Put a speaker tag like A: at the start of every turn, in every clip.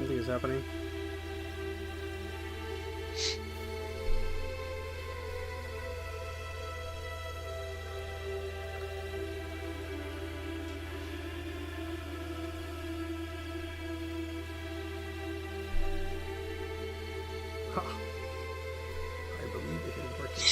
A: Something is happening. Ha! I believe it is working.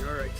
A: All right.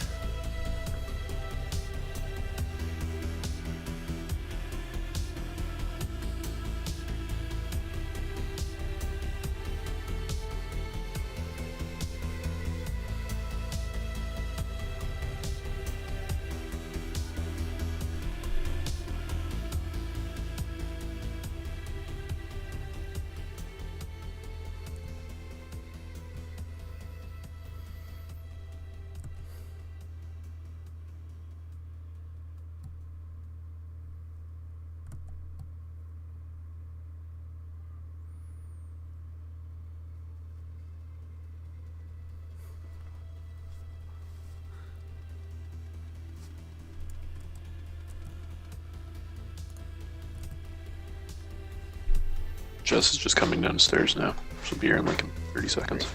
B: Jess is just coming downstairs now. She'll be here in like 30 seconds.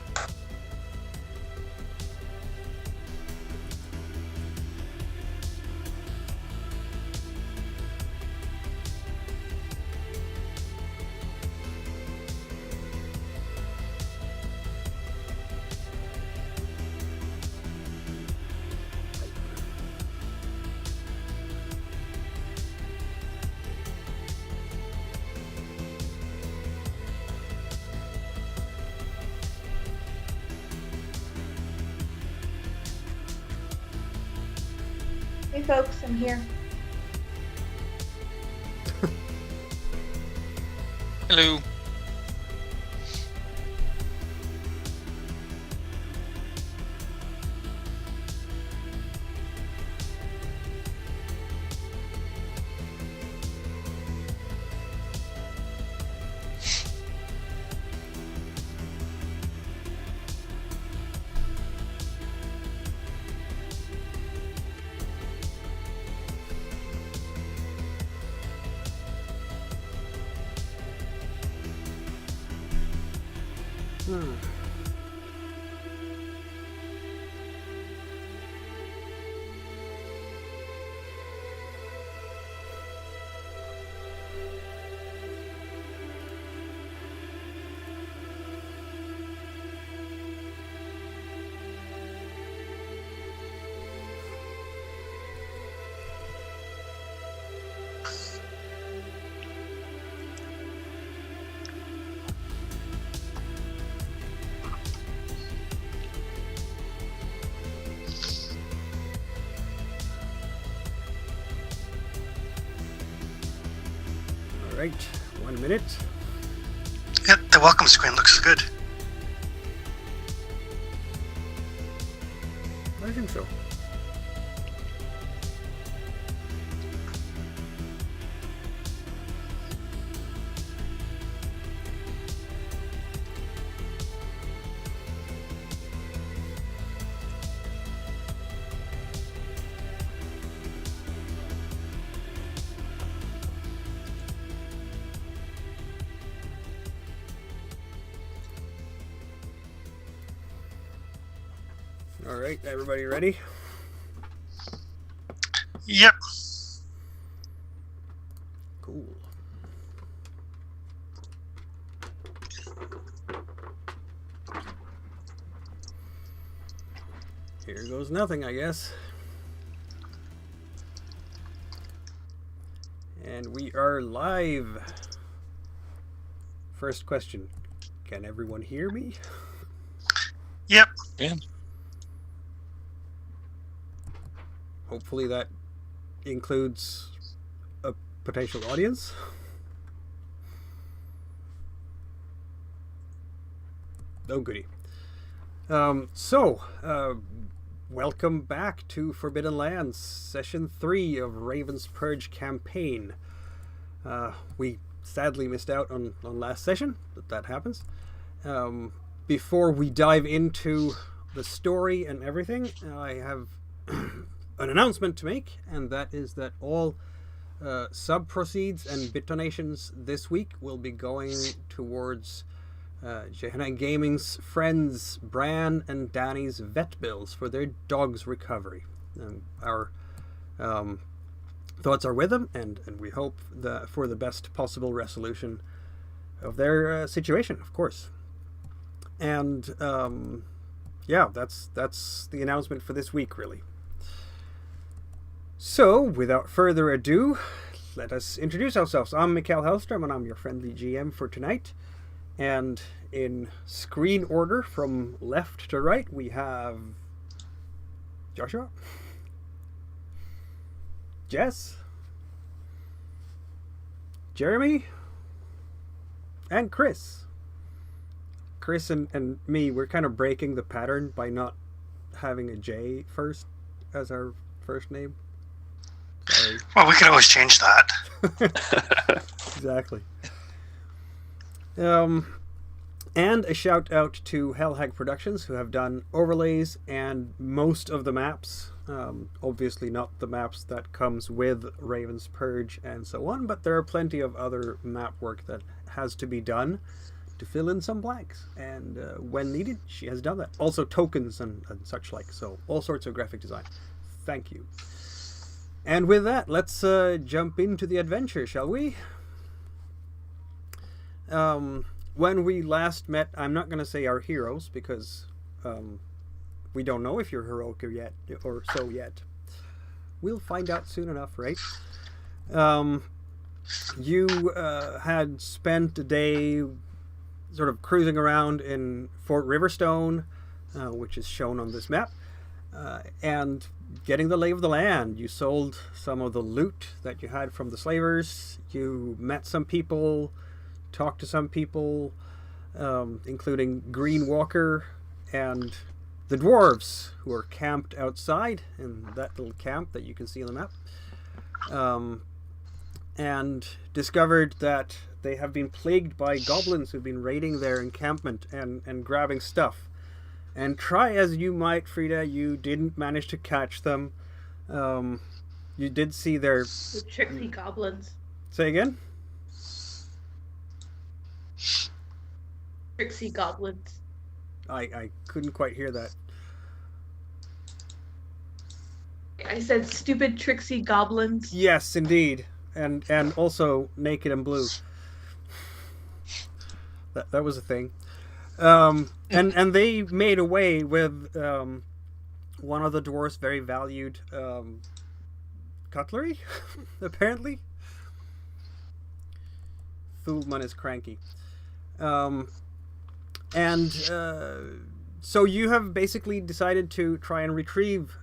C: Hey folks, I'm here.
D: Hello.
A: All right, 1 minute.
E: Yeah, the welcome screen looks good.
A: I think so. All right, everybody ready?
E: Yep.
A: Cool. Here goes nothing, I guess. And we are live. First question. Can everyone hear me?
E: Yep.
D: Yeah.
A: Hopefully that includes a potential audience. Oh, goody. Welcome back to Forbidden Lands, Session 3 of Raven's Purge campaign. We sadly missed out on last session, but that happens. Before we dive into the story and everything, I have an announcement to make, and that is that all sub proceeds and bit donations this week will be going towards Gehenna Gaming's friends Bran and Danny's vet bills for their dog's recovery. Our thoughts are with them, and we hope for the best possible resolution of their situation, of course. And that's the announcement for this week, really. So, without further ado, let us introduce ourselves. I'm Mikael Hellstrom, and I'm your friendly GM for tonight. And in screen order from left to right, we have Joshua, Jess, Jeremy, and Chris. Chris and me, we're kind of breaking the pattern by not having a J first as our first name. Sorry.
E: Well, we can always change that.
A: Exactly. And a shout out to Hellhag Productions, who have done overlays and most of the maps. Obviously not the maps that comes with Raven's Purge and so on, but there are plenty of other map work that has to be done to fill in some blanks. And when needed, she has done that. Also tokens and such like. So all sorts of graphic design. Thank you. And with that, let's jump into the adventure, shall we? When we last met, I'm not going to say our heroes, because we don't know if you're heroic yet. We'll find out soon enough, right? You had spent a day sort of cruising around in Fort Riverstone, which is shown on this map, and getting the lay of the land. You sold some of the loot that you had from the slavers. You met some people, talked to some people, including Green Walker and the dwarves, who are camped outside in that little camp that you can see on the map, and discovered that they have been plagued by goblins who've been raiding their encampment and grabbing stuff. And try as you might, Frida, you didn't manage to catch them. You did see their...
C: The tricksy goblins.
A: Say again?
C: Tricksy goblins.
A: I couldn't quite hear that.
C: I said stupid tricksy goblins.
A: Yes, indeed. And also naked and blue. That was a thing. And they made away with one of the dwarves' very valued cutlery, apparently. Thulman is cranky. So you have basically decided to try and retrieve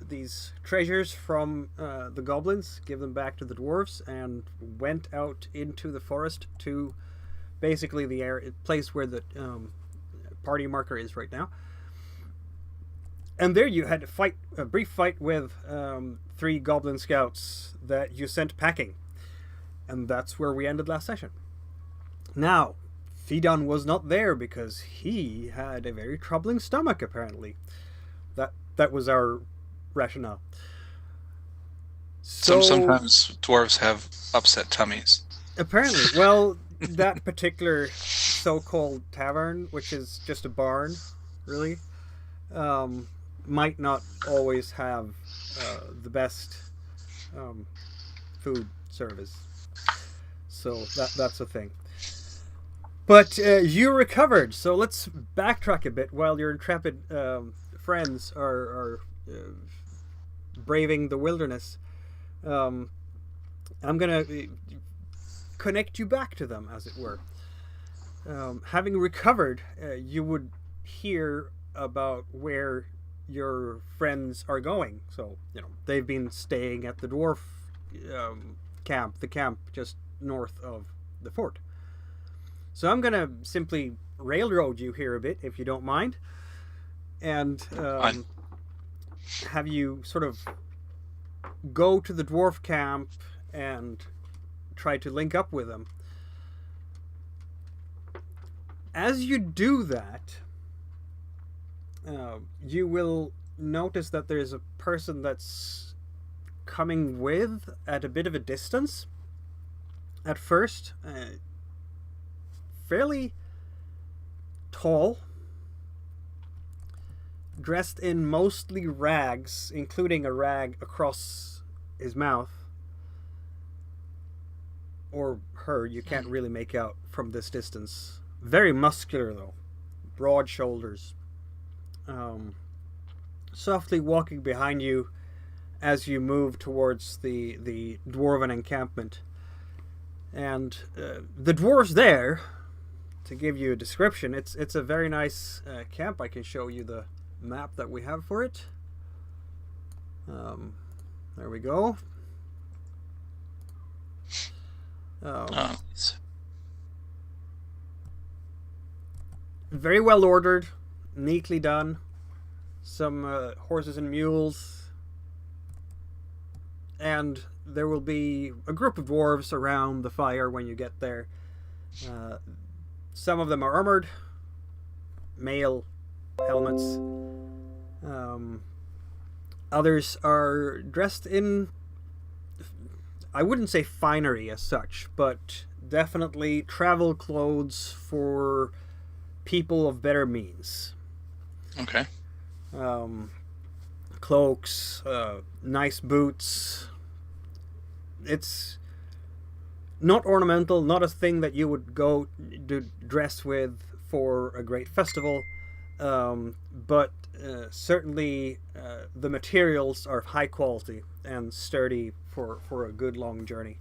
A: these treasures from the goblins, give them back to the dwarves, and went out into the forest to basically the place where the party marker is right now. And there you had to fight a brief fight with 3 goblin scouts that you sent packing. And that's where we ended last session. Now, Fidon was not there because he had a very troubling stomach, apparently. That was our rationale. So,
D: sometimes dwarves have upset tummies.
A: Apparently. Well, that particular so-called tavern, which is just a barn, really, might not always have the best food service. So that's a thing. But you recovered, so let's backtrack a bit while your intrepid friends are braving the wilderness. I'm going to connect you back to them, as it were. Having recovered, you would hear about where your friends are going. So, they've been staying at the dwarf camp, the camp just north of the fort. So I'm going to simply railroad you here a bit, if you don't mind. and
D: Fine.
A: have you sort of go to the dwarf camp and try to link up with them. As you do that, you will notice that there's a person that's coming with at a bit of a distance. At first, fairly tall, dressed in mostly rags, including a rag across his mouth. Or her, you can't really make out from this distance. Very muscular, though. Broad shoulders. Softly walking behind you as you move towards the dwarven encampment. And the dwarves there, to give you a description, it's a very nice camp. I can show you the map that we have for it. There we go. Very well ordered, neatly done. Some horses and mules. And there will be a group of dwarves around the fire when you get there. Some of them are armored, mail helmets. Others are dressed in, I wouldn't say finery as such, but definitely travel clothes for people of better means.
D: Okay.
A: Cloaks, nice boots. It's not ornamental, not a thing that you would go to dress with for a great festival, but certainly the materials are of high quality and sturdy for a good long journey.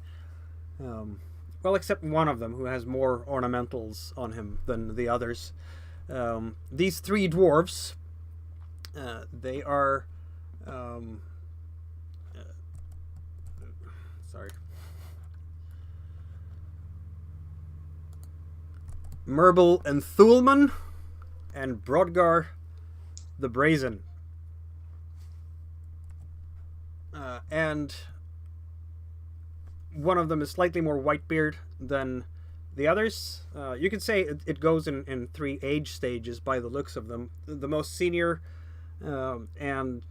A: Well, except one of them who has more ornamentals on him than the others. These three dwarves, they are... sorry. Merble and Thulman and Brodgar the Brazen. And one of them is slightly more Whitebeard than the others. You could say it goes in three age stages by the looks of them. The most senior, and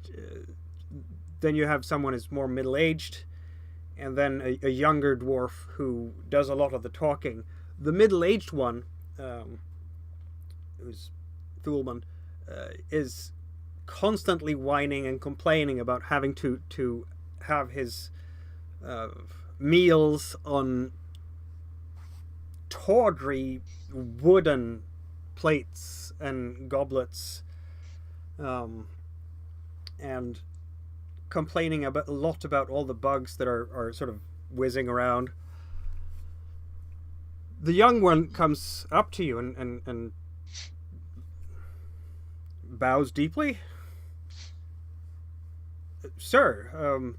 A: then you have someone who's more middle-aged, and then a younger dwarf who does a lot of the talking. The middle-aged one, who's Thulman, is constantly whining and complaining about having to have his meals on tawdry wooden plates and goblets, and complaining a lot about all the bugs that are sort of whizzing around. The young one comes up to you and bows deeply. Sir,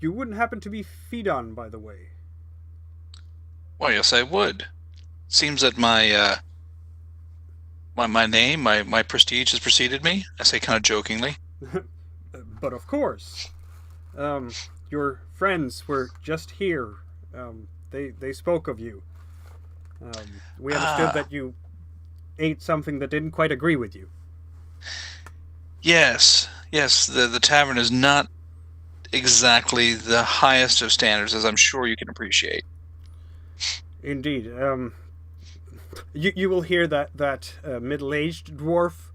A: you wouldn't happen to be Phaedon, by the way?
D: Well, yes, I would. Seems that my name, my prestige has preceded me. I say kind of jokingly.
A: But of course. Your friends were just here. They spoke of you. We understood that you ate something that didn't quite agree with you.
D: Yes. The tavern is not exactly the highest of standards, as I'm sure you can appreciate.
A: Indeed. You will hear that middle-aged dwarf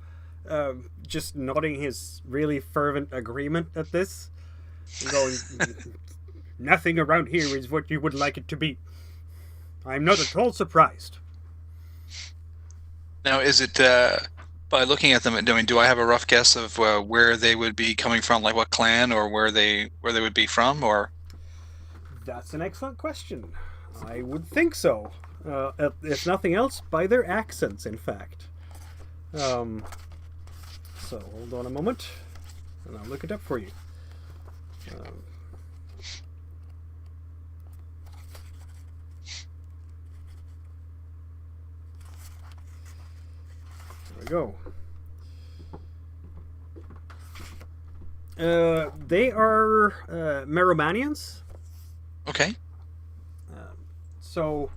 A: just nodding his really fervent agreement at this, going, "Nothing around here is what you would like it to be. I'm not at all surprised."
D: Now, is it by looking at them? I mean, do I have a rough guess of where they would be coming from, like what clan, or where they would be from, or?
A: That's an excellent question. I would think so. If nothing else, by their accents, in fact. So, hold on a moment, and I'll look it up for you. There we go. They are Meromanians.
D: Okay.
A: So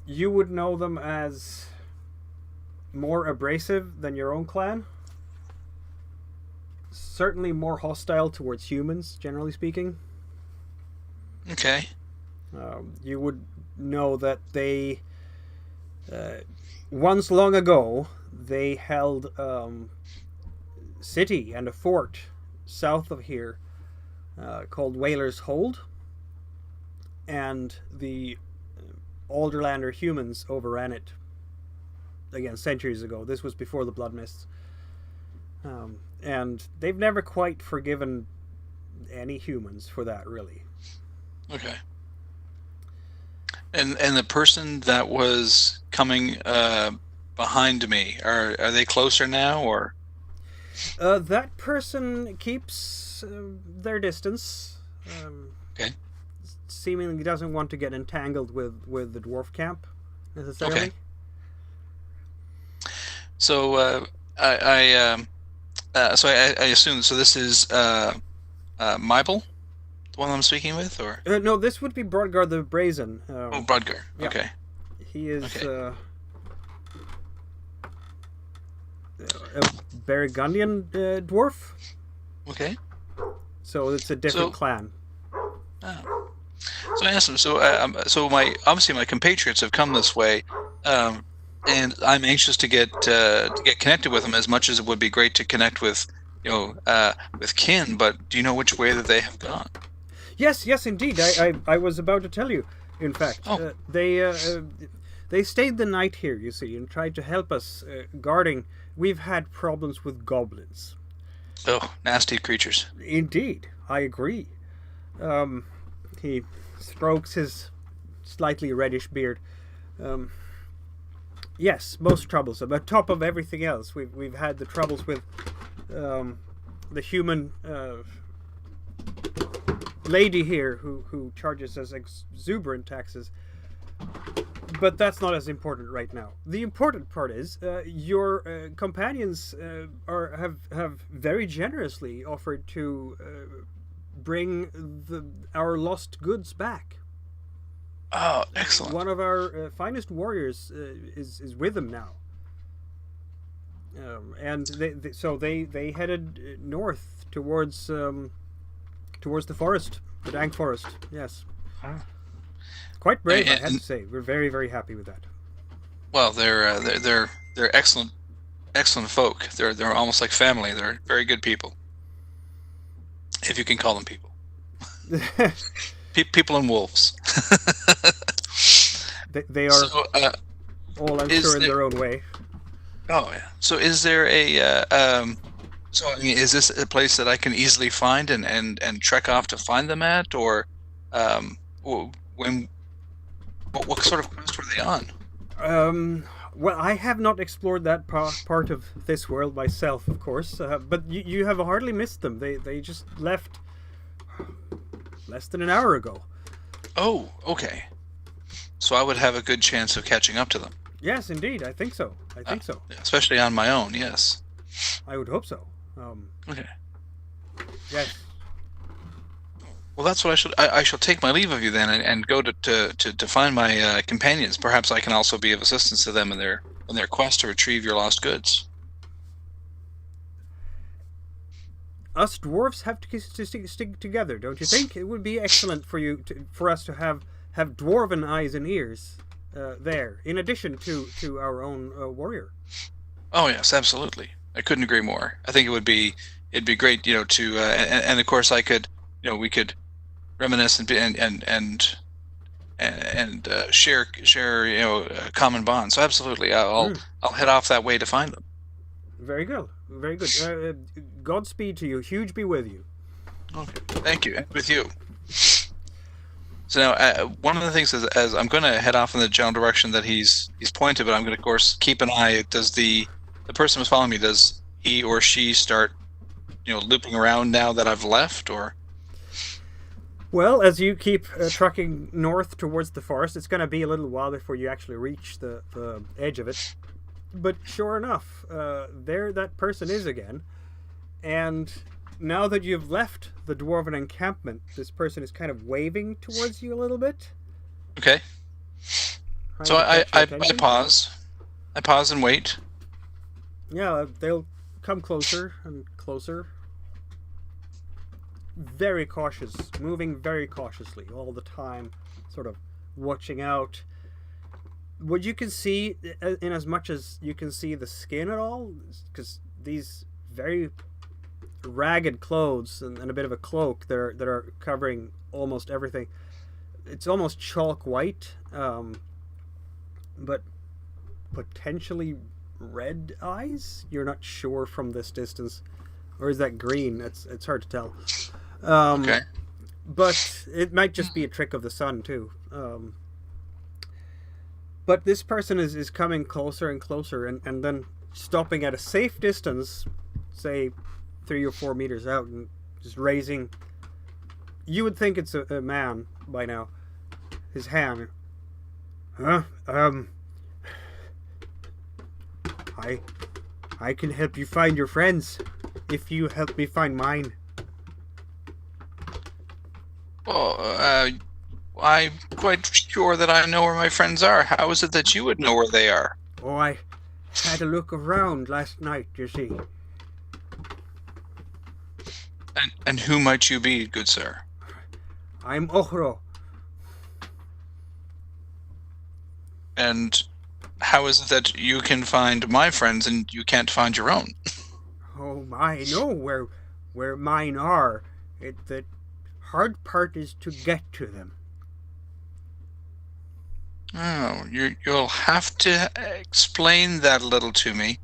A: you would know them as more abrasive than your own clan. Certainly more hostile towards humans, generally speaking.
D: Okay.
A: You would know that they, once long ago, they held city and a fort south of here called Whaler's Hold, and the Alderlander humans overran it again centuries ago. This was before the Blood Mists. And they've never quite forgiven any humans for that, really.
D: Okay. And the person that was coming behind me, are they closer now, or?
A: That person keeps their distance.
D: Okay.
A: Seemingly doesn't want to get entangled with the dwarf camp, necessarily.
D: Okay. So I assume, so this is Mybel, the one I'm speaking with, or?
A: No, this would be Brodgar the Brazen.
D: Brodgar.
A: Yeah.
D: Okay.
A: He is
D: Okay.
A: A Burgundian dwarf.
D: Okay.
A: So it's a different clan.
D: Oh. So I asked him. So obviously my compatriots have come this way, and I'm anxious to get connected with them as much as it would be great to connect with with kin. But do you know which way that they have gone?
A: Yes, indeed. I was about to tell you. In fact,
D: Oh.
A: they stayed the night here, you see, and tried to help us guarding. We've had problems with goblins.
D: Oh, nasty creatures.
A: Indeed, I agree. He strokes his slightly reddish beard. Yes, most troublesome. On top of everything else, we've had the troubles with the human lady here who charges us exuberant taxes. But that's not as important right now. The important part is your companions have very generously offered to bring our lost goods back.
D: Oh, excellent.
A: One of our finest warriors is with them now, and they headed north towards the forest, the dank forest. Yes. Quite brave, I have to say. We're very, very happy with that.
D: Well, they're excellent folk. They're almost like family. They're very good people, if you can call them people. People and wolves.
A: They are all, I'm sure, in their own way.
D: Oh yeah. So is there a so I mean, is this a place that I can easily find and trek off to find them at, or what sort of quest were they on?
A: Well, I have not explored that part of this world myself, of course, but you have hardly missed them. They just left less than an hour ago.
D: Oh, okay. So I would have a good chance of catching up to them.
A: Yes, indeed. I think so.
D: Especially on my own, yes.
A: I would hope so.
D: Okay.
A: Yes.
D: Well, that's what I shall take my leave of you then, and go to find my companions. Perhaps I can also be of assistance to them in their quest to retrieve your lost goods.
A: Us dwarves have to stick together, don't you think? It would be excellent for us to have dwarven eyes and ears there, in addition to our own warrior.
D: Oh yes, absolutely. I couldn't agree more. I think it'd be great, to and of course we could reminisce and share a common bond. So absolutely, I'll head off that way to find them.
A: Very good, very good. Godspeed to you. Huge be with you.
D: Okay, thank you, and with you. So now, one of the things is, as I'm going to head off in the general direction that he's pointed, but I'm going to, of course, keep an eye. Does the person who's following me, does he or she start, looping around now that I've left, or?
A: Well, as you keep trucking north towards the forest, it's going to be a little while before you actually reach the edge of it. But sure enough, there that person is again. And now that you've left the dwarven encampment, this person is kind of waving towards you a little bit.
D: Okay.
A: trying
D: So
A: to
D: I
A: catch your attention.
D: pause. I pause and wait.
A: Yeah, they'll come closer and closer. Very cautious, moving very cautiously all the time, sort of watching out. What you can see, in as much as you can see the skin at all, because these very ragged clothes and a bit of a cloak that are covering almost everything. It's almost chalk white, but potentially red eyes. You're not sure from this distance, or is that green? It's hard to tell.
D: Okay.
A: But it might just be a trick of the sun too. But this person is coming closer and closer, and then stopping at a safe distance, say 3 or 4 meters out, and just raising. You would think it's a man by now. His hand. Huh? I can help you find your friends if you help me find mine.
D: Well, I'm quite sure that I know where my friends are. How is it that you would know where they are?
A: Oh, I had a look around last night, you see.
D: And who might you be, good sir?
A: I'm Ochro.
D: And how is it that you can find my friends and you can't find your own?
A: Oh, I know where mine are. The hard part is to get to them.
D: Oh, you'll have to explain that a little to me.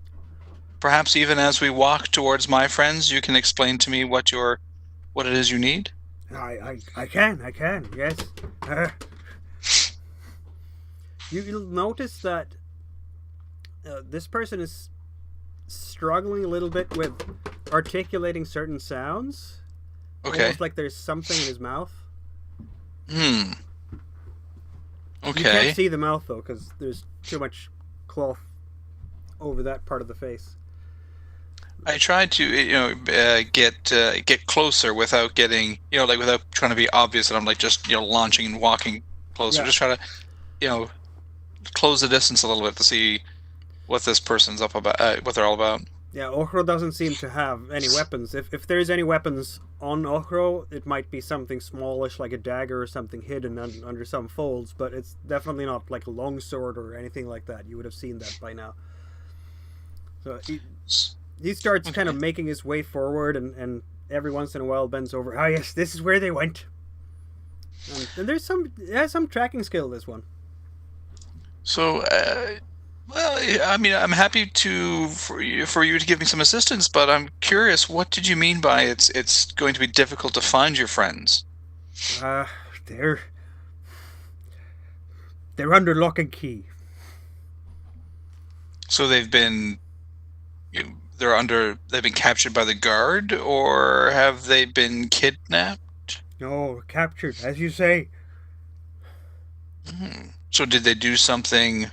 D: Perhaps even as we walk towards my friends, you can explain to me what it is you need?
A: I can, yes. You'll notice that this person is struggling a little bit with articulating certain sounds.
D: Okay.
A: Almost like there's something in his mouth.
D: Okay.
A: You can't see the mouth, though, because there's too much cloth over that part of the face.
D: I tried to, get closer without getting, without trying to be obvious that I'm like just, launching and walking closer.
A: Yeah.
D: Just try to, close the distance a little bit to see what this person's up about, what they're all about.
A: Yeah, Ochro doesn't seem to have any weapons. If there's any weapons on Ochro, it might be something smallish like a dagger or something hidden under some folds, but it's definitely not like a longsword or anything like that. You would have seen that by now. So he starts kind of making his way forward, and every once in a while bends over. Ah, yes, this is where they went. And there's some tracking skill, this one.
D: So, well, I mean, I'm happy for you to give me some assistance, but I'm curious, what did you mean by it's going to be difficult to find your friends?
A: They're under lock and key.
D: So they've been captured by the guard, or have they been kidnapped?
A: No, captured, as you say.
D: So did they do something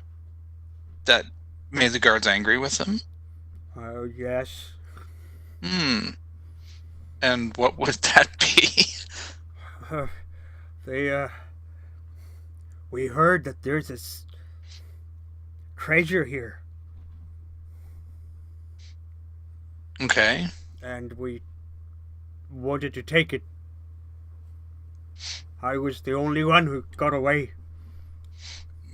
D: that made the guards angry with them?
A: Oh, yes.
D: And what would that be?
A: We heard that there's this treasure here.
D: Okay.
A: And we wanted to take it. I was the only one who got away.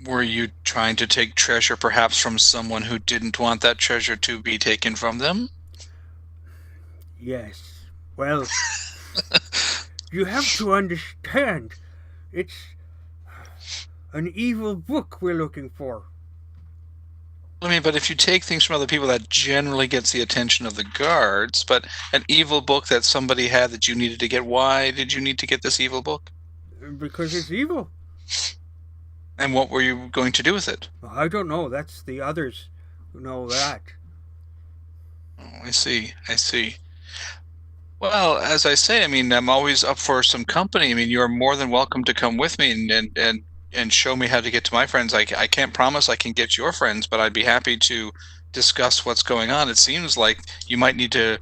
D: Were you trying to take treasure perhaps from someone who didn't want that treasure to be taken from them?
A: Yes. Well, you have to understand, it's an evil book we're looking for.
D: I mean, but if you take things from other people, that generally gets the attention of the guards. But an evil book that somebody had that you needed to get, why did you need to get this evil book?
A: Because it's evil.
D: And what were you going to do with it?
A: I don't know. That's the others who know that.
D: Oh, I see. Well, as I say, I mean, I'm always up for some company. I mean, you're more than welcome to come with me and and show me how to get to my friends. I can't promise I can get your friends, but I'd be happy to discuss what's going on. It seems like you might need to,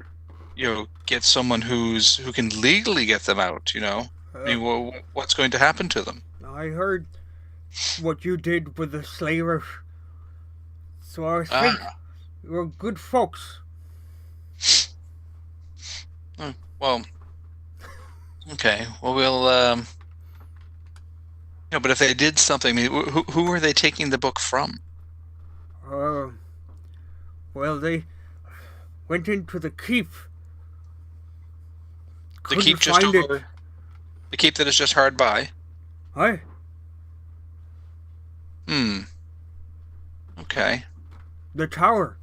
D: get someone who can legally get them out. I mean, what's going to happen to them?
A: I heard what you did with the slavers, so I think you're good folks.
D: Well, okay. Well, we'll. But if they did something, I mean, who were they taking the book from?
A: Well, they went into the keep.
D: The keep just over. The keep that is just hard by.
A: Aye.
D: Okay.
A: The tower.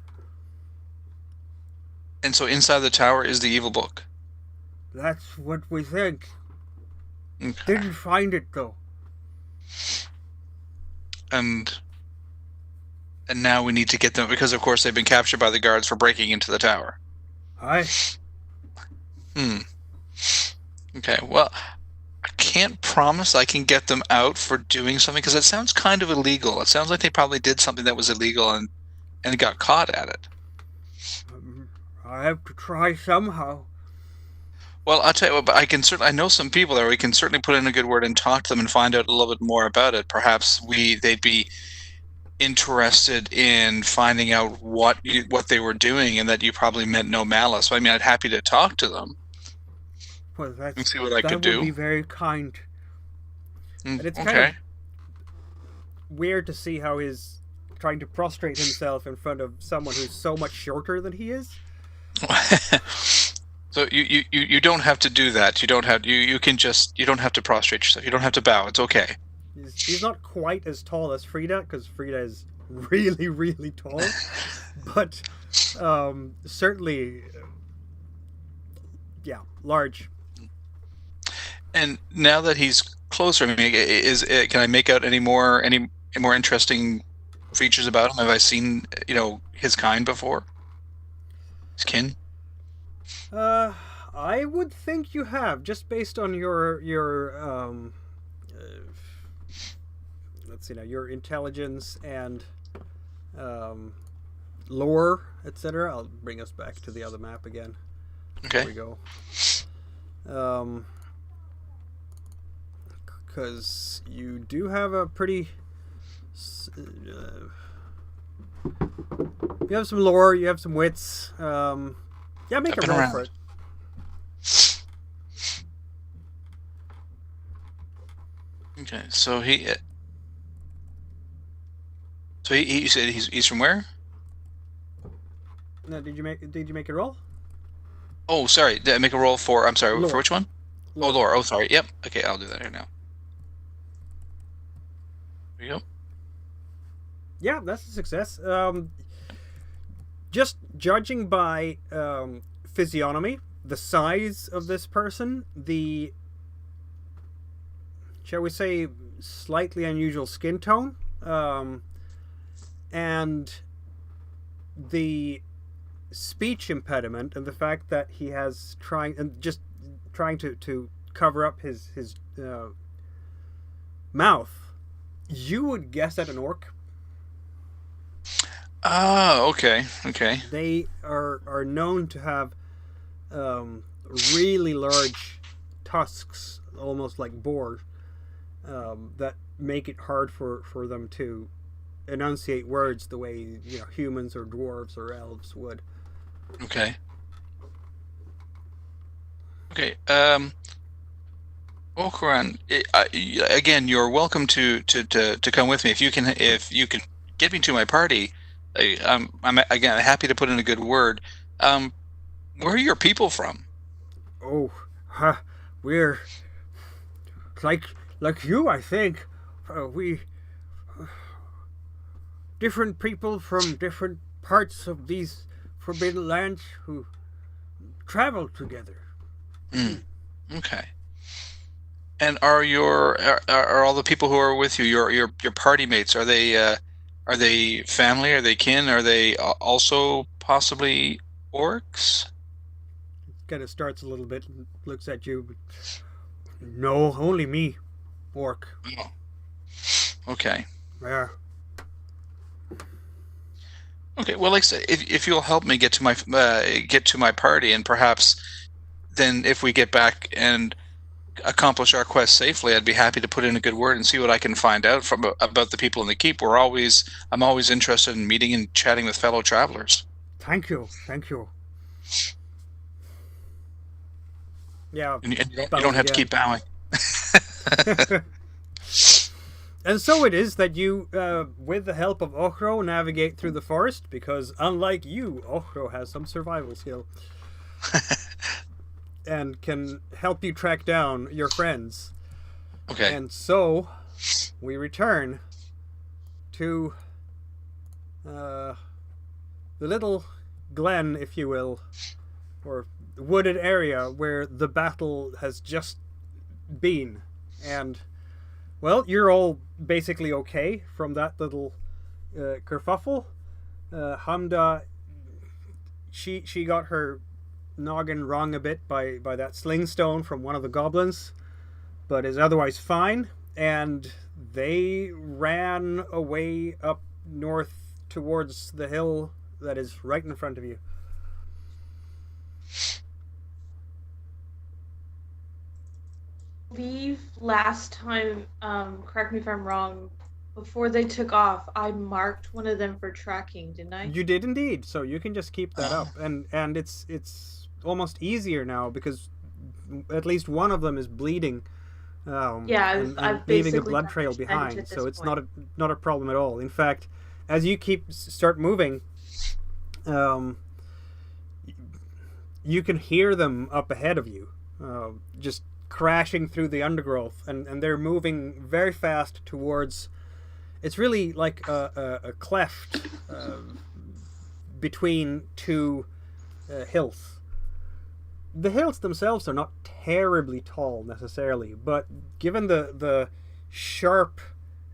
D: And so inside the tower is the evil book.
A: That's what we think.
D: Okay.
A: Didn't find it though.
D: And now we need to get them because, of course, they've been captured by the guards for breaking into the tower.
A: Aye.
D: Okay. Well, I can't promise I can get them out for doing something because it sounds kind of illegal. It sounds like they probably did something that was illegal and got caught at it.
A: I have to try somehow.
D: Well, I'll tell you what, but I know some people there. We can certainly put in a good word and talk to them and find out a little bit more about it. Perhaps they'd be interested in finding out what they were doing and that you probably meant no malice. So, I mean, I'd happy to talk to them.
A: Well,
D: And see what I could do.
A: That would be very kind. And it's kind
D: Okay.
A: of weird to see how he's trying to prostrate himself in front of someone who's so much shorter than he is.
D: So you don't have to do that. You don't have you don't have to prostrate yourself. You don't have to bow. It's okay.
A: He's not quite as tall as Frida, because Frida is really, really tall. But certainly, yeah, large.
D: And now that he's closer, I mean, can I make out any more interesting features about him? Have I seen his kind before? His kin?
A: I would think you have, just based on your let's see now, your intelligence and lore, etc. I'll bring us back to the other map again.
D: Okay.
A: There we go. Because you do have a pretty you have some lore, you have some wits. Yeah, make a roll for it.
D: Okay, so he you said he's from where?
A: No, did you make a roll?
D: Oh, sorry. Did I make a roll for? I'm sorry.
A: Lore.
D: For which one?
A: Lore.
D: Oh, lore. Oh, sorry. Yep. Okay, I'll do that here now. There you go.
A: Yeah, that's a success. Just judging by physiognomy, the size of this person, the, shall we say, slightly unusual skin tone, and the speech impediment, and the fact that he has trying to cover up his mouth, you would guess at an orc.
D: Oh, okay.
A: They are known to have really large tusks, almost like boars, that make it hard for them to enunciate words the way humans or dwarves or elves would.
D: Okay. Okuran, again, you're welcome to come with me if you can get me to my party. I'm again happy to put in a good word. Where are your people from?
A: Oh, we're like you, I think. We different people from different parts of these forbidden lands who travel together.
D: Okay. And are all the people who are with you your party mates? Are they family? Are they kin? Are they also possibly orcs?
A: Kind of starts a little bit and looks at you. But no, only me, orc.
D: Oh. Okay.
A: Yeah.
D: Okay. Well, like I said, if you'll help me get to my party, and perhaps then if we get back and accomplish our quest safely, I'd be happy to put in a good word and see what I can find out from about the people in the keep. I'm always interested in meeting and chatting with fellow travelers.
A: Thank you. Thank you. Yeah.
D: And you don't have to keep bowing.
A: And so it is that you, with the help of Ochro, navigate through the forest, because unlike you, Ochro has some survival skill. And can help you track down your friends.
D: Okay.
A: And so, we return to the little glen, if you will, or wooded area where the battle has just been. And, well, you're all basically okay from that little kerfuffle. Hamda, she got her noggin wrung a bit by that sling stone from one of the goblins, but is otherwise fine. And they ran away up north towards the hill that is right in front of you.
C: Leave last time, correct me if I'm wrong, before they took off, I marked one of them for tracking, didn't I?
A: You did indeed, so you can just keep that up. And it's almost easier now because at least one of them is bleeding.
C: Yeah, I've
A: leaving a
C: basically
A: blood
C: done
A: trail
C: it
A: behind,
C: at
A: so
C: this
A: it's
C: point.
A: not a problem at all. In fact, as you start moving, you can hear them up ahead of you, just crashing through the undergrowth, and they're moving very fast towards. It's really like a cleft between two hills. The hills themselves are not terribly tall necessarily, but given the sharp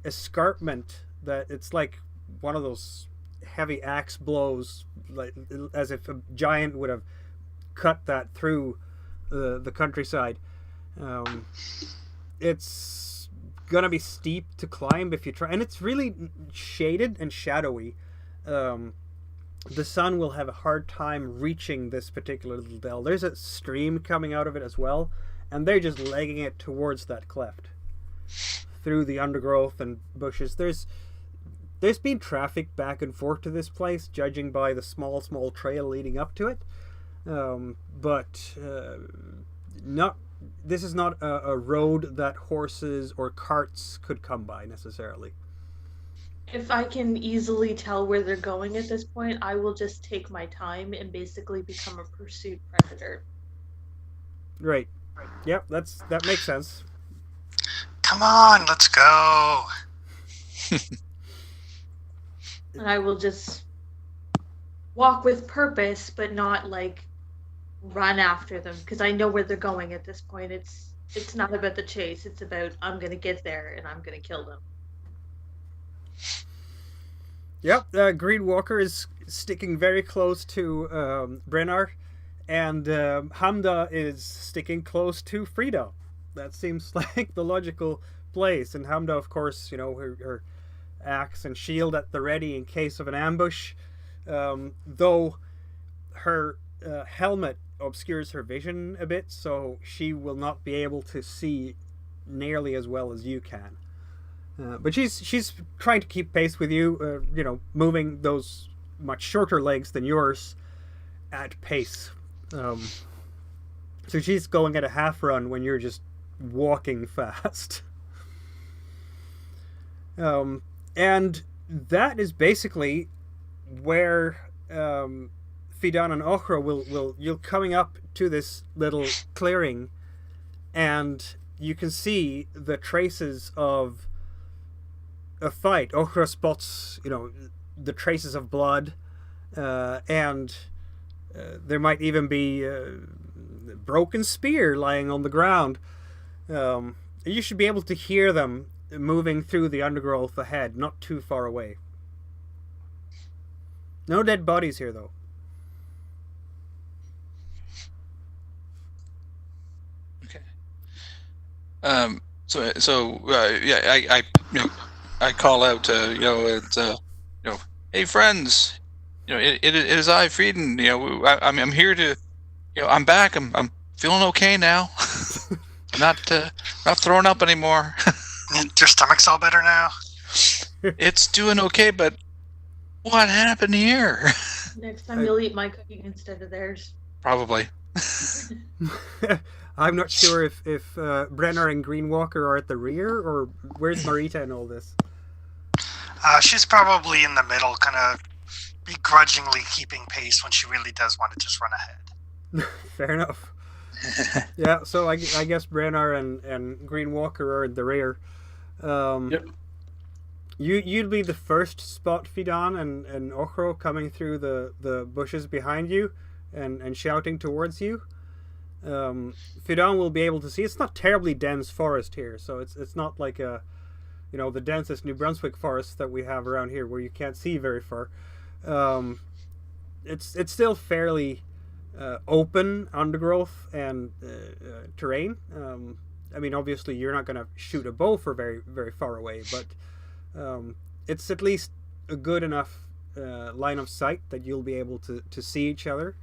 A: escarpment, that it's like one of those heavy axe blows, like as if a giant would have cut that through the countryside. It's gonna be steep to climb if you try, and it's really shaded and shadowy. The sun will have a hard time reaching this particular little dell. There's a stream coming out of it as well, and they're just legging it towards that cleft through the undergrowth and bushes. There's been traffic back and forth to this place, judging by the small trail leading up to it, but not. This is not a road that horses or carts could come by necessarily.
C: If I can easily tell where they're going at this point, I will just take my time and basically become a pursuit predator.
A: Right. Yep, that makes sense.
E: Come on, let's go.
C: And I will just walk with purpose, but not like run after them, because I know where they're going at this point. It's not about the chase. It's about I'm gonna get there and I'm gonna kill them.
A: Yep, Green Walker is sticking very close to Brennar, and Hamda is sticking close to Frida. That seems like the logical place. And Hamda, of course, her axe and shield at the ready in case of an ambush, though her helmet obscures her vision a bit, so she will not be able to see nearly as well as you can. But she's trying to keep pace with you, moving those much shorter legs than yours at pace. So she's going at a half run when you're just walking fast. And that is basically where Fidan and Ochra you're coming up to this little clearing, and you can see the traces of a fight. Ochra spots, the traces of blood, and there might even be a broken spear lying on the ground. You should be able to hear them moving through the undergrowth ahead, not too far away. No dead bodies here, though.
D: Okay. Yeah, I call out, hey friends, it is I, Frieden. I'm here to, I'm back. I'm feeling okay now. I'm not throwing up anymore.
E: Your stomach's all better now?
D: It's doing okay, but what happened here?
C: Next time you'll eat my cooking instead of theirs.
D: Probably.
A: I'm not sure if Brenner and Greenwalker are at the rear, or where's Marita in all this?
E: She's probably in the middle, kind of begrudgingly keeping pace when she really does want to just run ahead.
A: Fair enough. Yeah, so I guess Brenner and Greenwalker are in the rear.
B: Yep.
A: You'd be the first spot, Fidan and Okro, coming through the bushes behind you and shouting towards you. Fidan will be able to see. It's not terribly dense forest here, so it's not like the densest New Brunswick forest that we have around here, where you can't see very far. It's still fairly open undergrowth and terrain. I mean, obviously, you're not going to shoot a bow for very, very far away, but it's at least a good enough line of sight that you'll be able to see each other.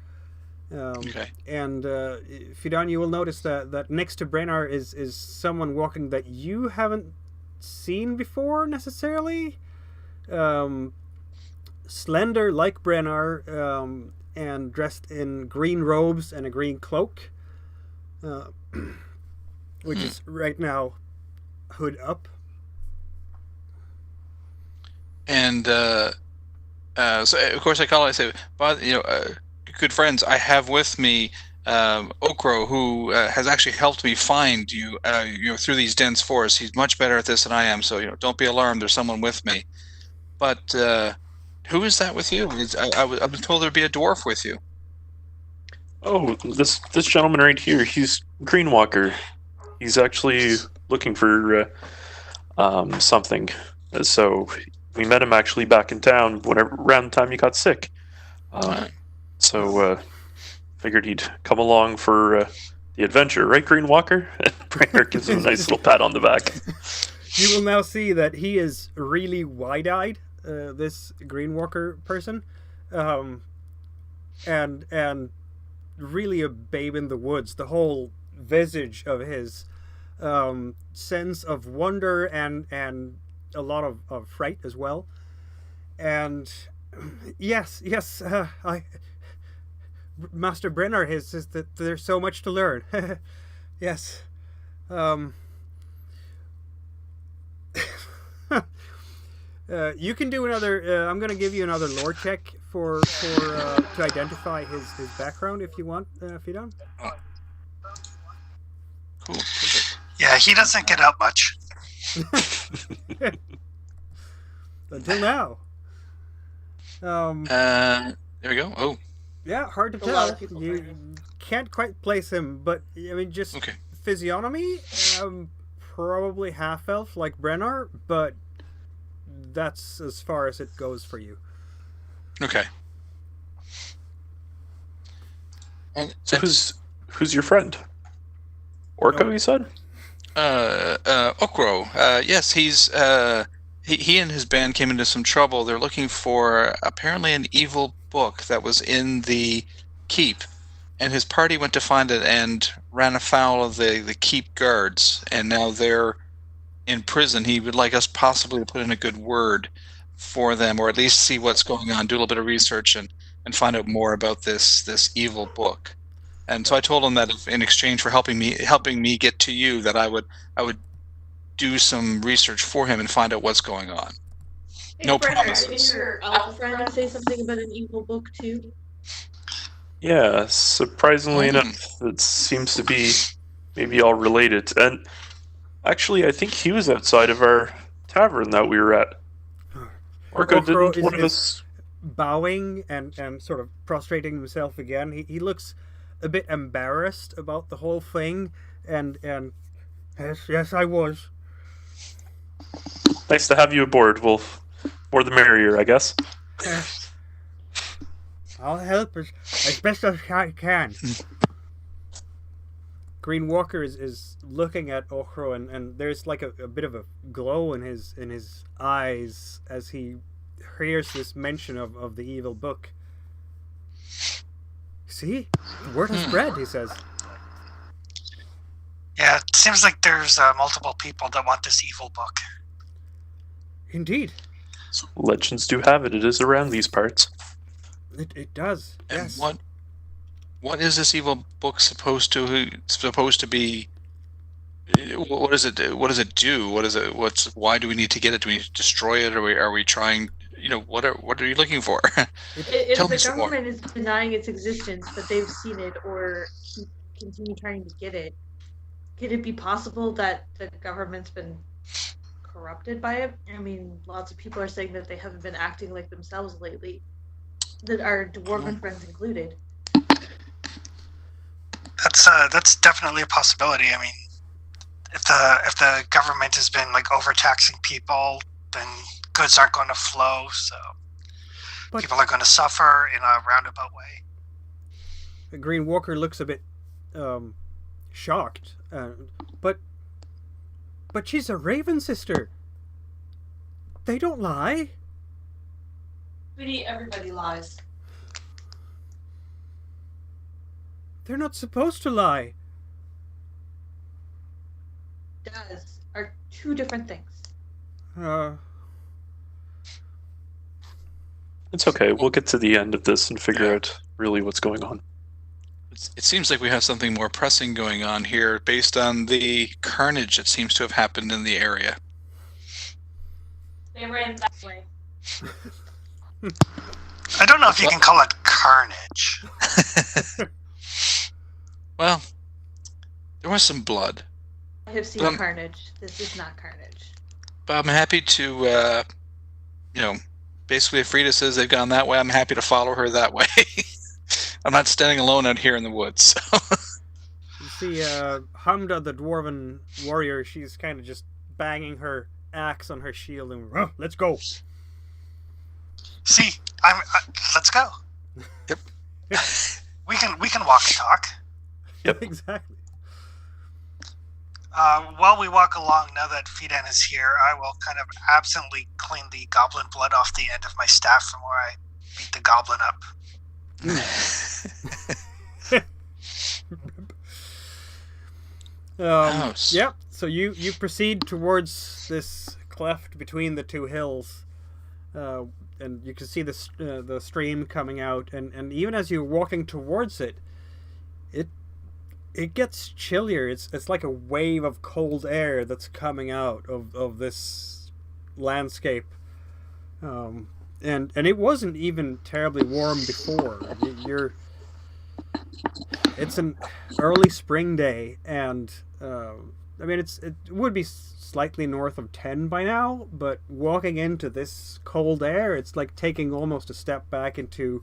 D: Okay.
A: And Fidan, you will notice that next to Brennar is someone walking that you haven't seen before necessarily. Slender like Brennar, and dressed in green robes and a green cloak, which is right now hood up.
D: And so, of course, I call it. I say, "But good friends, I have with me Okro, who has actually helped me find you. Through these dense forests. He's much better at this than I am. So don't be alarmed. There's someone with me. But who is that with you? I've been told there'd be a dwarf with you.
B: Oh, this gentleman right here. He's Greenwalker. He's actually looking for something. So we met him actually back in town around the time you got sick. So figured he'd come along for the adventure, right, Greenwalker? Brenner gives him a nice little pat on the back.
A: You will now see that he is really wide-eyed, this Greenwalker person, and really a babe in the woods. The whole visage of his sense of wonder and a lot of fright as well. And yes, Master Brenner is that there's so much to learn. Yes. You can do another. I'm going to give you another lore check for to identify his background if you want, Fidan.
D: Cool.
E: Yeah, he doesn't get out much.
A: Until now.
D: There we go. Oh.
A: Yeah, hard to
C: A lot
A: tell.
C: of people
A: You
C: find him.
A: can't quite place him, but I mean, just
D: Okay.
A: physiognomy, probably half elf like Brennar, but that's as far as it goes for you.
D: Okay. And
B: So who's your friend? Orko, you said?
D: Okro. Yes, he's he and his band came into some trouble. They're looking for apparently an evil book that was in the keep, and his party went to find it and ran afoul of the keep guards, and now they're in prison. He would like us possibly to put in a good word for them, or at least see what's going on, do a little bit of research and find out more about this evil book. And so I told him that if, in exchange for helping me get to you, that I would do some research for him and find out what's going on.
C: Hey,
D: No
C: Brenner,
D: promises.
C: did your elf friend say something about an evil book too?
B: Yeah, surprisingly enough, it seems to be maybe all related. And actually, I think he was outside of our tavern that we were at. Orko,
A: Okro
B: didn't one of
A: is
B: us...
A: bowing and sort of prostrating himself again. He looks a bit embarrassed about the whole thing, and yes, I was.
B: Nice to have you aboard. Well, more the merrier, I guess.
A: I'll help as best as I can. Green Walker is looking at Ochro, and there's like a bit of a glow in his eyes as he hears this mention of the evil book. See, the word has spread, he says.
E: Yeah, it seems like there's multiple people that want this evil book.
A: Indeed.
B: So legends do have it. It is around these parts.
A: It does.
D: And
A: Yes.
D: what is this evil book supposed to be? What does it do? What is it? Why do we need to get it? Do we need to destroy it? Are we trying? What are you looking for?
C: If
D: Tell me
C: the
D: some more.
C: government is denying its existence, but they've seen it or continue trying to get it, could it be possible that the government's been corrupted by it? I mean, lots of people are saying that they haven't been acting like themselves lately, that our dwarven friends included.
E: That's definitely a possibility. I mean, if the government has been like overtaxing people, then goods aren't going to flow, so
A: But-
E: people are going to suffer in a roundabout way.
A: The Green Walker looks a bit shocked. But she's a Raven sister. They don't lie.
C: Sweetie, everybody lies.
A: They're not supposed to lie.
C: Does are two different things.
B: It's okay. We'll get to the end of this and figure out really what's going on.
D: It seems like we have something more pressing going on here based on the carnage that seems to have happened in the area.
C: They ran that way.
E: I don't know if you can call it carnage.
D: Well, there was some blood.
C: I have seen carnage. This is not carnage.
D: But I'm happy to, basically if Frida says they've gone that way, I'm happy to follow her that way. I'm not standing alone out here in the woods. So.
A: You see, Hamda, the dwarven warrior, she's kind of just banging her axe on her shield and, let's go.
E: See, let's go.
D: Yep.
E: We can walk and talk.
B: Yep.
A: Exactly.
E: While we walk along, now that Fidan is here, I will kind of absently clean the goblin blood off the end of my staff from where I beat the goblin up.
A: Yep. So you proceed towards this cleft between the two hills, and you can see the stream coming out, and even as you're walking towards it, it gets chillier. It's like a wave of cold air that's coming out of this landscape, and it wasn't even terribly warm before. It's an early spring day, and I mean it would be slightly north of 10 by now, but walking into this cold air, it's like taking almost a step back into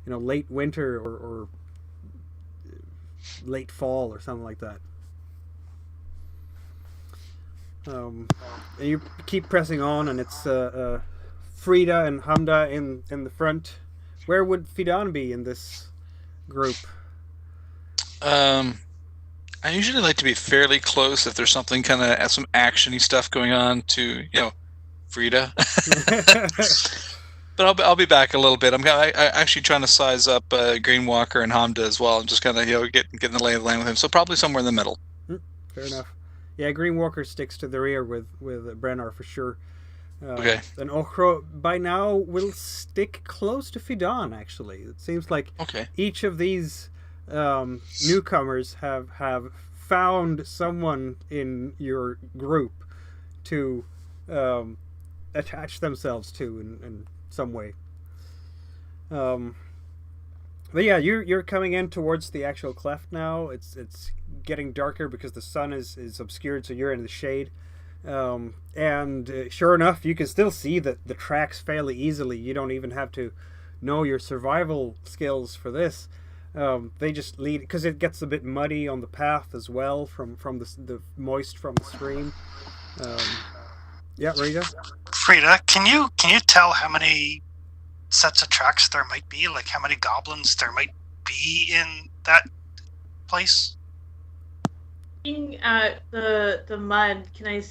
A: late winter or late fall or something like that. And you keep pressing on, and it's Frida and Hamda in the front. Where would Fidan be in this group?
D: I usually like to be fairly close if there's something kind of some actiony stuff going on to Frida. But I'll be back a little bit. I'm actually trying to size up Green Walker and Hamda as well. I'm just kind of getting the lay of the land with him. So probably somewhere in the middle.
A: Fair enough. Yeah, Green Walker sticks to the rear with Brennar for sure.
D: Okay.
A: And Ochro by now will stick close to Fidan. Actually, it seems like each of these newcomers have found someone in your group to attach themselves to in some way. But yeah, you're coming in towards the actual cleft now. It's getting darker because the sun is obscured, so you're in the shade. And sure enough, you can still see the tracks fairly easily. You don't even have to know your survival skills for this. They just lead, because it gets a bit muddy on the path as well from the moist from the stream. Yeah, Rita?
E: Frida, can you tell how many sets of tracks there might be? Like how many goblins there might be in that place?
C: Looking at the mud, can I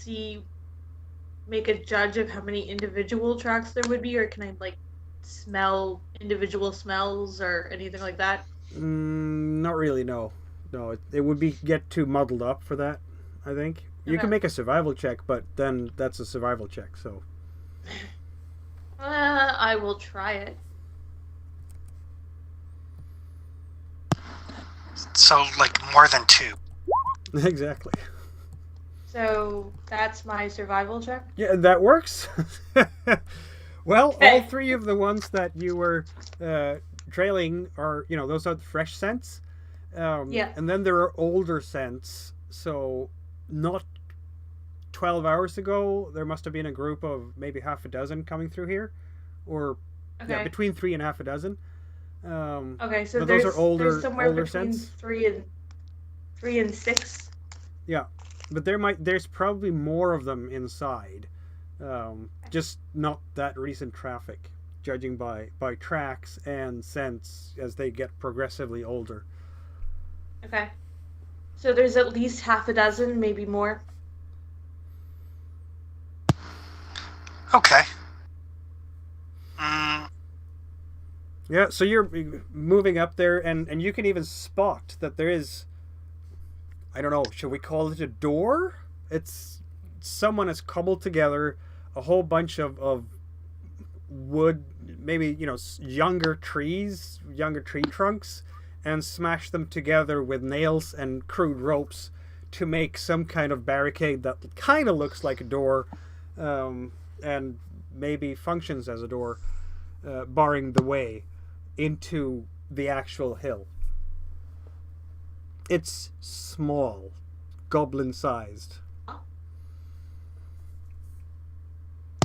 C: make a judge of how many individual tracks there would be, or can I like smell individual smells or anything like that?
A: Not really. No, no. It would be get too muddled up for that. I think you can
C: Okay.
A: make a survival check, but then that's a survival check. So
C: I will try it.
E: So, like, more than 2.
A: exactly.
C: So that's my survival check.
A: Yeah, that works. Well,
C: Okay.
A: all three of the ones that you were trailing are, those are the fresh scents.
C: Yeah.
A: And then there are older scents. So, not 12 hours ago, there must have been a group of maybe half a dozen coming through here. Or,
C: Okay.
A: yeah, between 3 and half a dozen.
C: Okay, so
A: but
C: there's
A: those are older,
C: there's somewhere
A: older
C: between
A: scents.
C: 3 and 6.
A: Yeah, but there's probably more of them inside, just not that recent traffic, judging by tracks and scents as they get progressively older.
C: Okay. So there's at least half a dozen, maybe more.
E: Okay. Mm,
A: Yeah, so you're moving up there, and you can even spot that there is, I don't know, should we call it a door? It's someone has cobbled together a whole bunch of wood, maybe, younger tree trunks, and smashed them together with nails and crude ropes to make some kind of barricade that kind of looks like a door, and maybe functions as a door, barring the way into the actual hill. It's small, goblin-sized.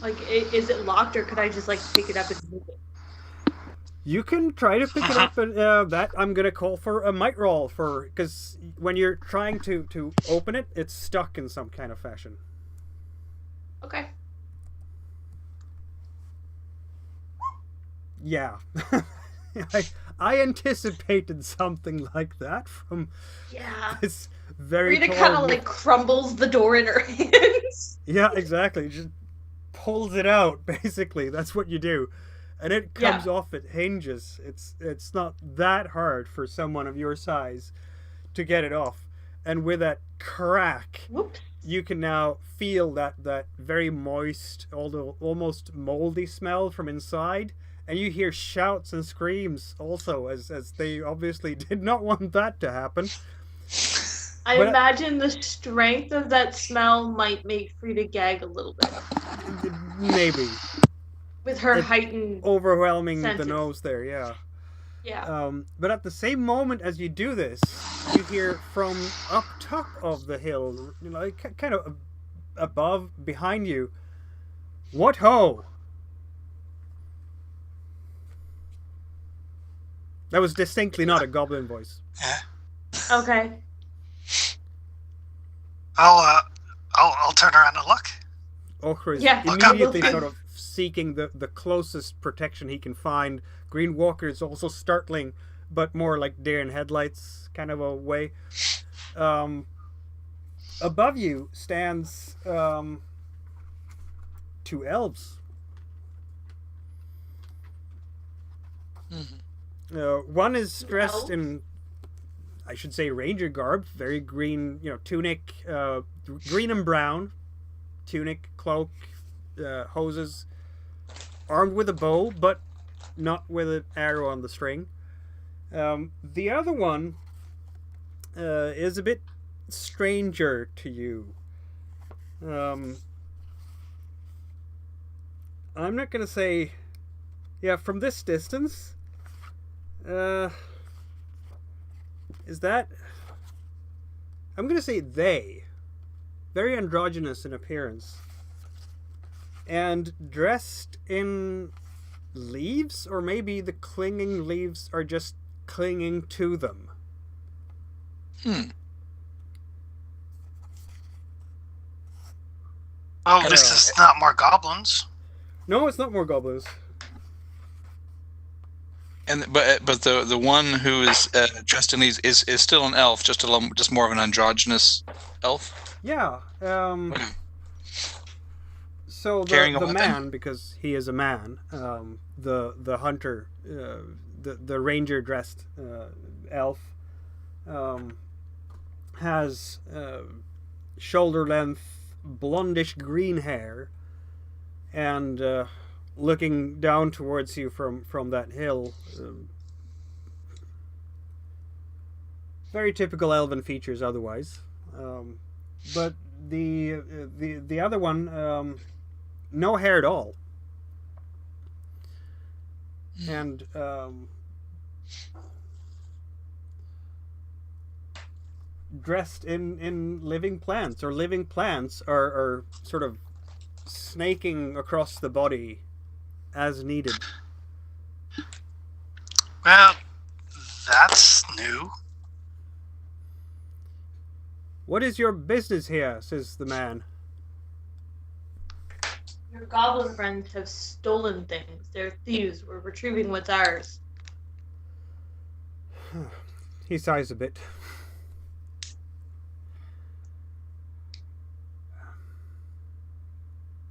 C: Like, is it locked, or could I just like pick it up and move it?
A: You can try to pick it up, and that I'm gonna call for a might roll for, because when you're trying to open it, it's stuck in some kind of fashion.
C: Okay.
A: Yeah, I anticipated something like that from
C: Yeah.
A: this very
C: Rita
A: tall.
C: kind of like crumbles the door in her hands.
A: Yeah, exactly. Just pulls it out. Basically, that's what you do, and it comes off at hinges. It's not that hard for someone of your size to get it off, and with that crack,
C: Whoops.
A: you can now feel that very moist, although almost moldy smell from inside. And you hear shouts and screams also, as they obviously did not want that to happen.
C: I
A: But-
C: imagine the strength of that smell might make Frida gag a little bit
A: Maybe
C: with her
A: It-
C: heightened.
A: overwhelming the
C: Senses.
A: nose there, yeah.
C: Yeah.
A: But at the same moment as you do this, you hear from up top of the hill, kind of above, behind you, "What ho!" That was distinctly not a goblin voice.
E: yeah.
C: Okay.
E: I'll turn around and look.
A: Ochre is
C: Yeah,
A: immediately
C: okay.
A: sort of seeking the closest protection he can find. Green Walker is also startling, but more like deer in headlights kind of a way. Above you stands 2 elves.
D: Mhm.
A: One is dressed
C: Elves?
A: in, I should say, ranger garb, very green, tunic, green and brown, tunic, cloak, hoses, armed with a bow, but not with an arrow on the string. The other one is a bit stranger to you. I'm not gonna say, yeah, from this distance. Is that? I'm gonna say they. Very androgynous in appearance. And dressed in leaves, or maybe the clinging leaves are just clinging to them.
E: Oh, this is not more goblins.
A: No, it's not more goblins.
D: but the one who is dressed in these is still an elf, just more of an androgynous elf.
A: Yeah.
D: Okay.
A: So
D: Carrying a
A: the
D: weapon?
A: man, because he is a man, the hunter, the ranger dressed elf, has shoulder length blondish green hair, and looking down towards you from that hill. Very typical elven features otherwise, but the other one, no hair at all, and dressed in living plants, or living plants are sort of snaking across the body as needed.
E: Well, that's new.
A: What is your business here? Says the man.
C: Your goblin friends have stolen things. They're thieves. We're retrieving what's ours.
A: He sighs a bit.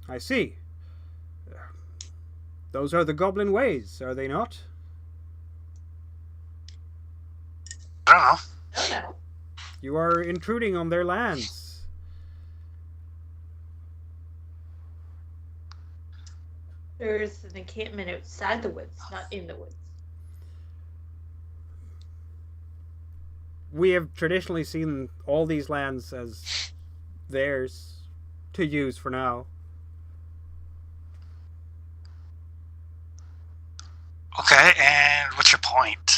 A: I see. Those are the goblin ways, are they not?
E: I don't know.
C: I don't know.
A: You are intruding on their lands.
C: There's an encampment outside the woods, not in the woods.
A: We have traditionally seen all these lands as theirs to use for now.
E: Okay, and what's your point?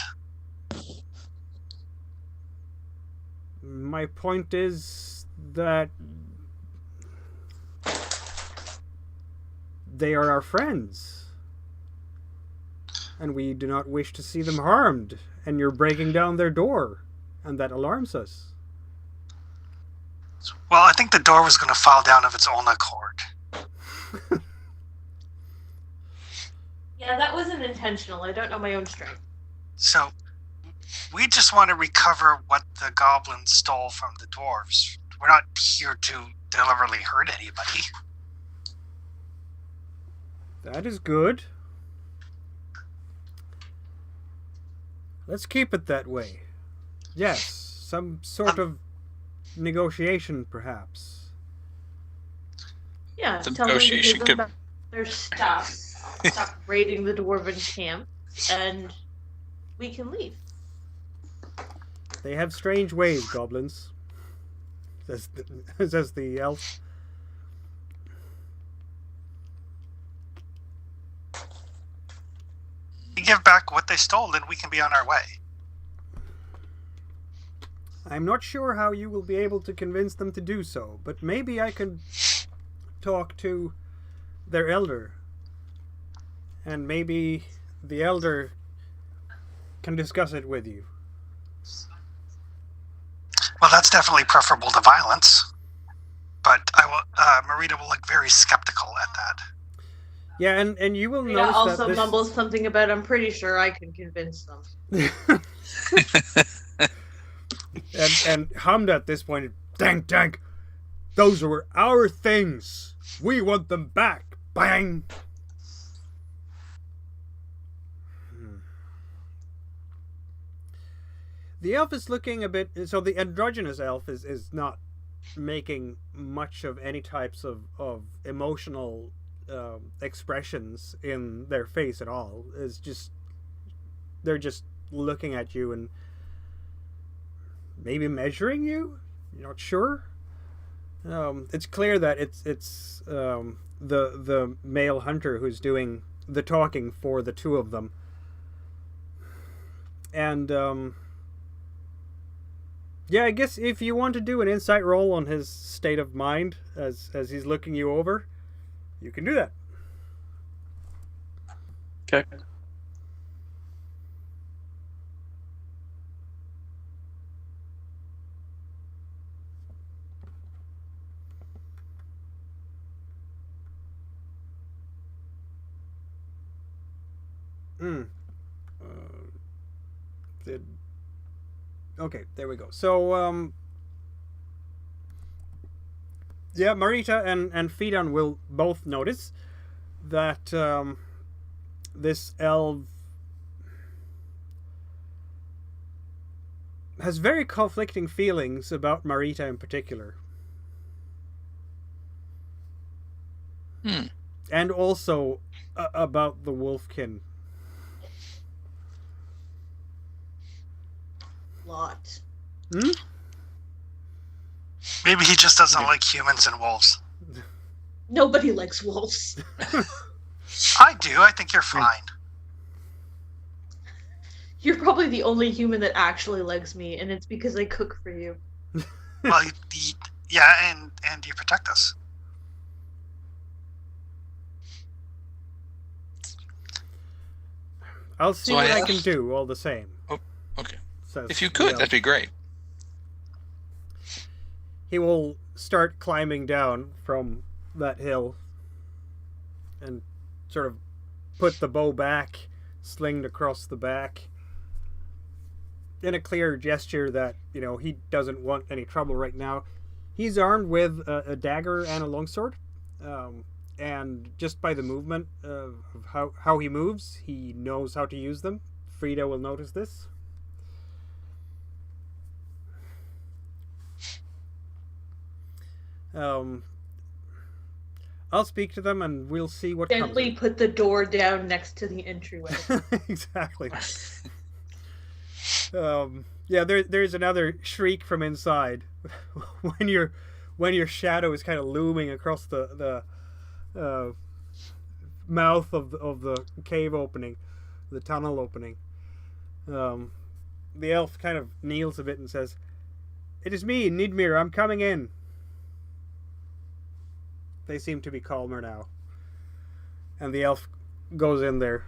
A: My point is that they are our friends, and we do not wish to see them harmed, and you're breaking down their door, and that alarms us.
E: Well, I think the door was going to fall down of its own accord.
C: Yeah, that wasn't intentional. I don't know my own strength.
E: So, we just want to recover what the goblins stole from the dwarves. We're not here to deliberately hurt anybody.
A: That is good. Let's keep it that way. Yes, some sort of negotiation, perhaps.
C: Yeah,
D: The
C: tell them to
D: negotiation
C: give them
D: could-
C: back their stuff. Stop raiding the dwarven camp, and we can leave.
A: They have strange ways, goblins, says the elf.
E: We give back what they stole, then we can be on our way.
A: I'm not sure how you will be able to convince them to do so, but maybe I could talk to their elder, and maybe the elder can discuss it with you.
E: Well, that's definitely preferable to violence. But Marita will look very skeptical at that.
A: Yeah, and you will
C: Rita
A: notice
C: also
A: that this...
C: mumbles something about, I'm pretty sure I can convince them.
A: and hummed at this point, dank, dank, those were our things. We want them back. Bang. The elf is looking a bit... So the androgynous elf is not making much of any types of emotional expressions in their face at all. It's just... They're just looking at you and maybe measuring you? You're not sure? It's clear that it's the male hunter who's doing the talking for the two of them. And yeah, I guess if you want to do an insight roll on his state of mind as he's looking you over, you can do that.
B: Okay.
A: Okay, there we go. So, yeah, Marita and Phaedon will both notice that this elf has very conflicting feelings about Marita in particular. And also about the Wolfkin.
C: Lot.
A: Hmm?
E: Maybe he just doesn't like humans and wolves.
C: Nobody likes wolves.
E: I do. I think you're fine.
C: You're probably the only human that actually likes me, and it's because I cook for you.
E: Well, yeah, and you protect us.
A: I'll see
D: So
A: what
D: I
A: I can do, all the same.
D: Oh, okay.
A: Says
D: If you
A: the
D: could,
A: elf.
D: that'd be great.
A: He will start climbing down from that hill and sort of put the bow back, slinged across the back, in a clear gesture that, he doesn't want any trouble right now. He's armed with a dagger and a longsword, and just by the movement of how he moves, he knows how to use them. Frida will notice this. I'll speak to them and we'll see what
C: Gently
A: comes.
C: put the door down next to the entryway.
A: Exactly. Yeah, there's another shriek from inside when your shadow is kind of looming across the mouth of the cave opening, the tunnel opening. The elf kind of kneels a bit and says, "It is me, Nidmir. I'm coming in." They seem to be calmer now, and the elf goes in there.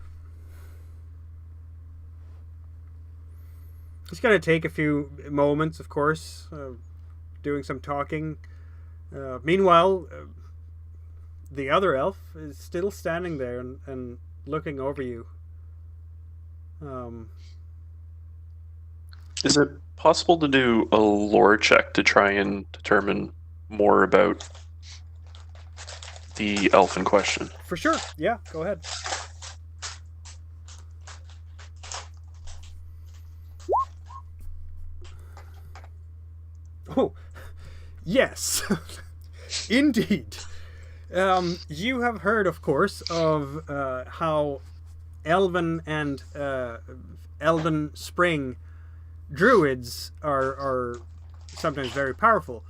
A: It's going to take a few moments, of course, doing some talking. Meanwhile, the other elf is still standing there and looking over you.
B: Is it possible to do a lore check to try and determine more about the elf in question?
A: For sure. Yeah, go ahead. Oh, yes. Indeed. You have heard, of course, of how Elven and Elven Spring druids are sometimes very powerful.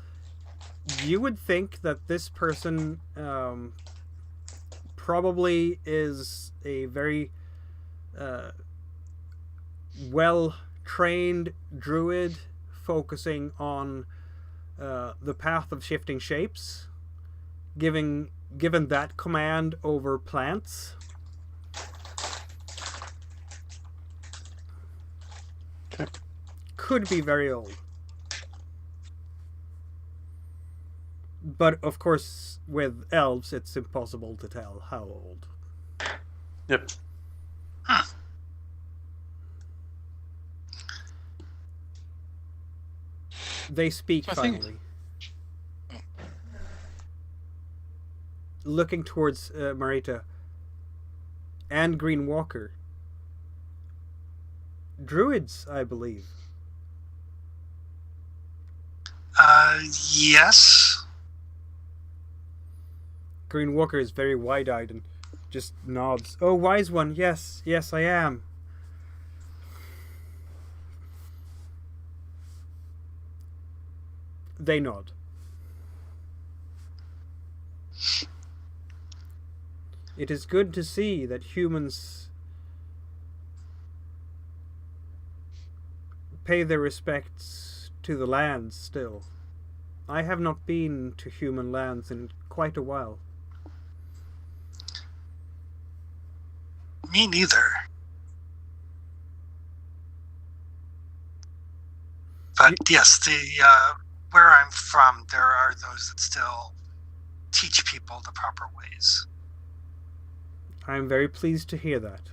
A: You would think that this person probably is a very well-trained druid focusing on the path of shifting shapes, given that command over plants.
B: Okay.
A: Could be very old. But, of course, with elves, it's impossible to tell how old.
B: Yep.
E: Huh.
A: They speak
D: I think-
A: finally. Looking towards Marita and Green Walker. Druids, I believe.
E: Yes.
A: Green Walker is very wide-eyed and just nods. "Oh, wise one, yes, I am." They nod. It is good to see that humans pay their respects to the lands still. I have not been to human lands in quite a while.
E: Me neither. But yes, where I'm from, there are those that still teach people the proper ways.
A: I am very pleased to hear that.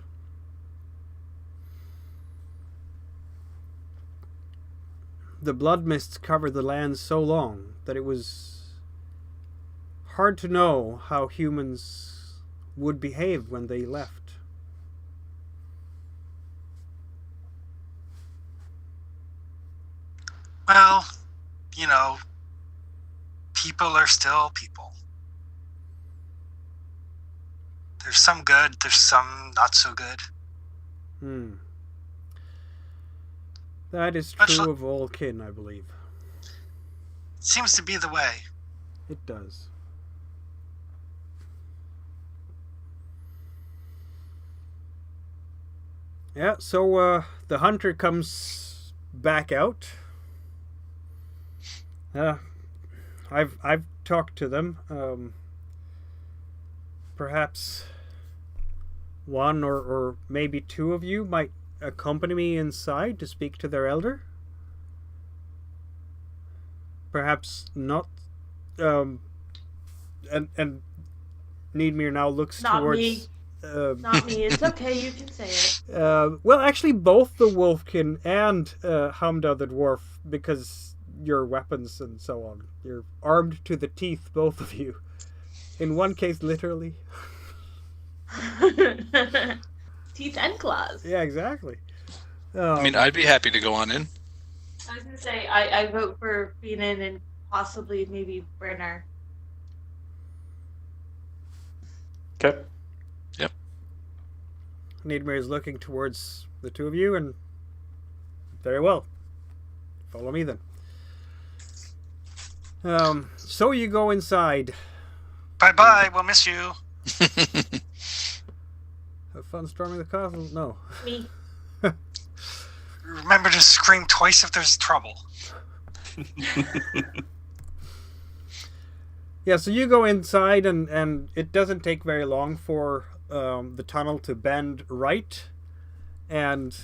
A: the blood mists covered the land so long that it was hard to know how humans would behave when they left.
E: Well, you know, people are still people. There's some good, there's some not so good.
A: That is
E: Much
A: true
E: li-
A: of all kin, I believe.
E: Seems to be the way.
A: It does. Yeah, so the hunter comes back out. I've talked to them. Perhaps one or maybe two of you might accompany me inside to speak to their elder. Perhaps not. And Needmere now looks
C: Not
A: towards.
C: me. Not me. It's okay. You can say it.
A: Well, actually, both the Wolfkin and Hamda the dwarf, because your weapons and so on. You're armed to the teeth, both of you. In one case, literally.
C: Teeth and claws.
A: Yeah, exactly.
D: I mean, I'd be happy to go on in.
C: I was gonna say I vote for Beanin and possibly maybe Bernard.
B: Okay.
A: Needmere is looking towards the two of you, and very well. Follow me then. So you go inside.
E: Bye-bye, we'll miss you.
A: Have fun storming the castle? No.
C: Me.
E: Remember to scream twice if there's trouble.
A: Yeah, so you go inside, and it doesn't take very long for the tunnel to bend right, and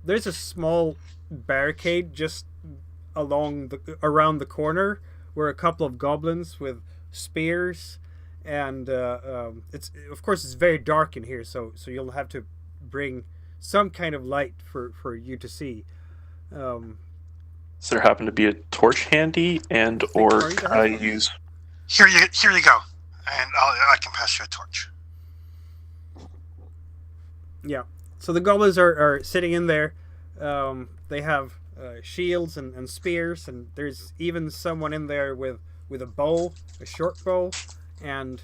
A: there's a small barricade just around the corner where a couple of goblins with spears, and it's very dark in here, so you'll have to bring some kind of light for you to see.
B: Does there happen to be a torch handy, and or can I use?
E: Here you go, and I can pass you a torch.
A: Yeah. So the goblins are sitting in there. They have shields and spears, and there's even someone in there with a bow, a short bow, and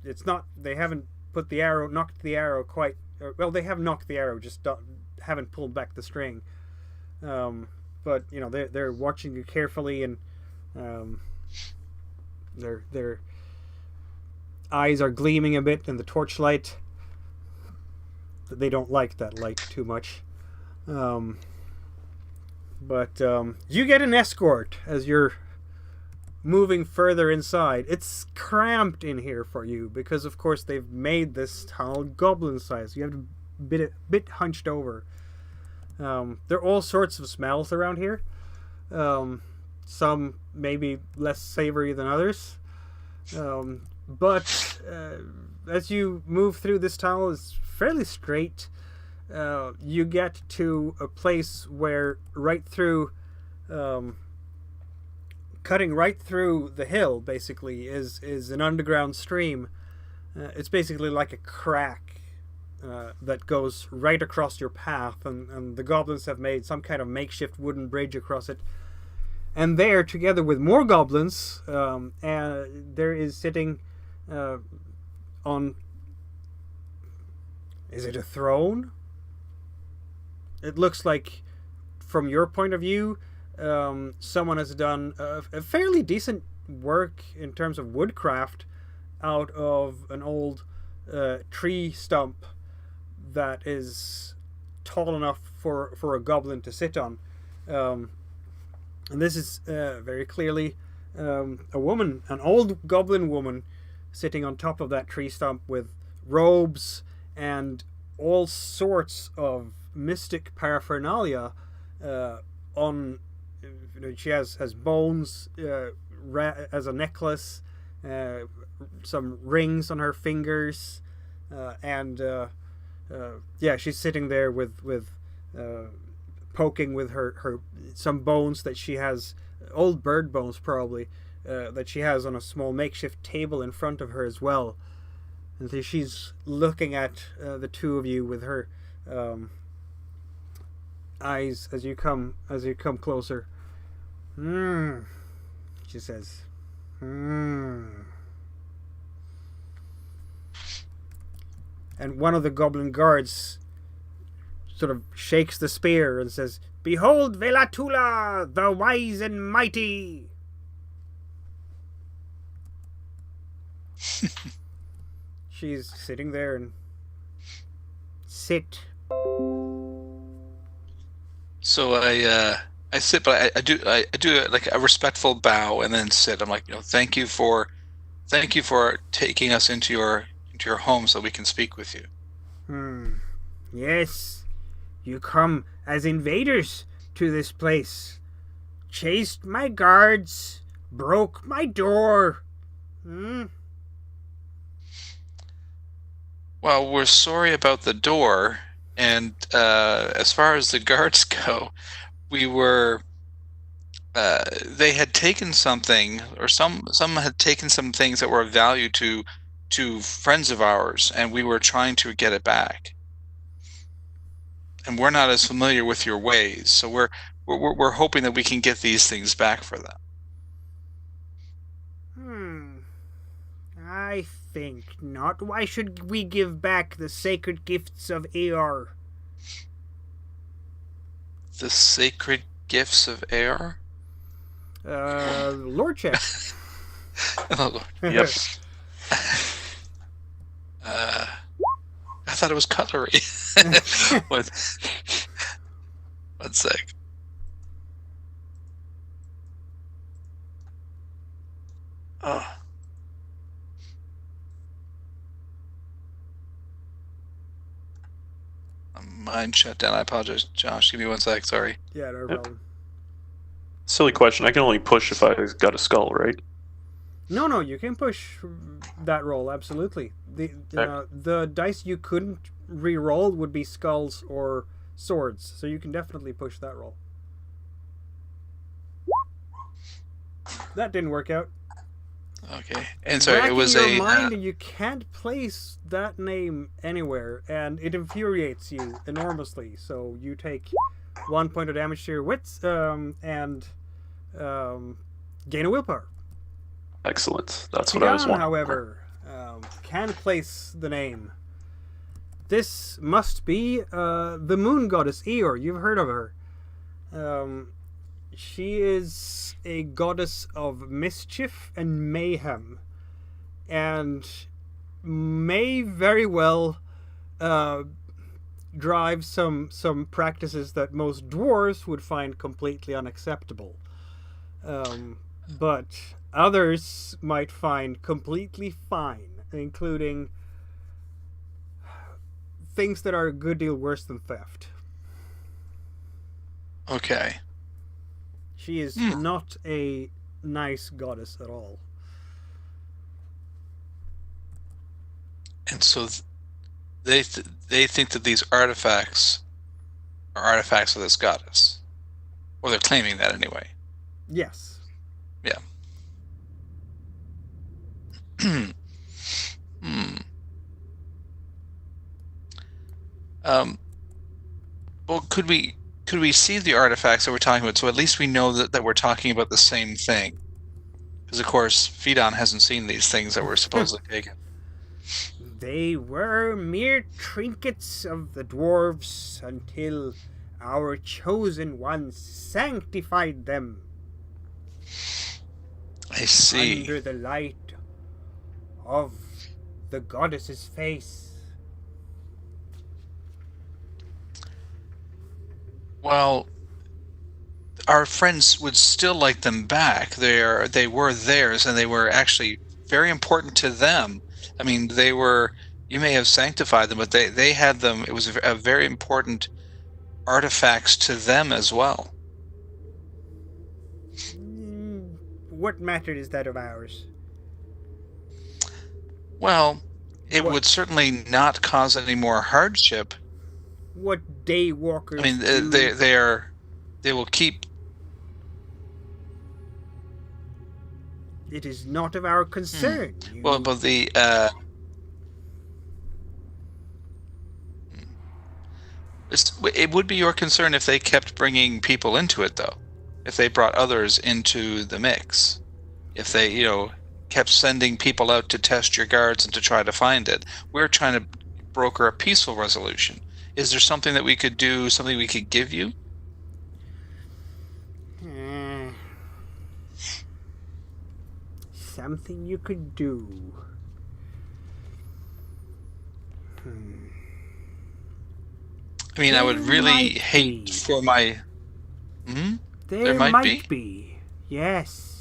A: it's not. They haven't knocked the arrow quite. Well, they have knocked the arrow, just haven't pulled back the string. But you know they're watching you carefully, and their eyes are gleaming a bit in the torchlight. They don't like that light too much. But you get an escort as you're moving further inside. It's cramped in here for you because, of course, they've made this tunnel goblin size. You have to bit hunched over. There are all sorts of smells around here. Some maybe less savory than others. But as you move through this tunnel, it's fairly straight. You get to a place where cutting right through the hill, basically, is an underground stream. It's basically like a crack that goes right across your path, and the goblins have made some kind of makeshift wooden bridge across it. And there, together with more goblins, and there is sitting on... Is it a throne? It looks like, from your point of view, someone has done a fairly decent work in terms of woodcraft out of an old tree stump that is tall enough for a goblin to sit on. And this is very clearly a woman, an old goblin woman, sitting on top of that tree stump with robes and all sorts of mystic paraphernalia on. She has bones as a necklace, some rings on her fingers, and she's sitting there with poking with her some bones that she has, old bird bones probably, that she has on a small makeshift table in front of her as well. And so she's looking at the two of you with her eyes as you come closer. She says. And one of the goblin guards sort of shakes the spear and says, "Behold Velatula, the wise and mighty!" She's sitting there and... Sit.
D: So I sit, but I do like a respectful bow and then sit. I'm like, thank you for taking us into your home so we can speak with you.
A: Yes, you come as invaders to this place, chased my guards, broke my door.
D: Well, we're sorry about the door, and as far as the guards go, we were. They had taken something, or some had taken some things that were of value to friends of ours, and we were trying to get it back. And we're not as familiar with your ways, so we're hoping that we can get these things back for them.
A: I think not. Why should we give back the sacred gifts of Eor?
D: The sacred gifts of air?
A: Lord check.
D: Oh,
B: Yep.
D: I thought it was cutlery. One sec. Oh. My mind shut down. I apologize, Josh. Give me 1 sec. Sorry.
A: Yeah, no problem.
B: Silly question. I can only push if I got a skull, right?
A: No, you can push that roll, absolutely. The dice you couldn't re-roll would be skulls or swords, so you can definitely push that roll. That didn't work out.
D: Okay. And sorry, it was
A: your mind, and you can't place that name anywhere, and it infuriates you enormously. So you take 1 point of damage to your wits, and gain a willpower.
B: Excellent. That's what I was wanting.
A: However, can place the name. This must be the moon goddess Eor. You've heard of her. She is a goddess of mischief and mayhem, and may very well drive some practices that most dwarves would find completely unacceptable. But others might find completely fine, including things that are a good deal worse than theft.
D: Okay.
A: She is not a nice goddess at all.
D: And so they think that these artifacts are artifacts of this goddess. Or they're claiming that anyway.
A: Yes.
D: Yeah. Well, could we see the artifacts that we're talking about, so at least we know that we're talking about the same thing? Because, of course, Pheidon hasn't seen these things that were supposedly taken.
A: They were mere trinkets of the dwarves until our chosen ones sanctified them.
D: I see.
A: Under the light of the goddess's face.
D: Well, our friends would still like them back. They were theirs, and they were actually very important to them. I mean, they were. You may have sanctified them, but they had them. It was a very important artifacts to them as well.
A: What matter is that of ours?
D: Well, it would certainly not cause any more hardship
A: what daywalkers
D: I mean,
A: do.
D: they will keep.
A: It is not of our concern.
D: Well, but it would be your concern if they kept bringing people into it, though. If they brought others into the mix, if they, kept sending people out to test your guards and to try to find it. We're trying to broker a peaceful resolution. Is there something that we could do? Something we could give you?
A: Something you could do.
D: I mean, I would really
A: might
D: hate
A: be.
D: for my.
A: There
D: might
A: be. Yes.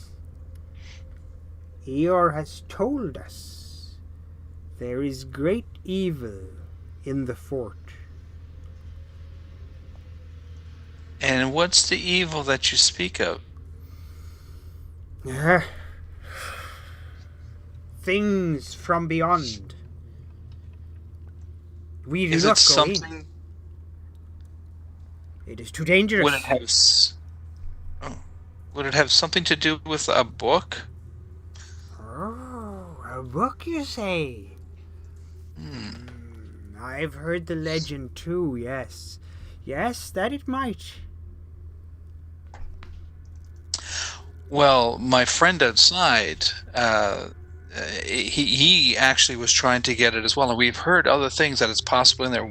A: Eeyore has told us there is great evil in the fort.
D: And what's the evil that you speak of?
A: Things from beyond. We do
D: Is
A: not
D: it
A: go in.
D: something?
A: It is too dangerous.
D: Would it have? Would it have something to do with a book?
A: Oh, a book, you say? I've heard the legend too, yes. Yes, that it might.
D: Well, my friend outside, he actually was trying to get it as well, and we've heard other things that it's possible in there.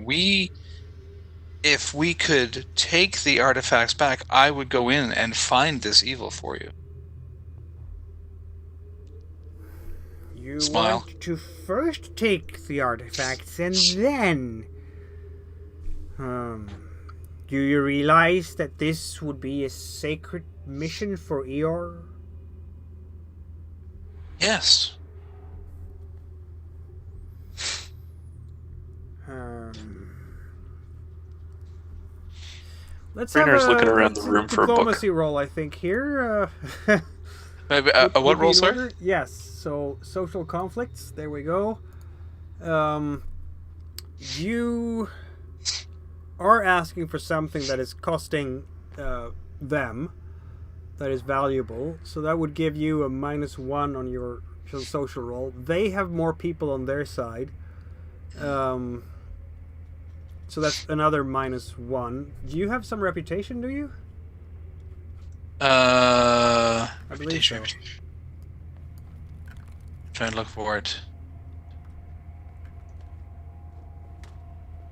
D: If we could take the artifacts back, I would go in and find this evil for you.
A: You
D: Smile.
A: want to first take the artifacts and then... Do you realize that this would be a sacred mission for Eeyore?
D: Yes.
A: Let's have
B: Rainer's
A: a
B: looking around the
A: let's
B: room for a book.
A: diplomacy roll, I think, here.
D: Maybe,
A: Would
D: what
A: be
D: roll,
A: in
D: sir?
A: order? Yes, so social conflicts, there we go. You are asking for something that is costing them, that is valuable, so that would give you a -1 on your social roll. They have more people on their side, so that's another -1. Do you have some reputation, do you? believe so.
D: Reputation. Trying to look for it.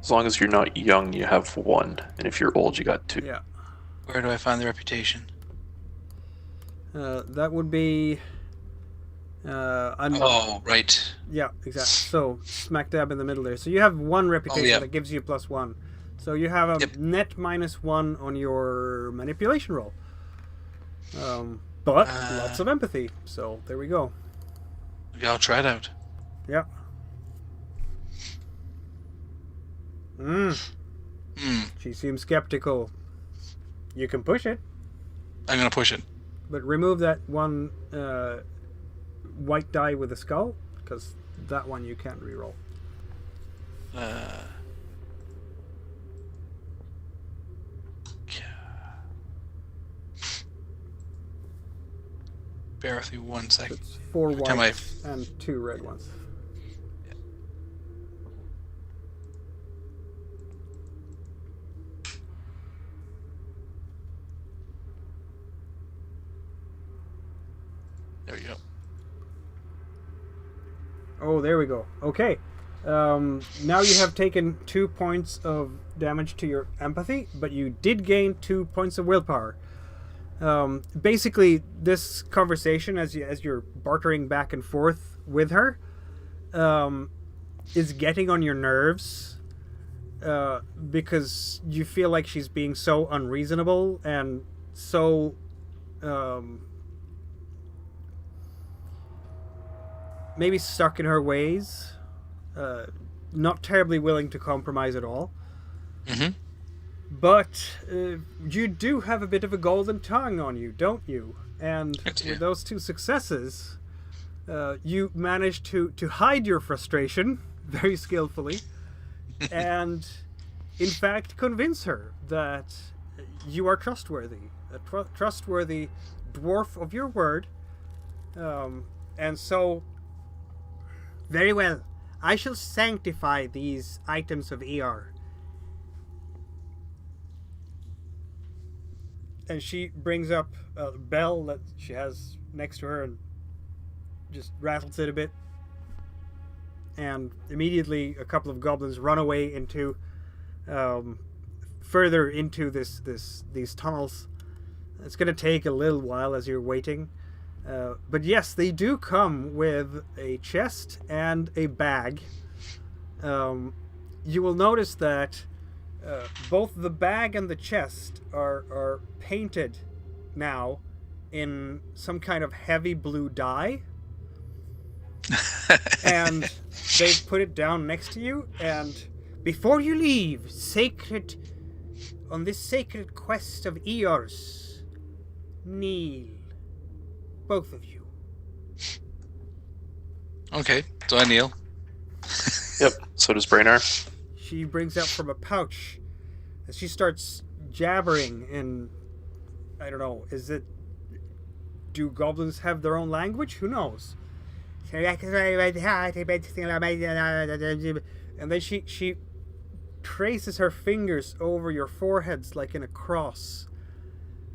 B: As long as you're not young, you have 1, and if you're old, you got 2.
A: Yeah.
D: Where do I find the reputation?
A: That would be...
D: Oh, right.
A: Yeah, exactly. So, smack dab in the middle there. So you have 1 reputation
D: yeah.
A: that gives you +1. So you have a
D: Yep.
A: net -1 on your manipulation roll. But lots of empathy. So there we go.
D: Maybe I'll try it out.
A: Yeah. She seems skeptical. You can push it,
D: I'm gonna push it.
A: but remove that one white die with a skull, because that one you can't reroll.
D: Bear with me 1 second.
A: It's 4
D: time
A: whites and 2 red ones.
D: There you go.
A: Oh, there we go. Okay. Now you have taken 2 points of damage to your empathy, but you did gain 2 points of willpower. Basically, this conversation, as you're bartering back and forth with her, is getting on your nerves, because you feel like she's being so unreasonable and so maybe stuck in her ways, not terribly willing to compromise at all. But you do have a bit of a golden tongue on you, don't you? And with those 2 successes, you managed to hide your frustration very skillfully, and in fact, convince her that you are trustworthy, a trustworthy dwarf of your word. And so, very well, I shall sanctify these items of ER. And she brings up a bell that she has next to her and just rattles it a bit. And immediately a couple of goblins run away into further into these tunnels. It's going to take a little while as you're waiting. But yes, they do come with a chest and a bag. You will notice that both the bag and the chest are painted now in some kind of heavy blue dye. And they've put it down next to you. And before you leave, on this sacred quest of Eors, kneel. Both of you.
D: Okay, so I kneel.
B: Yep, so does Braynar.
A: She brings out from a pouch as she starts jabbering in, I don't know, do goblins have their own language? Who knows? And then she traces her fingers over your foreheads like in a cross.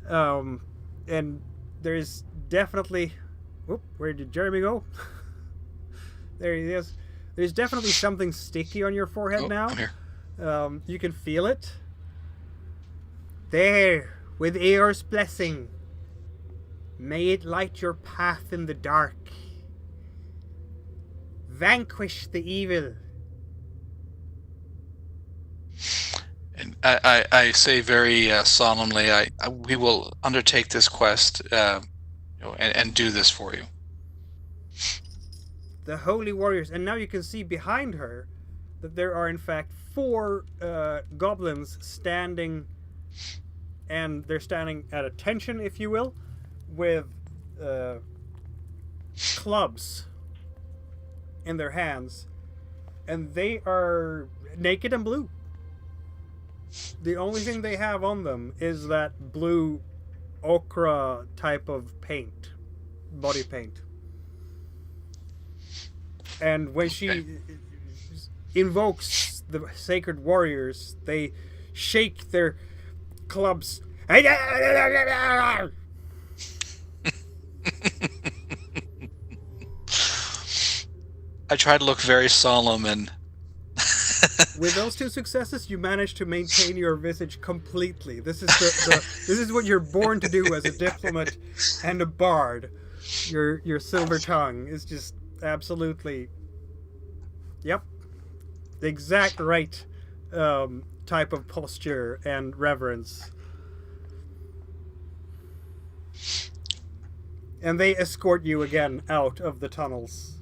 A: And there's definitely... Whoop, where did Jeremy go? There he is. There's definitely something sticky on your forehead now.
D: I'm here.
A: You can feel it. There, with Eor's blessing, may it light your path in the dark. Vanquish the evil.
D: And I say very solemnly, we will undertake this quest and do this for you.
A: The holy warriors. And now you can see behind her that there are in fact 4 goblins standing, and they're standing at attention, if you will, with clubs in their hands, and they are naked and blue. The only thing they have on them is that blue ochre type of paint, body paint. And when she invokes the sacred warriors, they shake their clubs.
D: I try to look very solemn and...
A: With those 2 successes, you manage to maintain your visage completely. This is this is what you're born to do as a diplomat and a bard. Your silver tongue is just absolutely, yep, the exact right type of posture and reverence. And they escort you again out of the tunnels.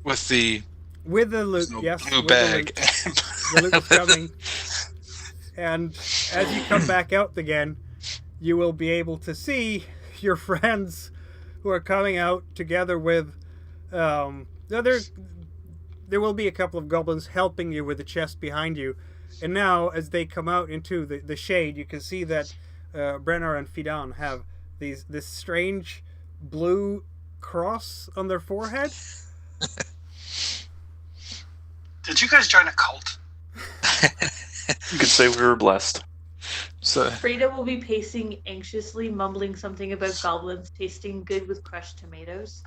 D: With the
A: loot, yes.
D: Blue
A: with
D: bag.
A: The loot's coming. And as you come back out again, you will be able to see your friends who are coming out together with... there will be a couple of goblins helping you with the chest behind you. And now, as they come out into the shade, you can see that Brennar and Fidan have this strange blue cross on their forehead.
E: Did you guys join a cult?
B: You could say we were blessed.
D: So
C: Frida will be pacing anxiously, mumbling something about goblins tasting good with crushed tomatoes.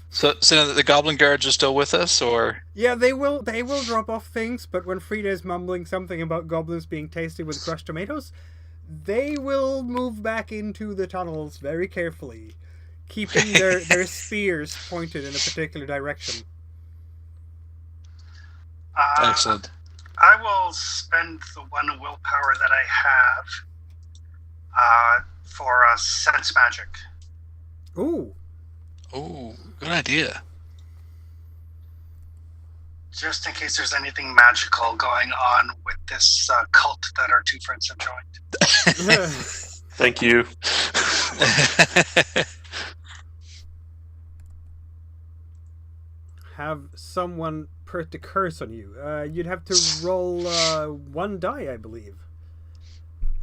D: So now the goblin guards are still with us, or?
A: Yeah, they will drop off things, but when Frida is mumbling something about goblins being tasted with crushed tomatoes, they will move back into the tunnels very carefully, keeping their spears pointed in a particular direction.
D: Excellent.
E: I will spend the 1 willpower that I have for sense magic.
A: Ooh.
D: Oh, good idea.
E: Just in case there's anything magical going on with this cult that our 2 friends have joined.
B: Thank you.
A: have someone put the curse on you. You'd have to roll 1 die, I believe.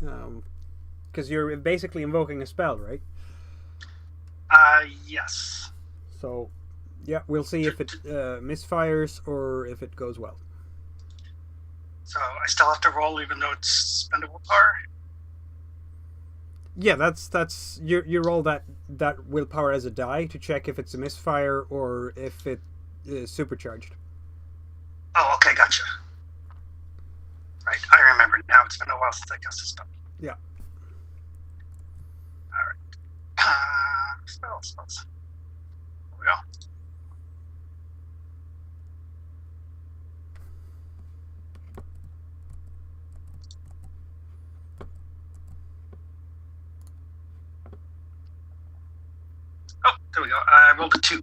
A: Because you're basically invoking a spell, right?
E: Yes.
A: So, yeah, we'll see if it misfires or if it goes well.
E: So I still have to roll even though it's spendable power?
A: Yeah, that's you roll that willpower as a die to check if it's a misfire or if it is supercharged.
E: Oh, okay, gotcha. Right, I remember now. It's been a while since I cast this spell.
A: Yeah.
E: Alright. Spells. There we go. Oh, there we go. I rolled a 2.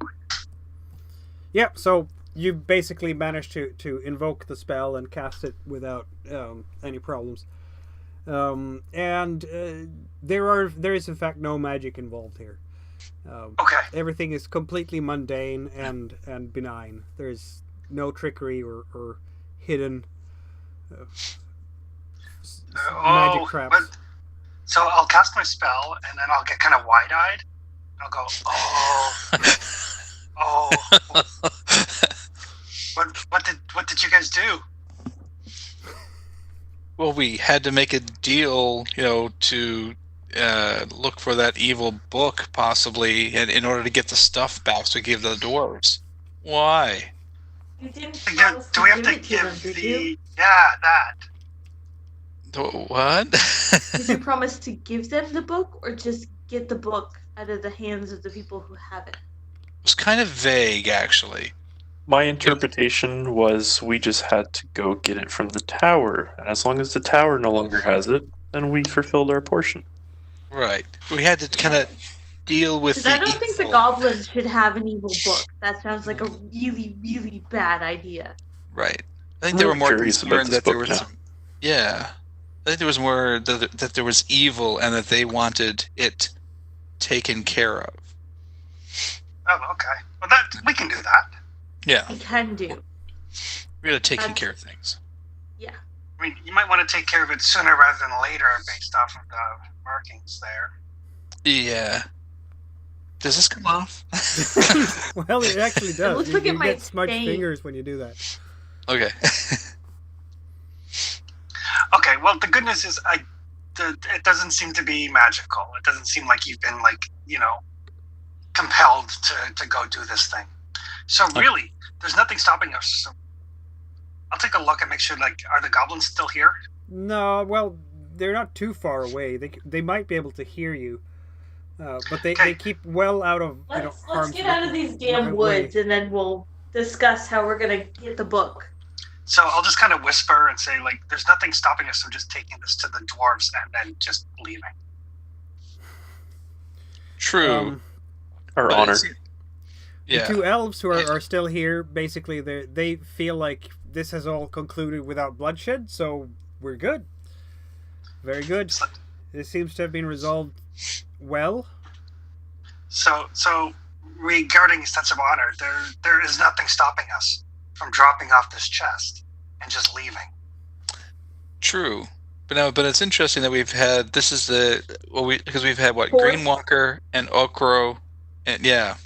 A: Yeah, so you basically managed to invoke the spell and cast it without any problems. And there is in fact no magic involved here.
E: Okay.
A: Everything is completely mundane and benign. There's no trickery or hidden magic traps.
E: But, so I'll cast my spell, and then I'll get kind of wide-eyed. I'll go, oh. What did you guys do?
D: Well, we had to make a deal, to look for that evil book, possibly, and in order to get the stuff back to give the dwarves. Why?
C: You didn't
E: Do
C: promise
E: we have
C: give
E: to
C: it
E: give
C: them, did you?
E: that?
D: What?
C: Did you promise to give them the book, or just get the book out of the hands of the people who have it?
D: It was kind of vague, actually.
B: My interpretation was we just had to go get it from the tower, and as long as the tower no longer has it, then we fulfilled our portion.
D: Right. We had to kind of deal with
C: Because I don't think the goblins should have an evil book. That sounds like a really, really bad idea.
D: Right. I think they were more
B: curious about
D: concerned
B: this
D: that there
B: book
D: was
B: now.
D: Yeah. I think there was more that there was evil and that they wanted it taken care of.
E: Oh, okay. Well, we can do that.
D: Yeah.
C: We can do.
D: We gotta take care of things.
C: Yeah.
E: I mean, you might want to take care of it sooner rather than later based off of the markings there.
D: Yeah. Does this come off?
A: Well, it actually does.
C: It looks like it
A: you
C: might
A: get smudged
C: stain.
A: fingers when you do that.
D: Okay.
E: Okay, well, the good news is it doesn't seem to be magical. It doesn't seem like you've been, compelled to go do this thing. So really, there's nothing stopping us. So I'll take a look and make sure, are the goblins still here?
A: No, well, they're not too far away. They might be able to hear you, but they keep well out of
C: Let's
A: harm's
C: get out of these damn
A: way.
C: woods, and then we'll discuss how we're gonna get the book.
E: So I'll just kind of whisper and say, there's nothing stopping us from just taking this to the dwarves and then just leaving.
D: True.
B: Our
D: But
B: honor.
D: it's-
A: The
D: Yeah.
A: two elves who are still here, basically, they feel like this has all concluded without bloodshed, so we're good. Very good. This seems to have been resolved well.
E: So regarding sense of honor, there is nothing stopping us from dropping off this chest and just leaving.
D: True. But it's interesting that we've had because we've had
C: Fourth.
D: Greenwalker and Okro, and yeah.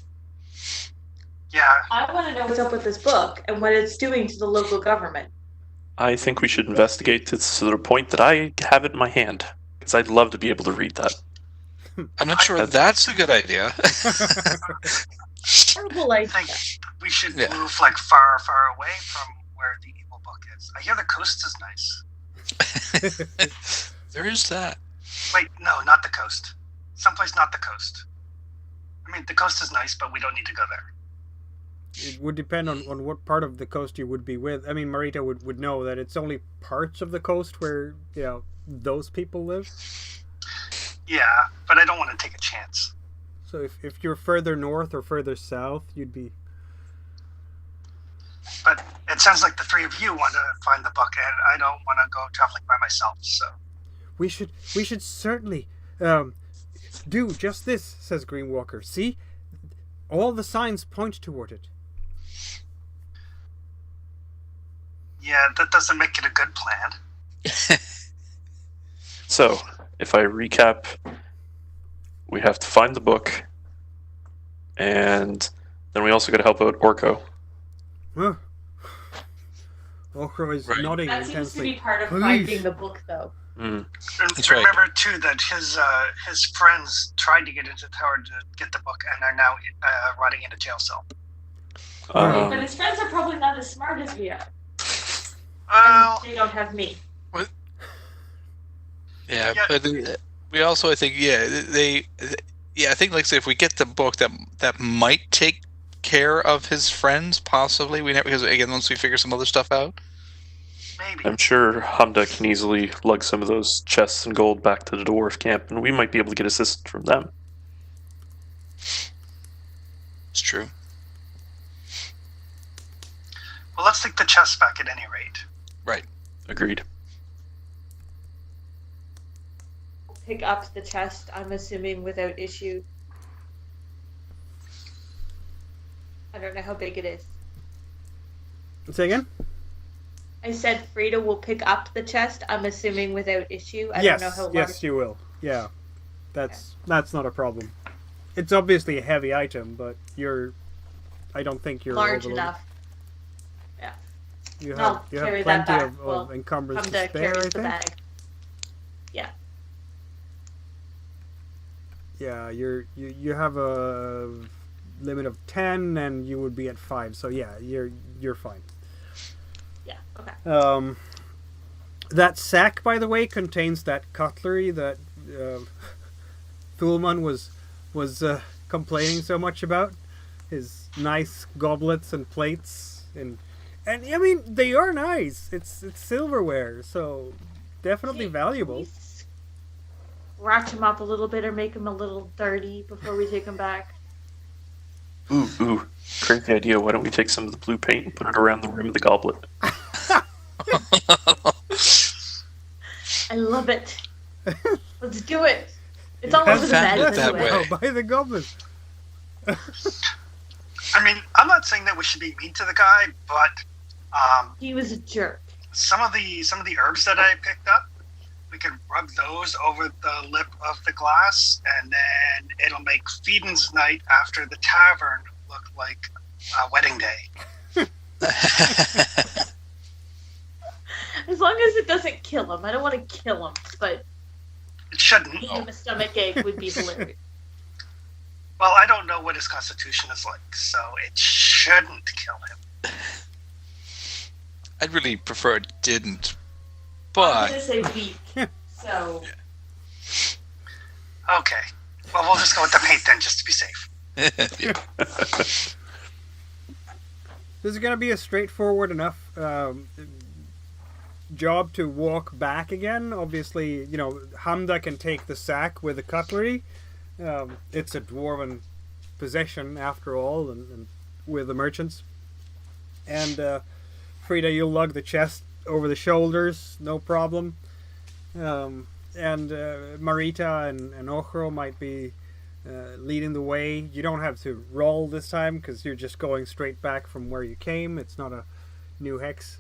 E: Yeah,
C: I want to know what's up with this book and what it's doing to the local government.
B: I think we should investigate this to the point that I have it in my hand, because I'd love to be able to read that.
D: I'm not sure that's a good idea.
C: Terrible
E: I
C: idea.
E: think we should
D: Yeah.
E: move far, far away from where the evil book is. I hear the coast is nice.
D: There is that.
E: Wait, no, not the coast. Someplace not the coast. I mean, the coast is nice, but we don't need to go there.
A: It would depend on what part of the coast you would be with. I mean, Marita would know that it's only parts of the coast where, those people live.
E: Yeah, but I don't want to take a chance.
A: So if you're further north or further south, you'd be...
E: But it sounds like the three of you want to find the book, and I don't want to go traveling by myself, so...
A: We should certainly do just this, says Greenwalker. See? All the signs point toward it.
E: Yeah, that doesn't make it a good plan.
B: So, if I recap, we have to find the book, and then we also got to help out Orko.
A: Huh. Okro is
D: Right.
A: nodding
C: That seems to be
A: intensely.
C: part of
A: Please.
C: finding the book, though.
B: Mm.
E: And
D: That's right.
E: remember too that his friends tried to get into the tower to get the book and are now rotting in a jail cell.
C: But
B: Um,
C: his friends are probably not as smart as we are.
E: Well,
C: And they don't have me.
D: Yeah,
E: Yeah.
D: but we also, I think, I think, like, say, if we get the book, that might take care of his friends, possibly. We never, because again, once we figure some other stuff out.
E: maybe.
B: I'm sure Hamda can easily lug some of those chests and gold back to the dwarf camp, and we might be able to get assistance from them.
D: It's true.
E: Well, let's take the chest back at any rate.
D: Right.
B: Agreed.
C: Pick up the chest, I'm assuming, without issue. I don't know how big it is.
A: Say again?
C: I said Frida will pick up the chest, I'm assuming, without issue. I
A: Yes,
C: don't know how large.
A: yes, you will. Yeah, that's not a problem. It's obviously a heavy item, but I don't think you're
C: Large
A: overloaded.
C: enough.
A: You
C: I'll
A: have
C: carry that
A: plenty
C: back.
A: of
C: Well,
A: encumbrance
C: Come
A: to
C: to
A: spare, I
C: carry the
A: think.
C: bag. Yeah.
A: Yeah, you have a limit of 10, and you would be at 5. So yeah, you're fine.
C: Yeah, okay.
A: That sack, by the way, contains that cutlery that Thulman was complaining so much about. His nice goblets and plates, and I mean they are nice. It's silverware, so definitely valuable.
C: We scratch him up a little bit or make him a little dirty before we take him back.
B: Ooh, crazy idea. Why don't we take some of the blue paint and put it around the rim of the goblet?
C: I love it. Let's do it. It's all
A: Have
C: over the
D: found
C: bed
D: it that
C: anyway.
D: way.
A: Oh, by the goblin.
E: I mean, I'm not saying that we should be mean to the guy, but
C: He was a jerk.
E: some of the herbs that I picked up, we could rub those over the lip of the glass, and then it'll make Feedin's night after the tavern look like a wedding day.
C: As long as it doesn't kill him. I don't want to kill him, but
E: It shouldn't.
C: giving him a stomach ache would be hilarious.
E: Well, I don't know what his constitution is like, so it shouldn't kill him.
D: I'd really prefer it didn't,
C: I'm
D: but
C: gonna say weak. So
E: Okay. Well, we'll just go with the paint then, just to be safe.
D: yeah.
A: This is going to be a straightforward enough job to walk back again. Obviously, Hamda can take the sack with the cutlery. It's a dwarven possession, after all, and with the merchants. And Frida, you'll lug the chest over the shoulders, no problem. And Marita and Ochro might be leading the way. You don't have to roll this time because you're just going straight back from where you came. It's not a new hex.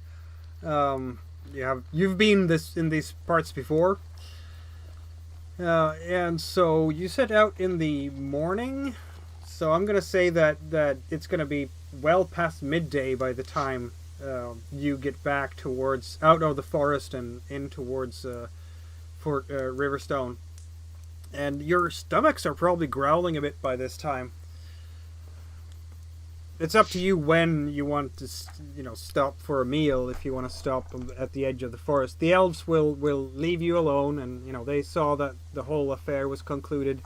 A: You've been in these parts before, and so you set out in the morning. So I'm gonna say that it's gonna be well past midday by the time you get back out of the forest and in towards Fort Riverstone. And your stomachs are probably growling a bit by this time. It's up to you when you want to, stop for a meal. If you want to stop at the edge of the forest, the elves will leave you alone, and they saw that the whole affair was concluded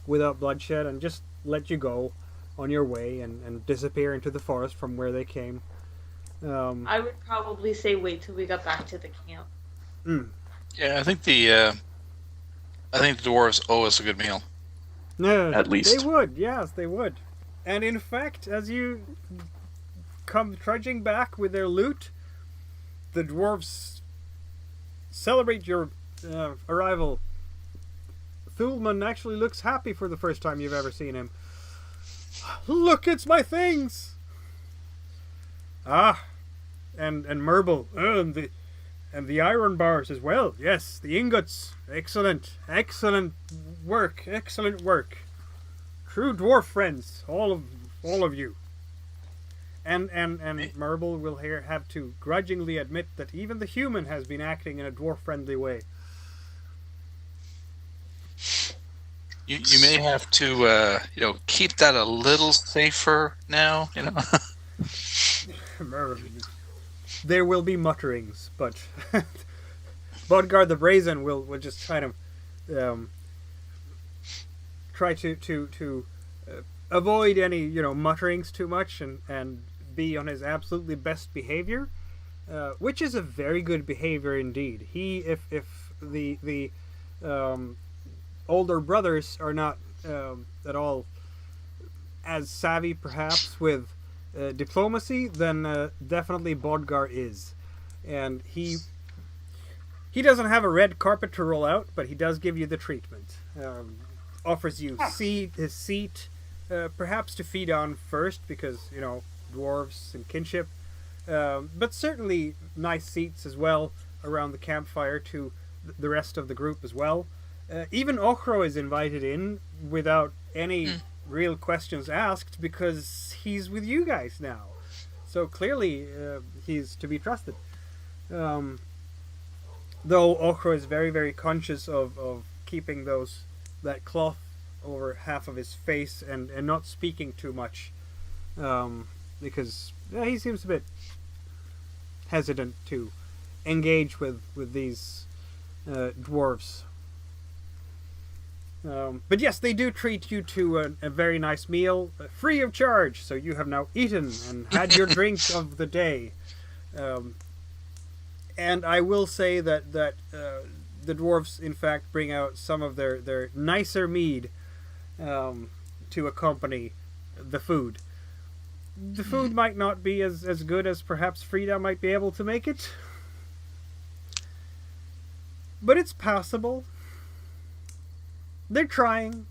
A: without bloodshed, and just let you go on your way and disappear into the forest from where they came.
C: I would probably say wait till we got back to the camp.
D: Yeah, I think the dwarves owe us a good meal.
B: At least.
A: They would, yes, they would. And in fact, as you come trudging back with their loot, the dwarves celebrate your arrival. Thulman actually looks happy for the first time you've ever seen him. Look, it's my things! Ah, and Merble, and the iron bars as well. Yes, the ingots. Excellent work. True dwarf friends, all of you. And Merble will have to grudgingly admit that even the human has been acting in a dwarf-friendly way.
D: You may have to keep that a little safer now.
A: There will be mutterings, but Bodgar the Brazen will just kind of try to avoid any mutterings too much and be on his absolutely best behavior, which is a very good behavior indeed. He if the older brothers are not at all as savvy perhaps with diplomacy, then definitely Bodgar is. And he doesn't have a red carpet to roll out, but he does give you the treatment. Offers you his seat, perhaps to feed on first, because, dwarves and kinship. But certainly nice seats as well around the campfire to the rest of the group as well. Even Ochro is invited in without any real questions asked, because he's with you guys now. So clearly he's to be trusted. Though Ochro is very, very conscious of keeping that cloth over half of his face and not speaking too much, because he seems a bit hesitant to engage with these dwarves. But yes, they do treat you to a very nice meal, free of charge, so you have now eaten and had your drink of the day. And I will say that the dwarves, in fact, bring out some of their nicer mead to accompany the food. The food might not be as good as perhaps Frida might be able to make it, but it's passable. They're trying.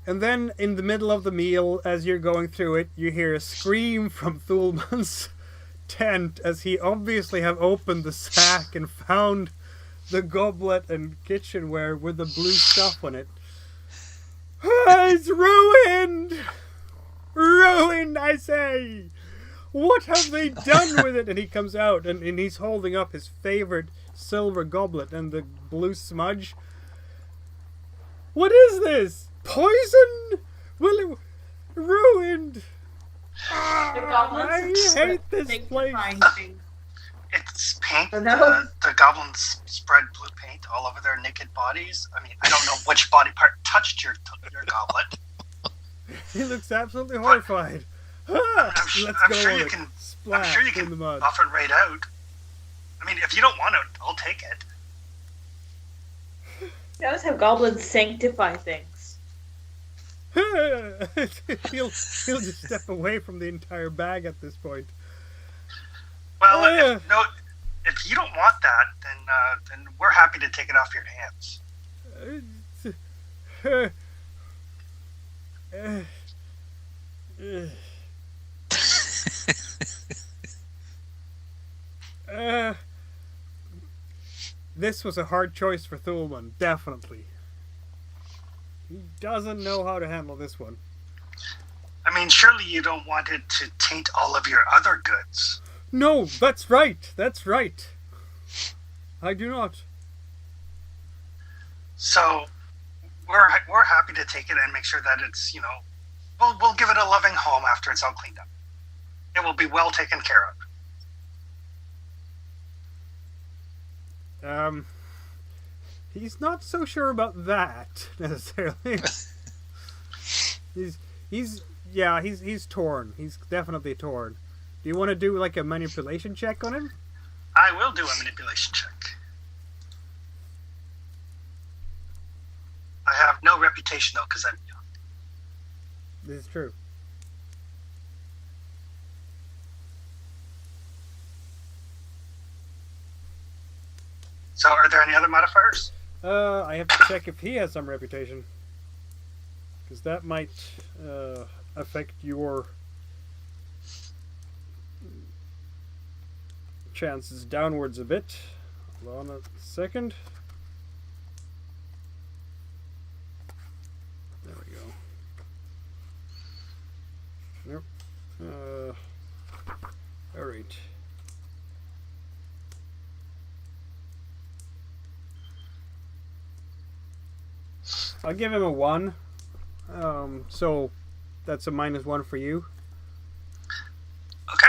A: And then, in the middle of the meal, as you're going through it, you hear a scream from Thulman's tent, as he obviously have opened the sack and found the goblet and kitchenware with the blue stuff on it. It's ruined! Ruined, I say! What have they done with it? And he comes out, and he's holding up his favorite silver goblet and the blue smudge. What is this? Poison? Well, ruined. I hate this place.
E: It's paint. The goblins spread blue paint all over their naked bodies. I mean, I don't know which body part touched your goblet.
A: He looks absolutely horrified.
E: I'm sure you can buff it right out. I mean, if you don't want it, I'll take it.
C: You always have goblins sanctify things.
A: he'll just step away from the entire bag at this point.
E: Well, if you don't want that, then we're happy to take it off your hands.
A: This was a hard choice for Thulman, definitely. He doesn't know how to handle this one.
E: I mean, surely you don't want it to taint all of your other goods.
A: No, that's right. I do not.
E: So, we're happy to take it and make sure that it's, we'll give it a loving home after it's all cleaned up. It will be well taken care of.
A: He's not so sure about that necessarily. he's torn. He's definitely torn. Do you want to do like a manipulation check on him?
E: I will do a manipulation check. I have no reputation though, because I'm young.
A: This is true.
E: So, are there any other modifiers?
A: I have to check if he has some reputation, because that might affect your chances downwards a bit. Hold on a second. There we go. Nope. Alright. I'll give him a 1. So that's a -1 for you.
E: Okay.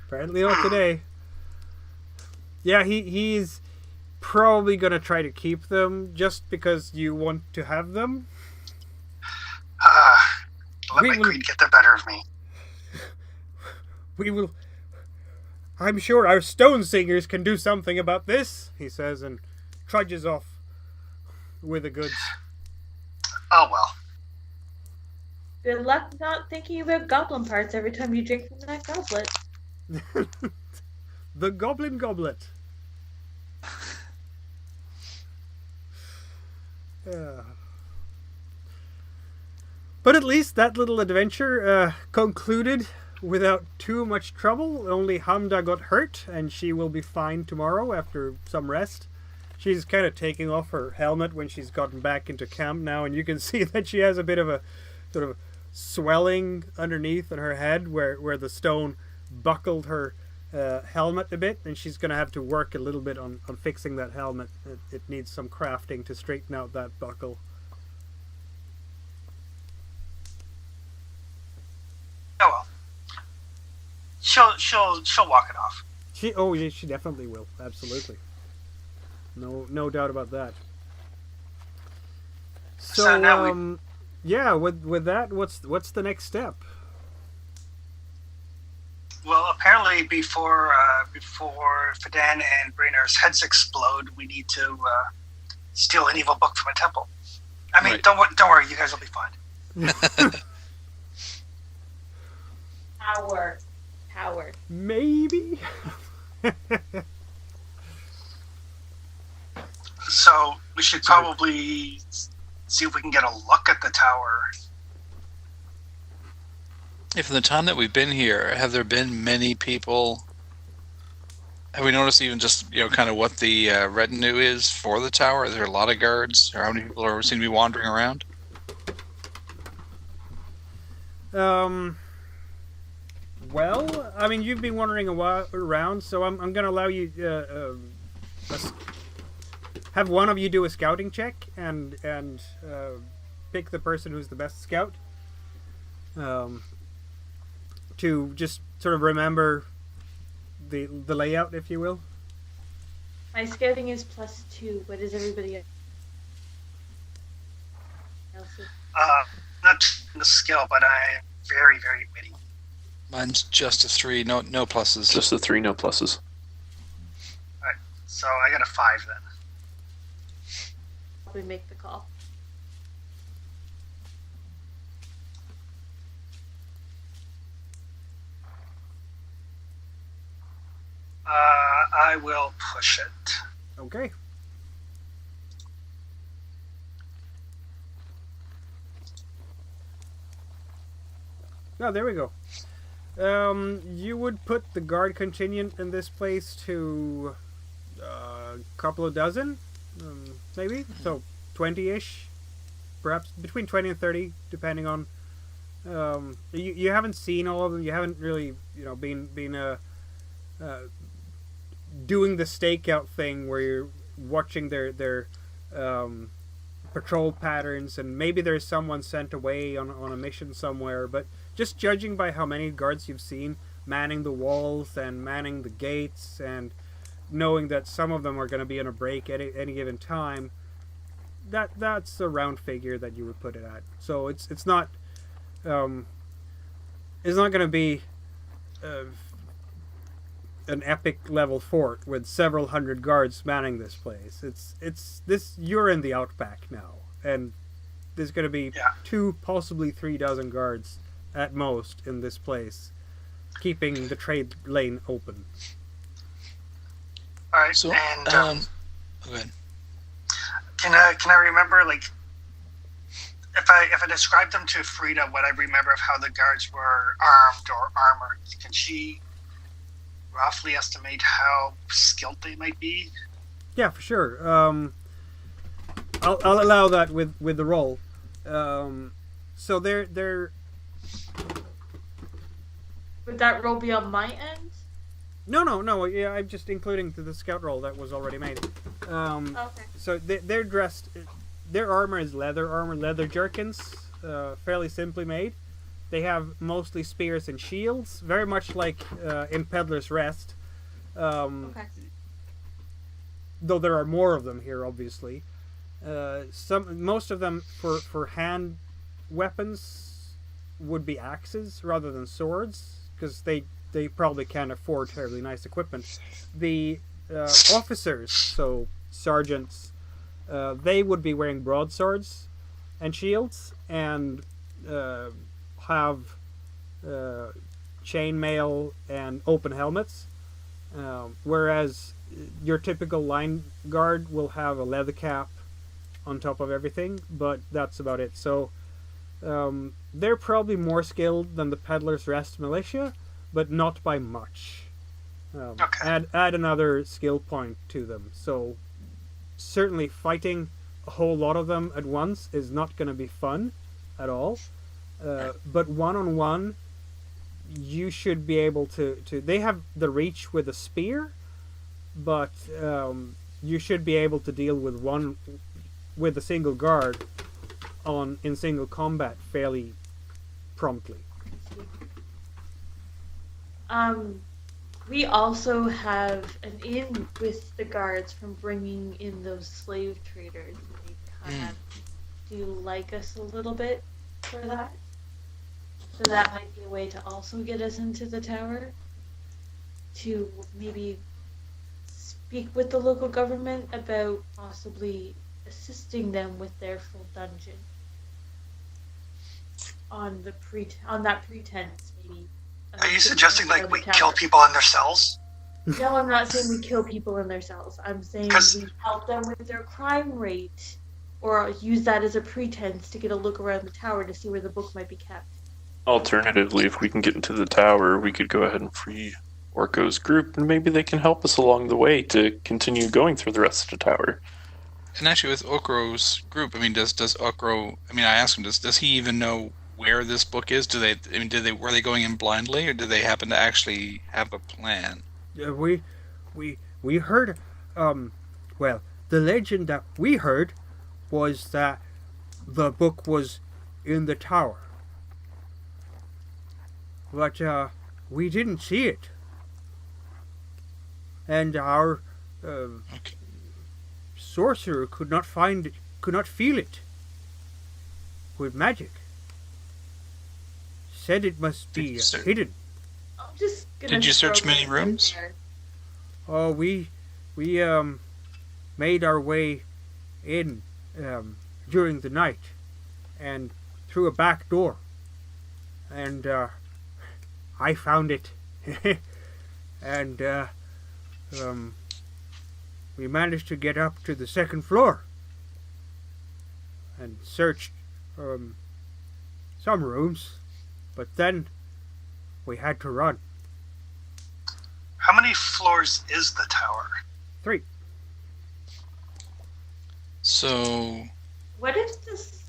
A: Apparently not today. Yeah, he's probably gonna try to keep them just because you want to have them.
E: Let
A: We
E: my
A: will-
E: greed get the better of me.
A: We will. I'm sure our stone singers can do something about this, he says, and trudges off with the goods.
E: Oh well.
C: Good luck not thinking about goblin parts every time you drink from that goblet.
A: The Goblin Goblet. But at least that little adventure concluded without too much trouble. Only Hamda got hurt, and she will be fine tomorrow after some rest. She's kind of taking off her helmet when she's gotten back into camp now, and you can see that she has a bit of a sort of swelling underneath on her head where the stone buckled her helmet a bit, and she's going to have to work a little bit on fixing that helmet. It needs some crafting to straighten out that buckle.
E: Oh well. She'll walk it off.
A: She definitely will. Absolutely. No doubt about that.
E: So now
A: yeah, with that, what's the next step?
E: Well, apparently before Fadan and Brainer's heads explode, we need to steal an evil book from a temple. I mean,
D: Right.
E: don't worry, you guys will be fine.
C: Power.
A: Maybe.
E: So we should probably see if we can get a look at the tower.
D: If in the time that we've been here, have there been many people? Have we noticed even just kind of what the retinue is for the tower? Is there a lot of guards, or how many people seem to be wandering around?
A: Well, I mean, you've been wandering a while around, so I'm going to allow you have one of you do a scouting check and pick the person who's the best scout. To just sort of remember the layout, if you will.
C: My scouting is +2. What is everybody else's?
E: Not the skill, but I am very, very witty.
D: Mine's just a 3, no pluses.
B: Just the 3, no pluses.
E: Alright, so I got a 5 then.
C: We make the call.
E: I will push it.
A: Okay. Oh, there we go. You would put the guard contingent in this place to a couple of dozen, maybe? So 20-ish, perhaps between 20 and 30, depending on... you haven't seen all of them. You haven't really, been doing the stakeout thing where you're watching their patrol patterns, and maybe there's someone sent away on a mission somewhere, but just judging by how many guards you've seen manning the walls and manning the gates, and knowing that some of them are going to be on a break at any given time, that's a round figure that you would put it at. So it's not going to be an epic level fort with several hundred guards manning this place. It's this. You're in the outback now, and there's going to be 2, possibly 3 dozen guards at most in this place, keeping the trade lane open.
E: All right,
D: So,
E: and
D: go ahead.
E: can I remember if I describe them to Frida, what I remember of how the guards were armed or armored, can she roughly estimate how skilled they might be?
A: Yeah, for sure. I'll allow that with the roll. So they're.
C: Would that roll be on my end?
A: No. Yeah, I'm just including the scout roll that was already made.
C: Okay.
A: So they're dressed. Their armor is leather armor, leather jerkins, fairly simply made. They have mostly spears and shields, very much like in Peddler's Rest.
C: Okay.
A: Though there are more of them here, obviously. Most of them for hand weapons would be axes rather than swords, because they probably can't afford terribly nice equipment. The officers, so sergeants, they would be wearing broadswords and shields and have chainmail and open helmets, whereas your typical line guard will have a leather cap on top of everything, but that's about it. So they're probably more skilled than the Peddler's Rest militia, but not by much.
E: Okay.
A: Add another skill point to them. So certainly fighting a whole lot of them at once is not going to be fun at all. But one-on-one, you should be able to... They have the reach with a spear, but you should be able to deal with a single guard in single combat fairly promptly.
C: We also have an in with the guards from bringing in those slave traders. They kind of do like us a little bit for that. So that might be a way to also get us into the tower. To maybe speak with the local government about possibly assisting them with their full dungeon. On that pretense, maybe.
E: Are you suggesting like we kill people in their cells?
C: No, I'm not saying we kill people in their cells. I'm saying we help them with their crime rate, or use that as a pretense to get a look around the tower to see where the book might be kept.
B: Alternatively, if we can get into the tower, we could go ahead and free Orko's group, and maybe they can help us along the way to continue going through the rest of the tower.
D: And actually, with Okro's group, I mean, does Okro? I mean, I asked him, does he even know where this book is? Were they going in blindly, or did they happen to actually have a plan?
A: We heard, well, the legend that we heard was that the book was in the tower. But, we didn't see it. And our, sorcerer could not feel it with magic. Said it must be hidden.
C: I'm just gonna
D: Did you search
C: throw
D: many
C: this
D: rooms?
C: in there.
A: Oh, we made our way in during the night and through a back door, and I found it, and we managed to get up to the second floor and searched some rooms, but then we had to run.
E: How many floors is the tower?
A: 3.
D: So,
C: What if this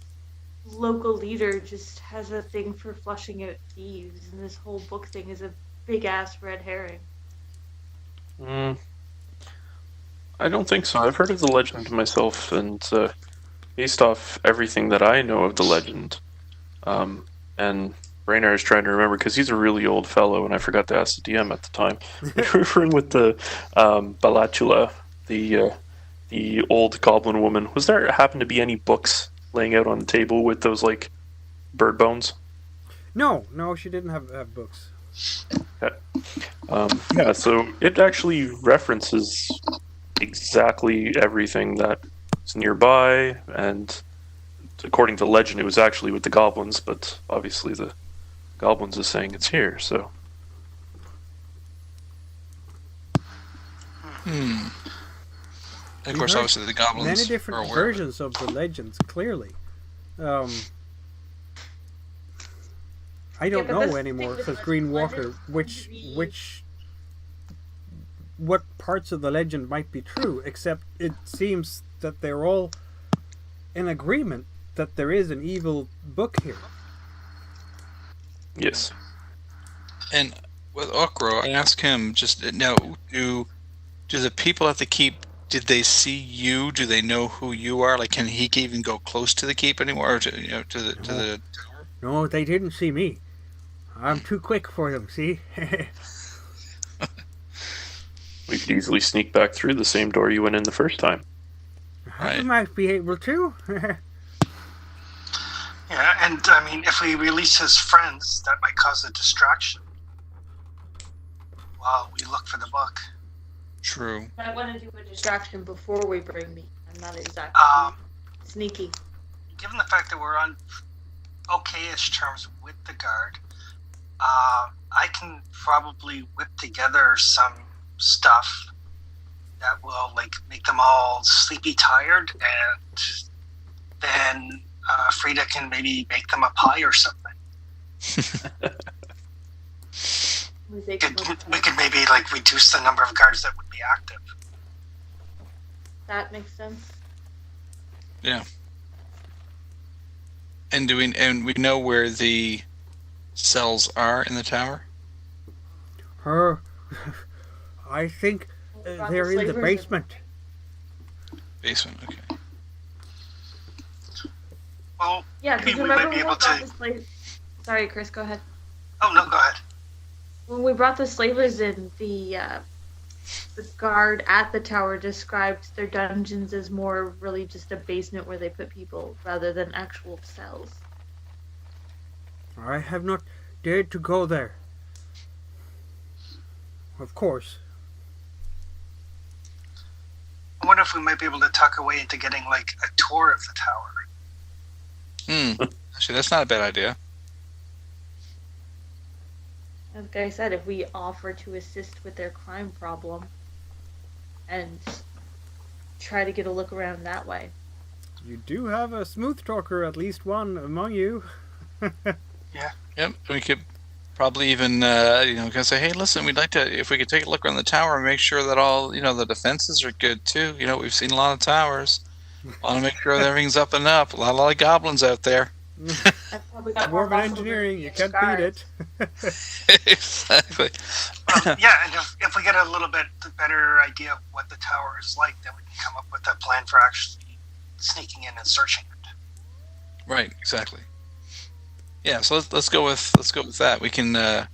C: local leader just has a thing for flushing out thieves, and this whole book thing is a big ass red herring?
B: I don't think so. I've heard of the legend myself, and based off everything that I know of the legend, and Raynar is trying to remember because he's a really old fellow, and I forgot to ask the DM at the time. We were in with the Balatula, the old goblin woman. Was there happen to be any books laying out on the table with those like bird bones?
A: No, she didn't have books.
B: Okay. Yeah, so it actually references exactly everything that's nearby, and according to legend, it was actually with the goblins, but obviously the goblins is saying it's here, so.
D: of course, obviously the goblins
A: Many
D: are
A: different
D: aware of it.
A: versions of the legends, clearly. I don't
C: but that's
A: know
C: the
A: anymore,
C: thing,
A: says
C: the
A: Green
C: legends
A: Walker,
C: tend to be-
A: what parts of the legend might be true, except it seems that they're all in agreement that there is an evil book here.
B: Yes.
D: And with Okro, I asked him just now: do the people at the keep? Did they see you? Do they know who you are? Like, can he even go close to the keep anymore, or to the tower?
A: No, they didn't see me. I'm too quick for them, see?
B: We could easily sneak back through the same door you went in the first time.
A: I
D: Right.
A: might be able to.
E: Yeah, and I mean, if we release his friends, that might cause a distraction while we look for the book.
D: True.
C: But I want to do a distraction before we bring me. I'm not exactly sneaky.
E: Given the fact that we're on okay-ish terms with the guard, I can probably whip together some stuff that will like make them all sleepy tired, and then Frida can maybe make them a pie or something. We could maybe like reduce the number of guards that would be active.
C: That makes sense.
D: Yeah. And we know where the cells are in the tower?
A: I think
C: Brought
A: they're in the
C: slavers
A: basement.
D: Basement, okay.
E: Well,
C: Yeah,
E: maybe
C: because
E: we
C: remember
E: might be
C: when we
E: able
C: brought
E: to.
C: the slaves. Sorry, Chris, go ahead.
E: Oh no, go ahead.
C: When we brought the slavers in, the guard at the tower described their dungeons as more really just a basement where they put people rather than actual cells.
A: I have not dared to go there. Of course.
E: I wonder if we might be able to tuck away into getting like a tour of the tower.
D: Actually, that's not a bad idea.
C: Like I said, if we offer to assist with their crime problem and try to get a look around that way.
A: You do have a smooth talker, at least one among you.
D: Yep, we could probably even, can say, hey, listen, we'd like to, if we could take a look around the tower and make sure that all, the defenses are good too. We've seen a lot of towers. Want to make sure that everything's up and up. A lot of goblins out there.
C: I've probably got more
A: Dwarven
C: muscle
A: engineering,
C: than
A: you
C: the
A: can't beat
C: guards.
A: it.
D: Exactly.
E: Yeah, and if we get a little bit better idea of what the tower is like, then we can come up with a plan for actually sneaking in and searching it.
D: Right, exactly. Yeah, so let's go with that. We can maybe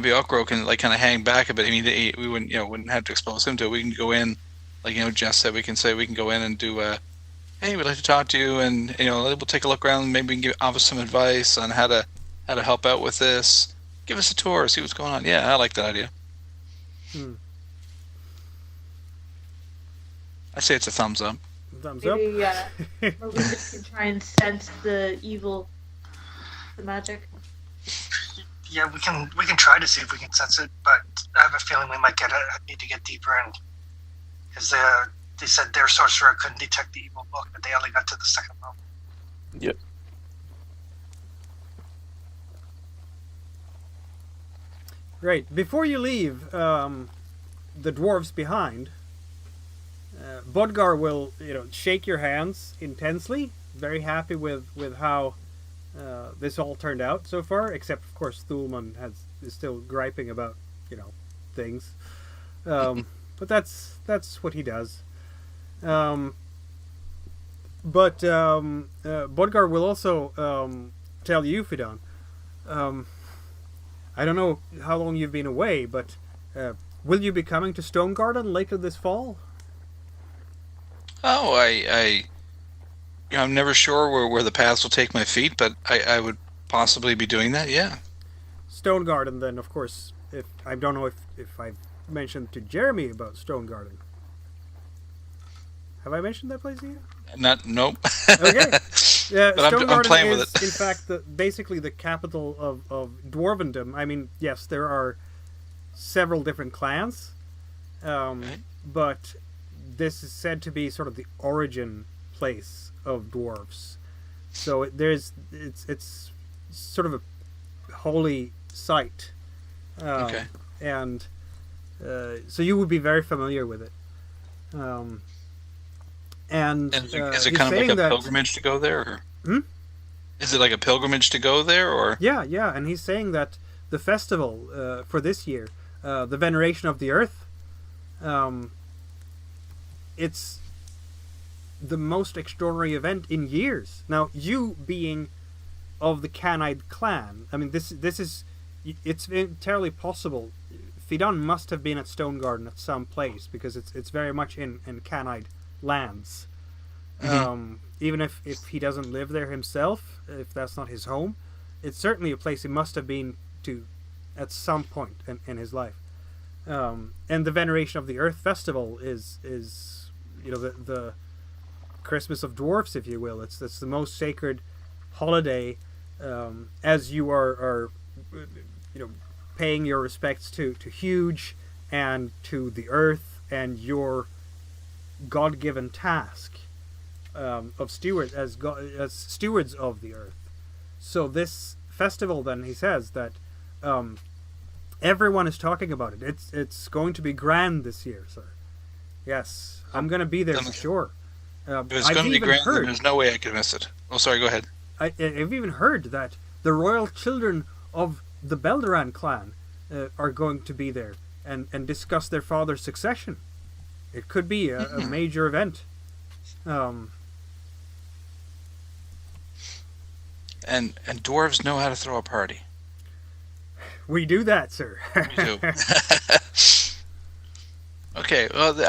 D: Okro can kind of hang back a bit. I mean, we wouldn't have to expose him to it. We can go in, Jess said. We can go in and do hey, we'd like to talk to you, and we'll take a look around. Maybe we can offer some advice on how to help out with this. Give us a tour, see what's going on. Yeah, I like that idea. I say it's a thumbs up.
A: Thumbs up.
C: Maybe Marina can try and sense the evil, the magic.
E: Yeah, we can try to see if we can sense it, but I have a feeling we might need to get deeper in, because they said their sorcerer couldn't detect the evil book, but they only got to the second level.
B: Yep.
A: Right. Before you leave the dwarves behind, Bodgar will shake your hands intensely. Very happy with how this all turned out so far. Except of course Thulman is still griping about things. But that's what he does. But Bodgar will also tell you, Fidon. I don't know how long you've been away, but will you be coming to Stone Garden later this fall?
D: Oh, I'm never sure where the paths will take my feet, but I would possibly be doing that. Yeah.
A: Stone Garden, then, of course. If I don't know if I've mentioned to Jeremy about Stone Garden. Have I mentioned that place to you?
D: Nope.
A: Okay.
D: But
A: Stone
D: I'm
A: Garden
D: playing
A: is,
D: with it.
A: in fact, basically the capital of Dwarvendom. I mean, yes, there are several different clans, but this is said to be sort of the origin place of dwarves. So it's sort of a holy site.
D: Okay.
A: And so you would be very familiar with it. And
D: And is
A: he's
D: it kind of like
A: saying
D: a
A: that-
D: pilgrimage to go there? Or?
A: Hmm?
D: Is it like a pilgrimage to go there, or?
A: Yeah, and he's saying that the festival for this year, the Veneration of the Earth, it's the most extraordinary event in years. Now, you being of the Canide clan, I mean, this is, it's entirely possible. Fidon must have been at Stone Garden at some place, because it's very much in Canide lands. Even if he doesn't live there himself, if that's not his home, it's certainly a place he must have been to at some point in his life. And the Veneration of the Earth Festival is the Christmas of dwarfs, if you will. It's the most sacred holiday, as you are paying your respects to Huge and to the Earth and your God-given task of steward as stewards of the Earth. So this festival, then, he says that everyone is talking about it. It's going to be grand this year, sir. Yes, I'm going to be there for sure.
D: If it's going to be grand, then there's no way I could miss it. Oh, sorry, go ahead.
A: I've even heard that the royal children of the Belderan clan are going to be there and discuss their father's succession. It could be a major event.
D: And dwarves know how to throw a party.
A: We do that, sir.
D: We do. Okay, well,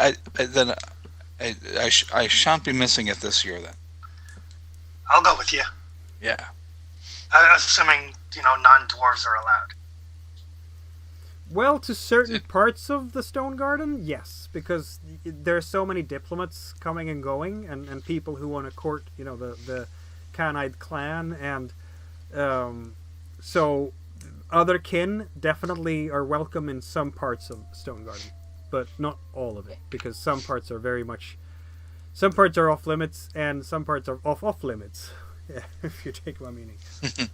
D: I shan't be missing it this year, then.
E: I'll go with you.
D: Yeah.
E: Assuming, non-dwarves are allowed.
A: Well, to certain parts of the Stone Garden, yes, because there are so many diplomats coming and going, and people who want to court, the Canide clan, and so other kin definitely are welcome in some parts of Stone Garden, but not all of it, because some parts are off limits, and some parts are off limits. Yeah, if you take my meaning.
C: I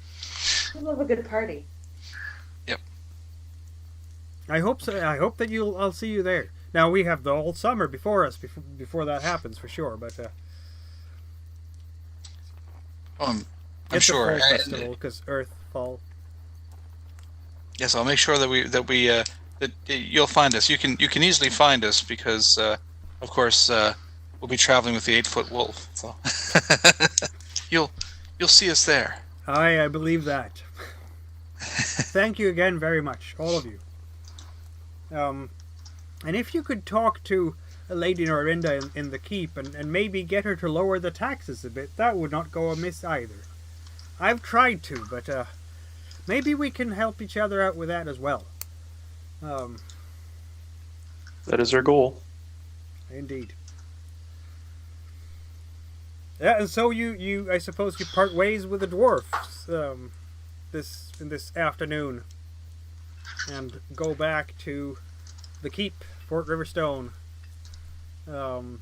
C: love a good party.
D: Yep.
A: I hope so. I hope that I'll see you there. Now we have the whole summer before us before that happens for sure. But
D: I'm
A: it's
D: sure.
A: a fall festival because Earth fall.
D: Yes, I'll make sure that you'll find us. You can easily find us because, of course, we'll be traveling with the 8-foot wolf. So you'll see us there.
A: I believe that. Thank you again very much, all of you. And if you could talk to Lady Norinda in the keep and maybe get her to lower the taxes a bit, that would not go amiss either. I've tried to, but maybe we can help each other out with that as well.
B: That is our goal.
A: Indeed. Yeah, and so you I suppose you part ways with the dwarfs this afternoon, and go back to the keep, Fort Riverstone. I'll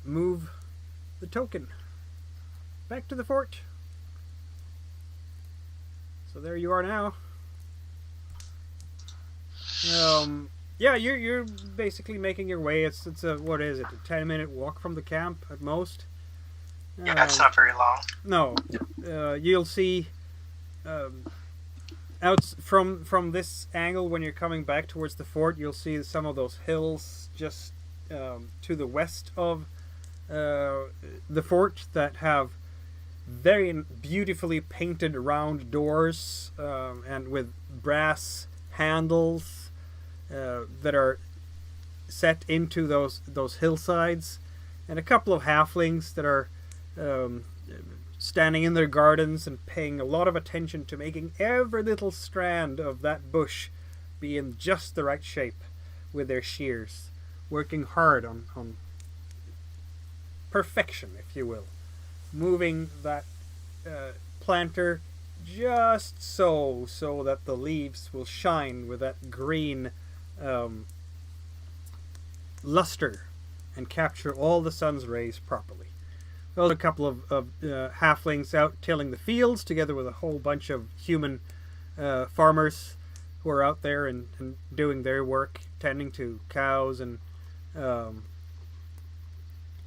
A: move the token back to the fort. So there you are now. Yeah, you're basically making your way. It's a what is it? A 10-minute walk from the camp at most.
E: Yeah, that's not very long.
A: No, you'll see out from this angle when you're coming back towards the fort. You'll see some of those hills just to the west of the fort that have very beautifully painted round doors and with brass handles that are set into those hillsides, and a couple of halflings that are standing in their gardens and paying a lot of attention to making every little strand of that bush be in just the right shape with their shears, working hard on perfection, if you will, moving that planter just so that the leaves will shine with that green luster and capture all the sun's rays properly. Well, a couple of halflings out tilling the fields together with a whole bunch of human farmers who are out there and doing their work, tending to cows and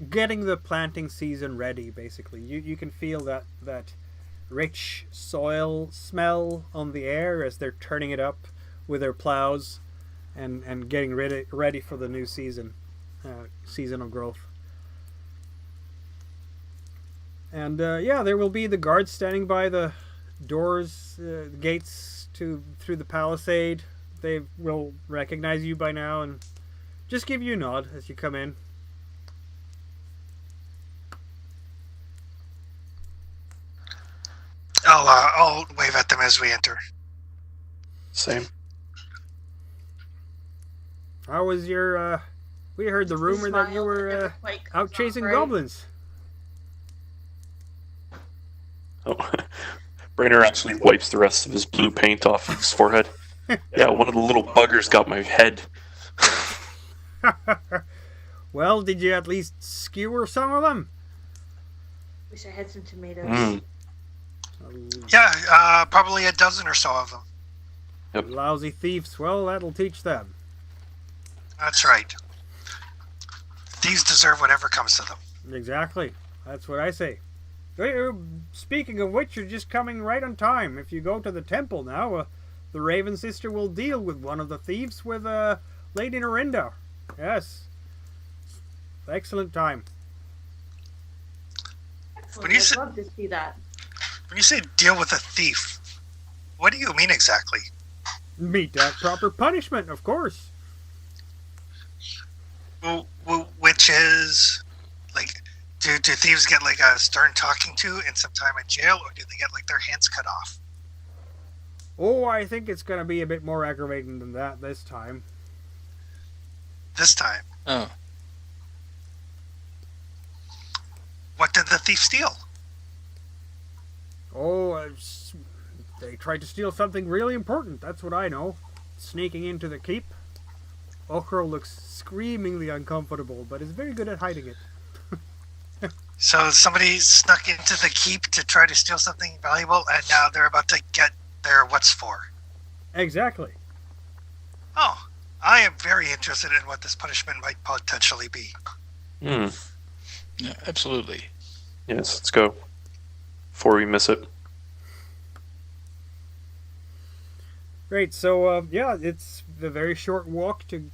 A: getting the planting season ready, basically. You can feel that rich soil smell on the air as they're turning it up with their plows and getting ready for the new season, seasonal growth. And there will be the guards standing by the doors, the gates through the palisade. They will recognize you by now and just give you a nod as you come in.
E: I'll wave at them as we enter.
B: Same.
A: How was your? We heard the rumor that you were out chasing goblins.
B: Oh, Brainer actually wipes the rest of his blue paint off his forehead. Yeah, one of the little buggers got my head.
A: Well, did you at least skewer some of them?
C: Wish I had some tomatoes.
B: Mm.
E: Yeah, probably a dozen or so of them.
B: Yep.
A: Lousy thieves. Well, that'll teach them.
E: That's right. Thieves deserve whatever comes to them.
A: Exactly. That's what I say. Speaking of which, you're just coming right on time. If you go to the temple now, the Raven Sister will deal with one of the thieves with Lady Norinda. Yes. Excellent time.
E: When you
C: I'd
E: say-
C: love to see that.
E: When you say deal with a thief, what do you mean exactly?
A: Meet that proper punishment, of course.
E: Well, which is, like, do thieves get like a stern talking to and some time in jail, or do they get like their hands cut off?
A: Oh, I think it's going to be a bit more aggravating than that this time.
E: This time,
D: Oh,
E: what did the thief steal?
A: Oh, they tried to steal something really important. That's what I know. Sneaking into the keep. Okro looks screamingly uncomfortable, but is very good at hiding it.
E: So somebody snuck into the keep to try to steal something valuable, and now they're about to get their what's for.
A: Exactly.
E: Oh, I am very interested in what this punishment might potentially be.
B: Hmm.
D: yeah, absolutely.
B: Yes, let's go. Before we miss it.
A: Great. So, it's a very short walk to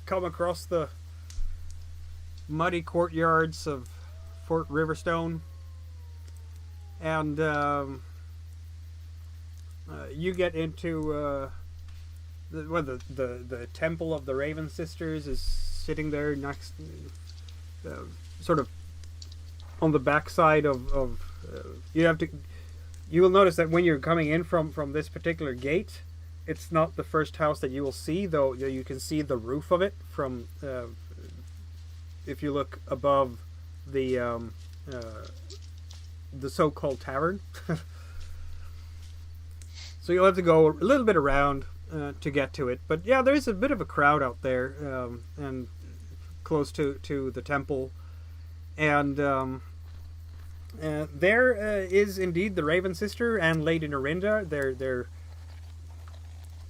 A: come across the muddy courtyards of Fort Riverstone. And you get into the temple of the Raven Sisters is sitting there next, sort of on the backside of you will notice that when you're coming in from this particular gate, it's not the first house that you will see, though you can see the roof of it from if you look above the so-called tavern. So you'll have to go a little bit around to get to it, but yeah, there is a bit of a crowd out there and close to the temple, and there is indeed the Raven Sister and Lady Norinda.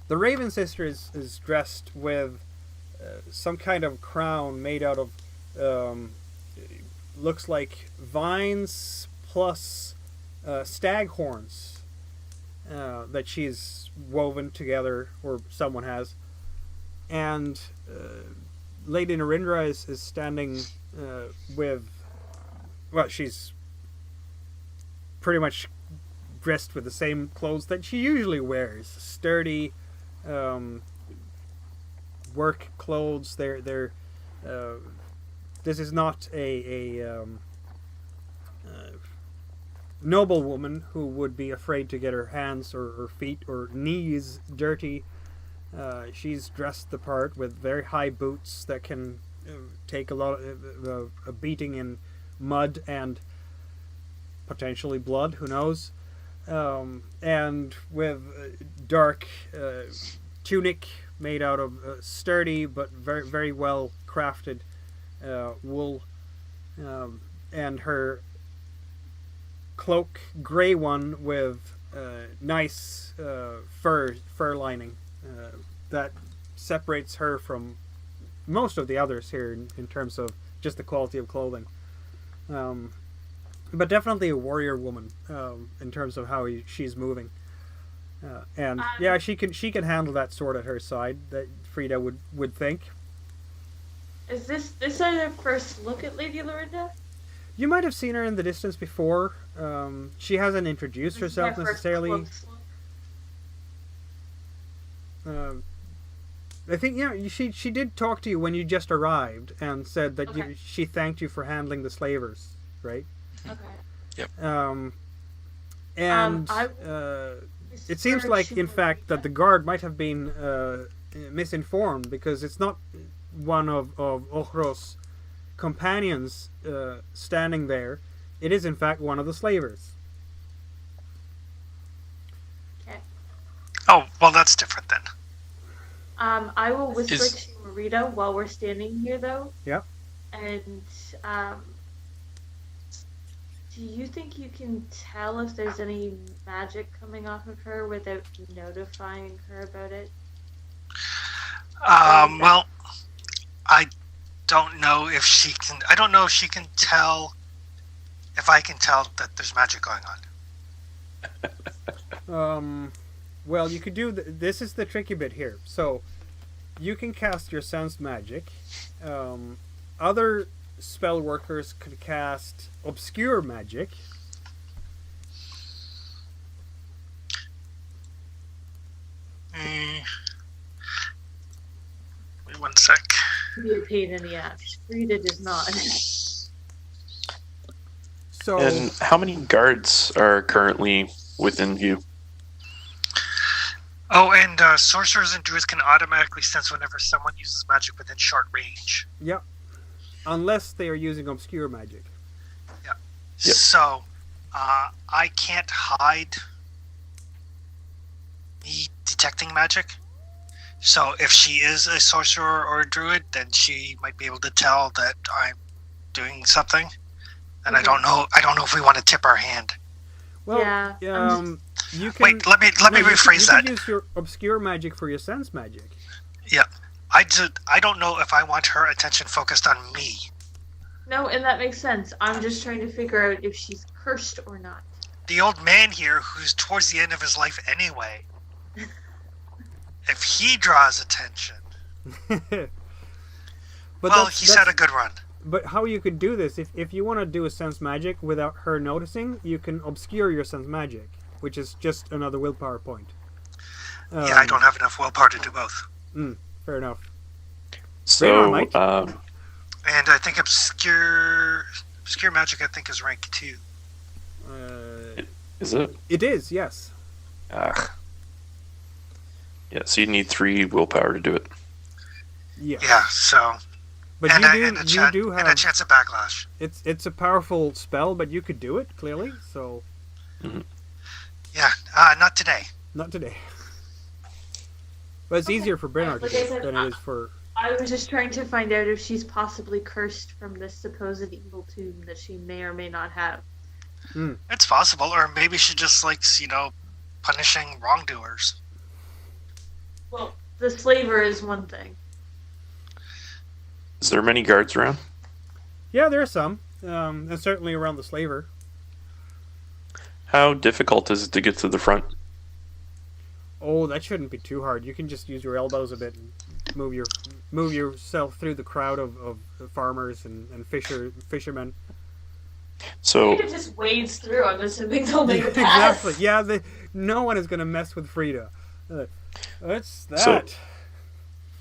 A: The Raven Sister is dressed with some kind of crown made out of looks like vines plus stag horns that she's woven together, or someone has. And Lady Narendra is standing with, well, she's pretty much dressed with the same clothes that she usually wears. Sturdy work clothes. They're this is not a noble woman who would be afraid to get her hands or her feet or knees dirty. She's dressed the part with very high boots that can take a lot of a beating in mud and potentially blood, who knows, and with dark tunic made out of sturdy but very, very well crafted wool, and her cloak, gray one with nice fur lining that separates her from most of the others here in terms of just the quality of clothing. But definitely a warrior woman in terms of how she's moving. And yeah, she can handle that sword at her side. That Frida would think.
C: Is this our first look at Lady Lorinda?
A: You might have seen her in the distance before. She hasn't introduced
C: This is
A: herself
C: my first
A: necessarily.
C: close look.
A: I think she did talk to you when you just arrived and said that
C: Okay.
A: she thanked you for handling the slavers, right?
C: Okay.
A: And it seems like, in fact, that the guard might have been misinformed because it's not one of Ojro's companions standing there. It is, in fact, one of the slavers.
C: Okay.
E: Oh, well, that's different then.
C: I will whisper
D: Is-
C: to Marita while we're standing here, though.
A: Yep.
C: And do you think you can tell if there's any magic coming off of her without notifying her about it?
E: Well, I don't know if she can. I don't know if she can tell. If I can tell that there's magic going on.
A: Well, you could do... this is the tricky bit here. So, you can cast your sense magic. Other spell workers could cast obscure magic.
E: Wait 1 sec.
C: Be a pain in the ass. Frida does not.
A: So,
B: And how many guards are currently within view?
E: Oh, and sorcerers and druids can automatically sense whenever someone uses magic within short range.
A: yeah. Unless they are using obscure magic.
B: Yep.
E: So, I can't hide me detecting magic. So, if she is a sorcerer or a druid, then she might be able to tell that I'm doing something. And I don't know if we want to tip our hand.
A: Well,
C: Yeah,
A: you can...
E: Wait, let me rephrase
A: you
E: that.
A: can use your obscure magic for your sense magic.
E: I don't know if I want her attention focused on me.
C: No, and that makes sense. I'm just trying to figure out if she's cursed or not.
E: The old man here, who's towards the end of his life anyway, if he draws attention,
A: But
E: well, he's had a good run.
A: But how you could do this, if you want to do a sense magic without her noticing, you can obscure your sense magic, which is just another willpower point.
E: Yeah, I don't have enough willpower to do both.
A: Fair enough.
B: So,
A: Mike?
E: And I think obscure magic, I think, is rank 2.
B: is it?
A: It is, yes.
B: Yeah, so you need 3 willpower to do it.
A: Yeah.
E: Yeah, so
A: But
E: and
A: you do
E: and a
A: have...
E: chance of backlash.
A: It's a powerful spell, but you could do it, clearly, so...
E: Yeah, not today.
A: Not today. But it's easier for Bernard to
C: Like I
A: do
C: said,
A: than it is for...
C: I was just trying to find out if she's possibly cursed from this supposed evil tomb that she may or may not have.
E: It's possible, or maybe she just likes, punishing wrongdoers.
C: Well, the slaver is one thing.
B: Is there many guards around?
A: Yeah, there are some. And certainly around the slaver.
B: How difficult is it to get to the front?
A: Oh, that shouldn't be too hard. You can just use your elbows a bit and move yourself through the crowd of farmers and fishermen.
B: So,
C: Frida just wades through. I'm assuming they'll make it pass.
A: Exactly. Yeah, no one is going to mess with Frida. That's that.
B: So-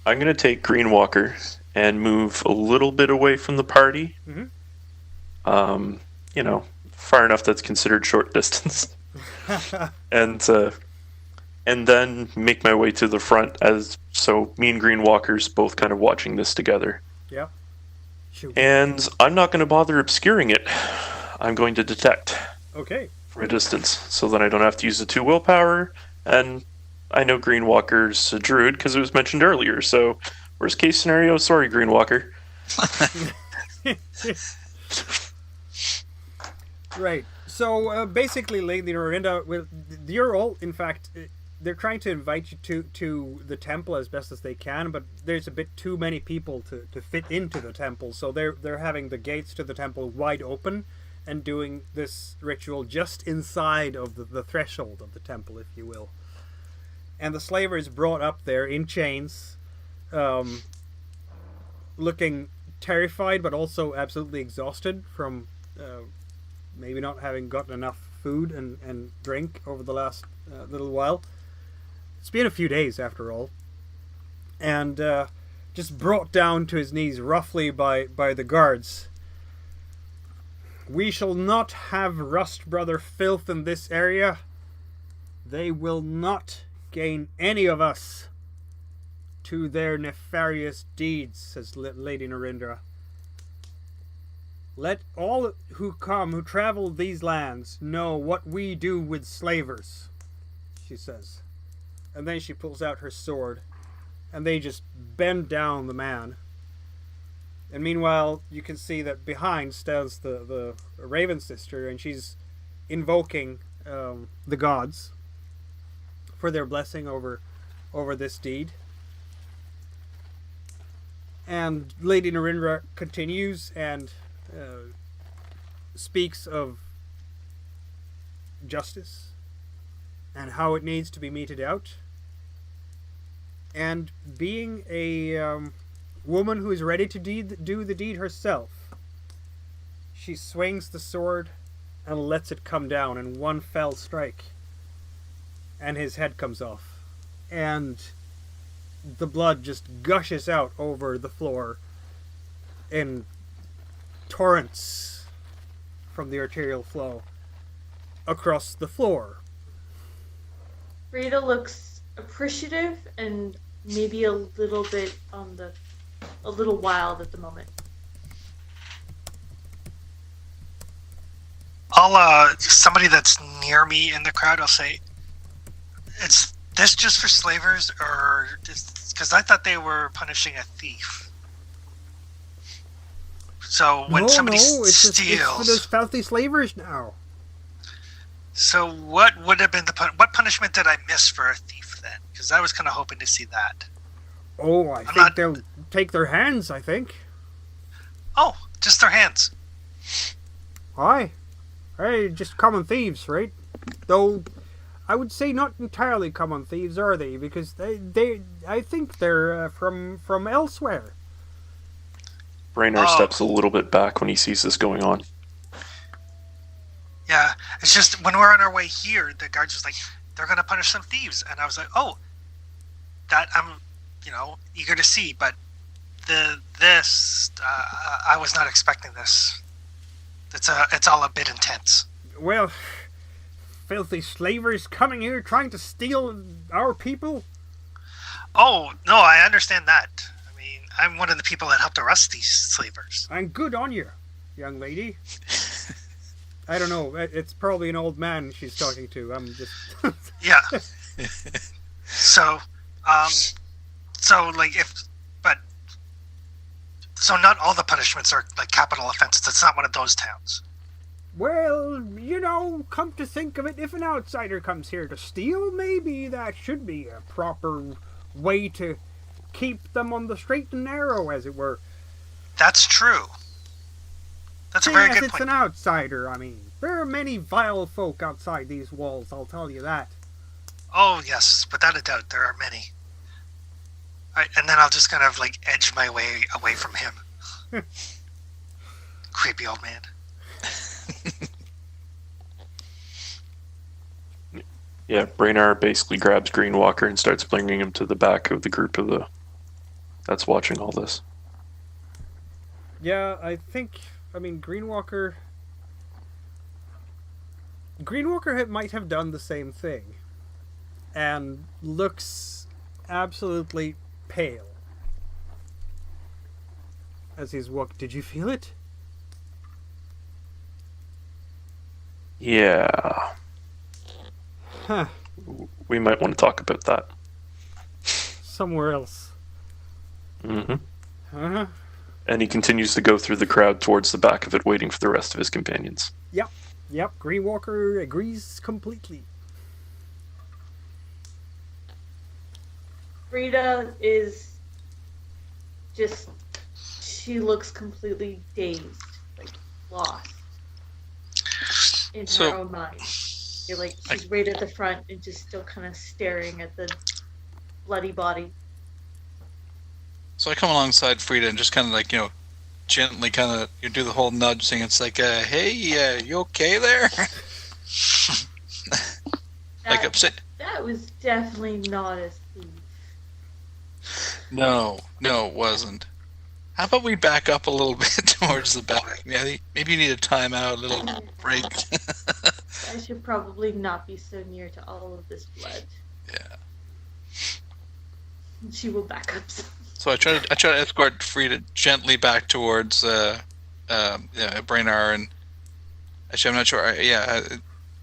B: I'm going to take Green Walker and move a little bit away from the party.
A: Mhm.
B: Far enough that's considered short distance. And then make my way to the front so me and Green Walker's both kind of watching this together.
A: Yep. Shoot.
B: And I'm not going to bother obscuring it. I'm going to detect
A: Okay.
B: from a distance, so then I don't have to use the 2 willpower, and I know Green Walker's a druid because it was mentioned earlier, so worst case scenario, sorry Green Walker.
A: Right. So basically, Lady Norinda, you're all, in fact, they're trying to invite you to the temple as best as they can, but there's a bit too many people to fit into the temple, so they're having the gates to the temple wide open and doing this ritual just inside of the threshold of the temple, if you will. And the slaver is brought up there in chains, looking terrified, but also absolutely exhausted from maybe not having gotten enough food and drink over the last little while. It's been a few days, after all. And just brought down to his knees roughly by the guards. We shall not have Rust Brother filth in this area. They will not gain any of us to their nefarious deeds, says Lady Narendra. Let all who travel these lands, know what we do with slavers, she says. And then she pulls out her sword, and they just bend down the man. And meanwhile, you can see that behind stands the Raven Sister, and she's invoking the gods for their blessing over this deed. And Lady Narendra continues and speaks of justice and how it needs to be meted out. And being a woman who is ready to do the deed herself, she swings the sword and lets it come down in one fell strike. And his head comes off. And the blood just gushes out over the floor in torrents from the arterial flow across the floor.
C: Frida looks appreciative and maybe a little bit a little wild at the moment.
E: I'll somebody that's near me in the crowd, I'll say, "Is this just for slavers, or because I thought they were punishing a thief?" So when somebody
A: it's for
E: steals,
A: those filthy slavers now.
E: so what would have been what punishment did I miss for a thief then? Because I was kind of hoping to see that.
A: Oh, I think they'll take their hands, I think.
E: Oh, just their hands.
A: Aye. Hey, just common thieves, right? Though, I would say not entirely common thieves, are they? Because I think they're from elsewhere.
B: Raynar steps a little bit back when he sees this going on.
E: Yeah, it's just when we're on our way here, the guards was like, they're going to punish some thieves. And I was like, oh, that I'm, eager to see. But I was not expecting this. It's all a bit intense.
A: Well, filthy slavers coming here trying to steal our people?
E: Oh, no, I understand that. I mean, I'm one of the people that helped arrest these slavers.
A: And good on you, young lady. I don't know. It's probably an old man she's talking to. I'm just...
E: Yeah. So not all the punishments are like capital offenses. It's not one of those towns.
A: Well, come to think of it, if an outsider comes here to steal, maybe that should be a proper way to keep them on the straight and narrow, as it were.
E: That's true. That's a very good
A: It's
E: point.
A: an outsider, I mean. There are many vile folk outside these walls, I'll tell you that.
E: Oh, yes, without a doubt, there are many. All right, and then I'll just kind of like edge my way away from him. Creepy old man.
B: Yeah, Raynar basically grabs Greenwalker and starts bringing him to the back of the group that's watching all this.
A: Yeah, Greenwalker might have done the same thing. And looks absolutely pale as he's walked. Did you feel it?
B: Yeah.
A: Huh.
B: We might want to talk about that.
A: Somewhere else.
B: Mm-hmm.
A: Uh-huh.
B: And he continues to go through the crowd towards the back of it, waiting for the rest of his companions.
A: Yep. Yep, Green Walker agrees completely.
C: Frida is just, she looks completely dazed, like lost in her own mind. You're like, she's right at the front and just still kind of staring at the bloody body.
D: So I come alongside Frida and just kind of like, gently kind of do the whole nudge thing. It's like, hey, you okay there? Like upset.
C: That was definitely not a thief.
D: No, it wasn't. How about we back up a little bit towards the back? Yeah, maybe you need a timeout, a little break.
C: I should probably not be so near to all of this blood.
D: Yeah.
C: She will back up some.
D: So I try to escort Frida gently back towards Braynar, and actually I'm not sure.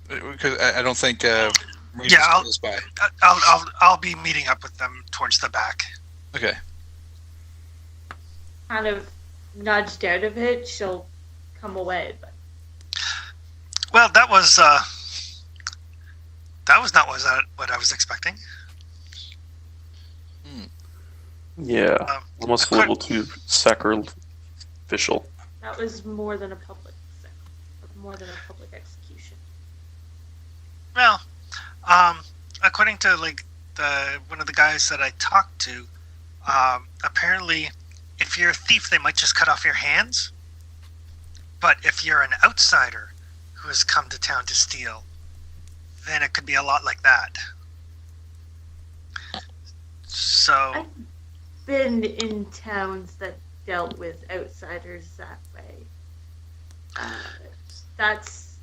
D: Because I don't think Marina's close by.
E: I'll be meeting up with them towards the back.
D: Okay.
C: Kind of nudged out of it, she'll come away. But
E: well, that was not what I was expecting.
B: Yeah, almost a little too sacrificial.
C: that was more than a public execution.
E: Well, according to one of the guys that I talked to, apparently, if you're a thief, they might just cut off your hands. But if you're an outsider who has come to town to steal, then it could be a lot like that. So
C: I've been in towns that dealt with outsiders that way. That's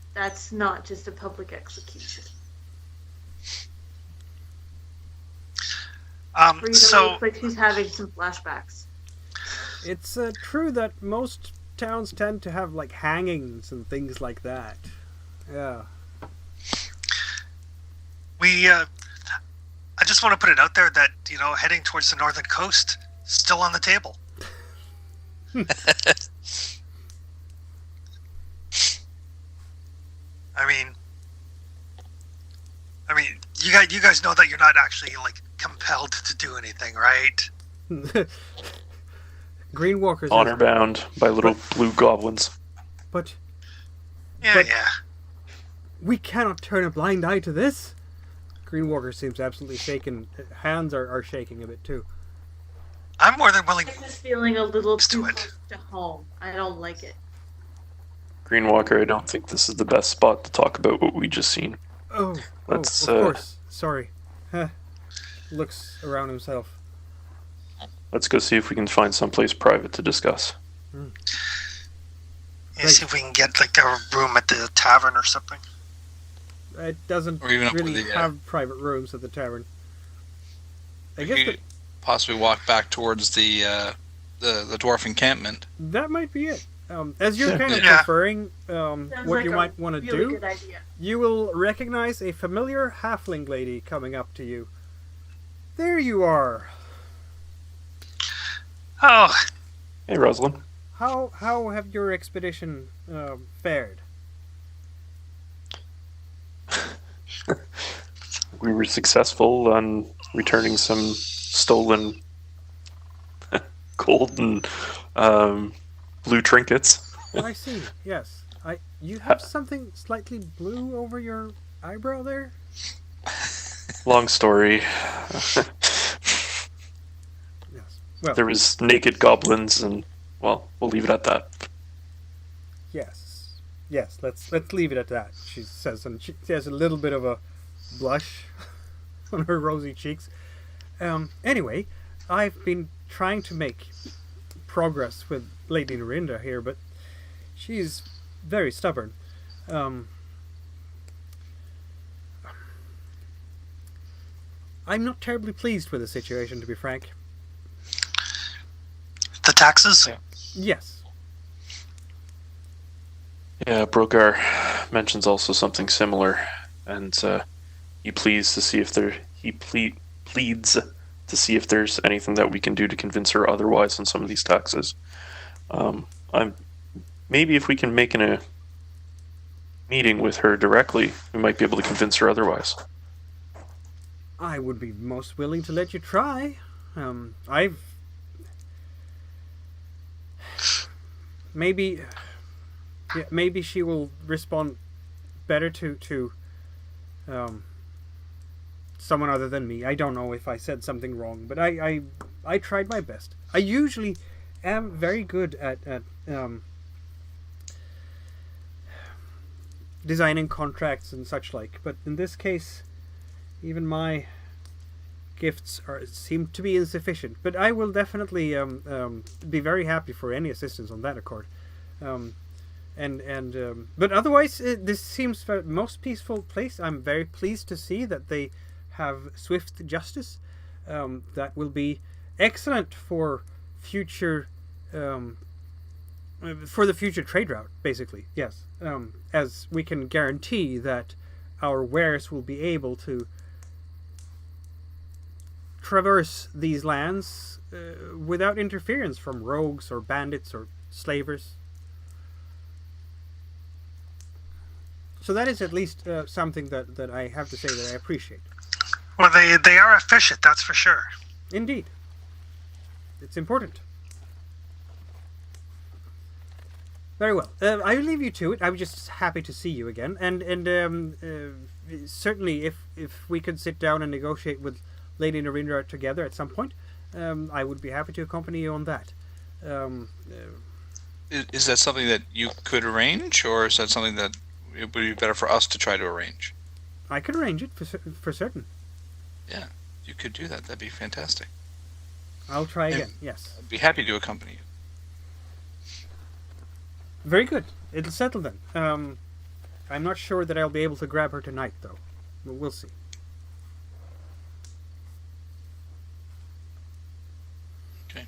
C: not just a public execution. Frida looks like she's having some flashbacks.
A: It's true that most towns tend to have like hangings and things like that. Yeah.
E: I just want to put it out there that, heading towards the northern coast, still on the table. I mean, you guys know that you're not actually compelled to do anything, right?
A: Green Walkers
B: honor bound by little blue goblins.
A: But
E: Yeah.
A: we cannot turn a blind eye to this. Green Walker seems absolutely shaken. Hands are shaking a bit too.
E: I'm more than willing.
C: This is feeling a little
E: Let's do
C: too
E: it.
C: close to home. I don't like it.
B: Green Walker, I don't think this is the best spot to talk about what we just seen.
A: Of course. Sorry. Looks around himself.
B: Let's go see if we can find someplace private to discuss.
E: Yeah, see if we can get a room at the tavern or something.
A: It doesn't
D: Or even up
A: really
D: with the,
A: have private rooms at the tavern. I
D: You
A: guess
D: could possibly walk back towards the dwarf encampment.
A: that might be it. As you're kind of
E: Yeah.
A: conferring
C: Sounds
A: what
C: like
A: you
C: a
A: might want to
C: really
A: do,
C: good idea.
A: you will recognize a familiar halfling lady coming up to you. There you are.
E: Oh,
B: Hey, Rosalind.
A: How have your expedition fared?
B: We were successful on returning some stolen gold and blue trinkets.
A: Oh, I see. Yes. You have something slightly blue over your eyebrow there?
B: Long story.
A: Yes. Well,
B: There was naked goblins, and well, we'll leave it at that.
A: yes. Let's leave it at that. She says, and she has a little bit of a blush on her rosy cheeks. Anyway, I've been trying to make progress with Lady Narinda here, but she's very stubborn. I'm not terribly pleased with the situation, to be frank.
E: the taxes?
A: Yes.
B: Yeah, Brogar mentions also something similar, and he pleads to see if pleads to see if there's anything that we can do to convince her otherwise on some of these taxes. Maybe if we can make meeting with her directly, we might be able to convince her otherwise.
A: I would be most willing to let you try. I've maybe she will respond better to someone other than me. I don't know if I said something wrong, but I tried my best. I usually am very good at designing contracts and such like, but in this case, even my gifts seem to be insufficient. But I will definitely be very happy for any assistance on that accord. But otherwise, this seems the most peaceful place. I'm very pleased to see that they have swift justice. That will be excellent for future, for the future trade route, basically. Yes, as we can guarantee that our wares will be able to traverse these lands without interference from rogues or bandits or slavers. So that is at least something that I have to say that I appreciate.
E: Well, they are efficient, that's for sure.
A: Indeed. It's important. Very well. I will leave you to it. I was just happy to see you again. And certainly if we could sit down and negotiate with Lady Narendra together at some point, I would be happy to accompany you on that.
D: Is that something that you could arrange, or is that something that it would be better for us to try to arrange?
A: I could arrange it for certain.
D: Yeah, you could do that. That'd be fantastic.
A: I'll try again, yes.
D: I'd be happy to accompany you.
A: Very good. It'll settle then. I'm not sure that I'll be able to grab her tonight, though. But we'll see.
D: Okay.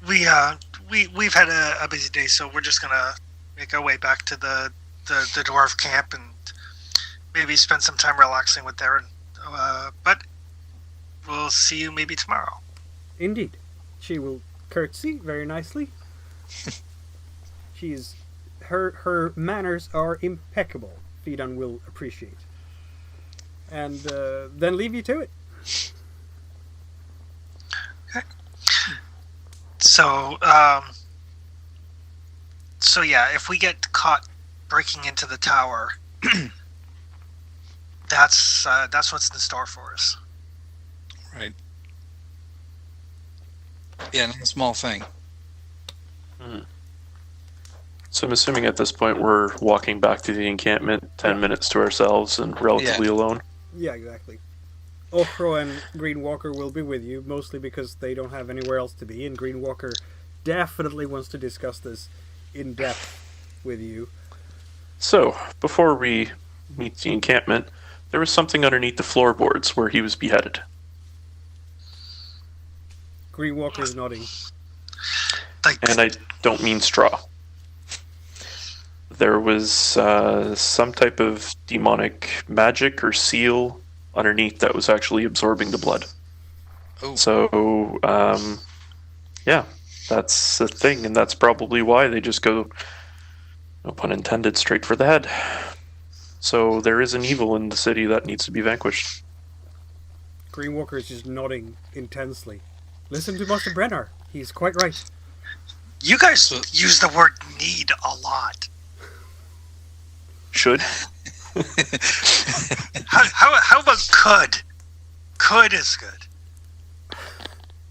E: We've had a busy day, so we're just gonna make our way back to the dwarf camp and maybe spend some time relaxing with Darren. But we'll see you maybe tomorrow.
A: Indeed. She will curtsy very nicely. Her manners are impeccable, Fidan will appreciate. And then leave you to it.
E: Okay. So yeah, if we get caught breaking into the tower, that's what's in store for us.
D: Right. Yeah, not a small thing.
B: So I'm assuming at this point we're walking back to the encampment, 10 minutes to ourselves and relatively alone.
A: Yeah, exactly. Okro and Greenwalker will be with you, mostly because they don't have anywhere else to be, and Greenwalker definitely wants to discuss this in depth with you.
B: So, before we meet the encampment, there was something underneath the floorboards where he was beheaded.
A: Greenwalker is nodding.
B: And I don't mean straw. There was some type of demonic magic or seal underneath that was actually absorbing the blood.
D: Oh.
B: So, yeah, that's the thing, and that's probably why they just go, no pun intended, straight for the head. So there is an evil in the city that needs to be vanquished.
A: Greenwalker is just nodding intensely. Listen to Master Brennar. He's quite right.
E: You guys use the word need a lot.
B: Should?
E: How about could? Could is good.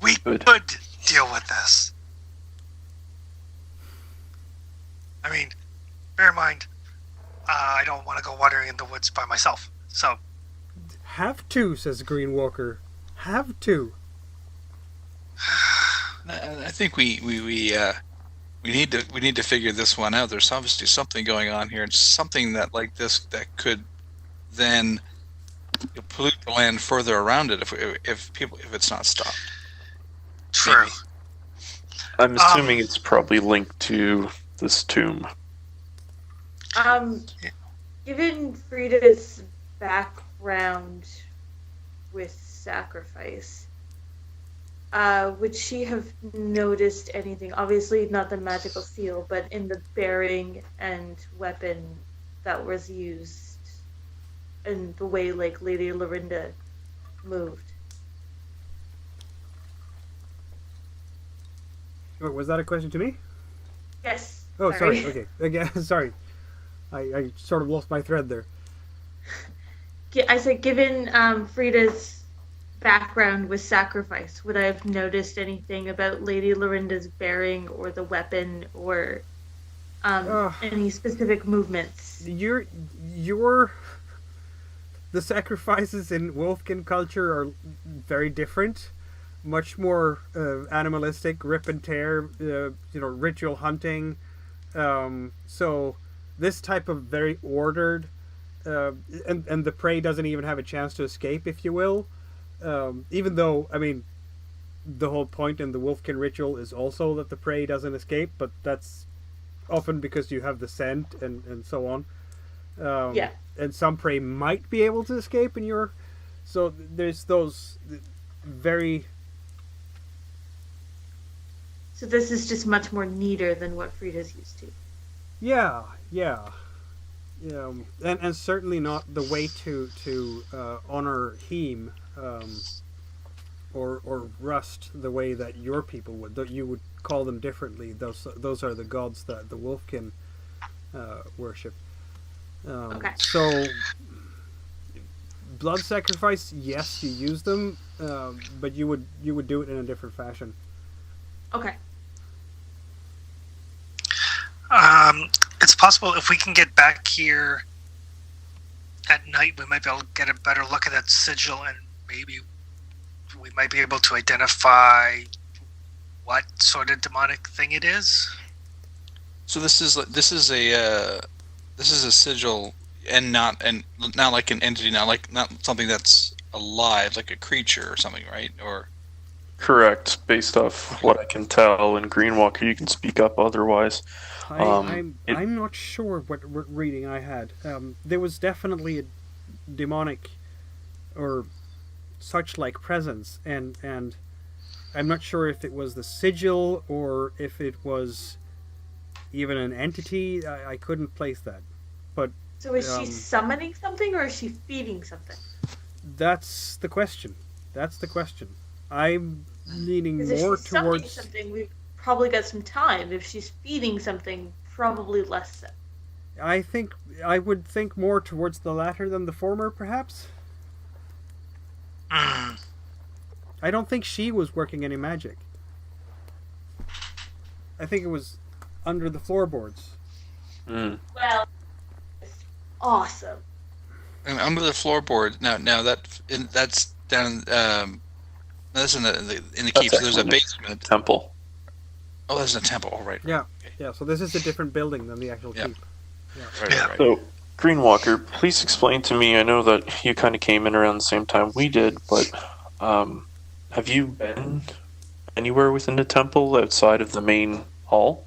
E: We could deal with this. I mean, bear in mind, I don't want to go wandering in the woods by myself. So,
A: have to, says Greenwalker. Have to.
D: I think we need to figure this one out. There's obviously something going on here, and something that like this that could then pollute the land further around it if it's not stopped.
E: True.
D: Maybe.
B: I'm assuming it's probably linked to this tomb.
C: Given Frida's background with sacrifice, would she have noticed anything? Obviously not the magical seal, but in the bearing and weapon that was used and the way like Lady Lorinda moved.
A: Oh, was that a question to me?
C: Yes.
A: Oh, sorry. Okay. Again, sorry. I sort of lost my thread there.
C: I said, given Frida's background with sacrifice, would I have noticed anything about Lady Lorinda's bearing or the weapon or any specific movements?
A: The sacrifices in Wolfkin culture are very different. Much more animalistic, rip and tear, ritual hunting. So this type of very ordered, and the prey doesn't even have a chance to escape, if you will. Even though, I mean, the whole point in the Wolfkin ritual is also that the prey doesn't escape, but that's often because you have the scent and so on.
C: Yeah.
A: And some prey might be able to escape in your... So there's those very...
C: So this is just much more neater than what Frida's used to.
A: Yeah. And certainly not the way to honor Heem or Rust the way that your people would. That you would call them differently. Those are the gods that the Wolfkin worship.
C: Okay.
A: So blood sacrifice, yes, you use them, but you would do it in a different fashion.
C: Okay.
E: It's possible if we can get back here at night, we might be able to get a better look at that sigil, and maybe we might be able to identify what sort of demonic thing it is.
D: So this is a sigil, and not like an entity, not something that's alive, like a creature or something, right? Or
B: Correct, based off what I can tell. And Greenwalker, you can speak up otherwise.
A: I'm not sure what reading I had. There was definitely a demonic or such like presence, and I'm not sure if it was the sigil or if it was even an entity. I couldn't place that. But
C: So is she summoning something or is she feeding something?
A: that's the question. I'm leaning
C: Because if
A: more
C: she's summoning
A: towards.
C: something, we've probably got some time. If she's feeding something, probably less so.
A: I would think more towards the latter than the former, perhaps. I don't think she was working any magic. I think it was under the floorboards.
B: Mm.
C: Well, it's awesome.
D: and under the floorboard. Now that's down. That's in the keep. So there's a basement.
B: Temple.
D: Oh, there's a temple. Oh, right.
A: Yeah. Yeah, so this is a different building than the actual keep.
D: Right.
B: So, Greenwalker, please explain to me. I know that you kind of came in around the same time we did, but have you been anywhere within the temple outside of the main hall?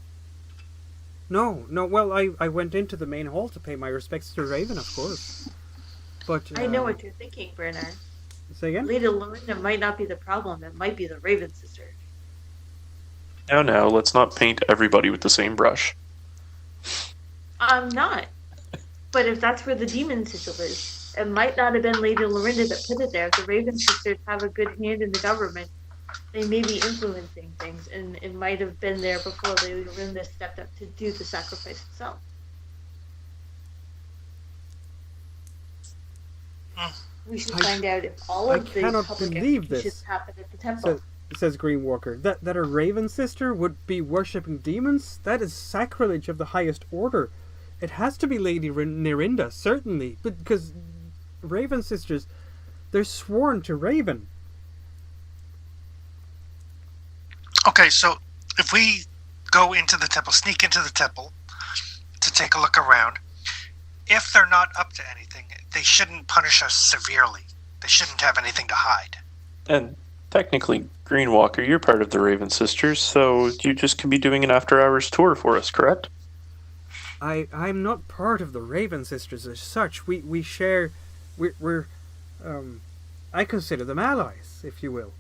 A: No. Well, I went into the main hall to pay my respects to Raven, of course. But
C: I know what you're thinking, Bernard.
A: Say again?
C: Lady Lorinda might not be the problem. It might be the Raven sister.
B: Now, let's not paint everybody with the same brush.
C: I'm not. But if that's where the demon sigil is, it might not have been Lady Lorinda that put it there. If the Raven sisters have a good hand in the government, they may be influencing things, and it might have been there before Lady Lorinda stepped up to do the sacrifice itself. We should find out if all
A: I
C: of the
A: cannot
C: public
A: believe
C: executions
A: this.
C: happen at the temple.
A: Says Greenwalker, that a Raven sister would be worshipping demons? That is sacrilege of the highest order. It has to be Lady Nirinda, certainly, because Raven sisters, they're sworn to Raven.
E: Okay, so if we go into the temple, sneak into the temple to take a look around, if they're not up to anything, they shouldn't punish us severely. They shouldn't have anything to hide.
B: And technically, Greenwalker, you're part of the Raven Sisters, so you just can be doing an after-hours tour for us, correct?
A: I'm not part of the Raven sisters as such. We share, we're I consider them allies, if you will.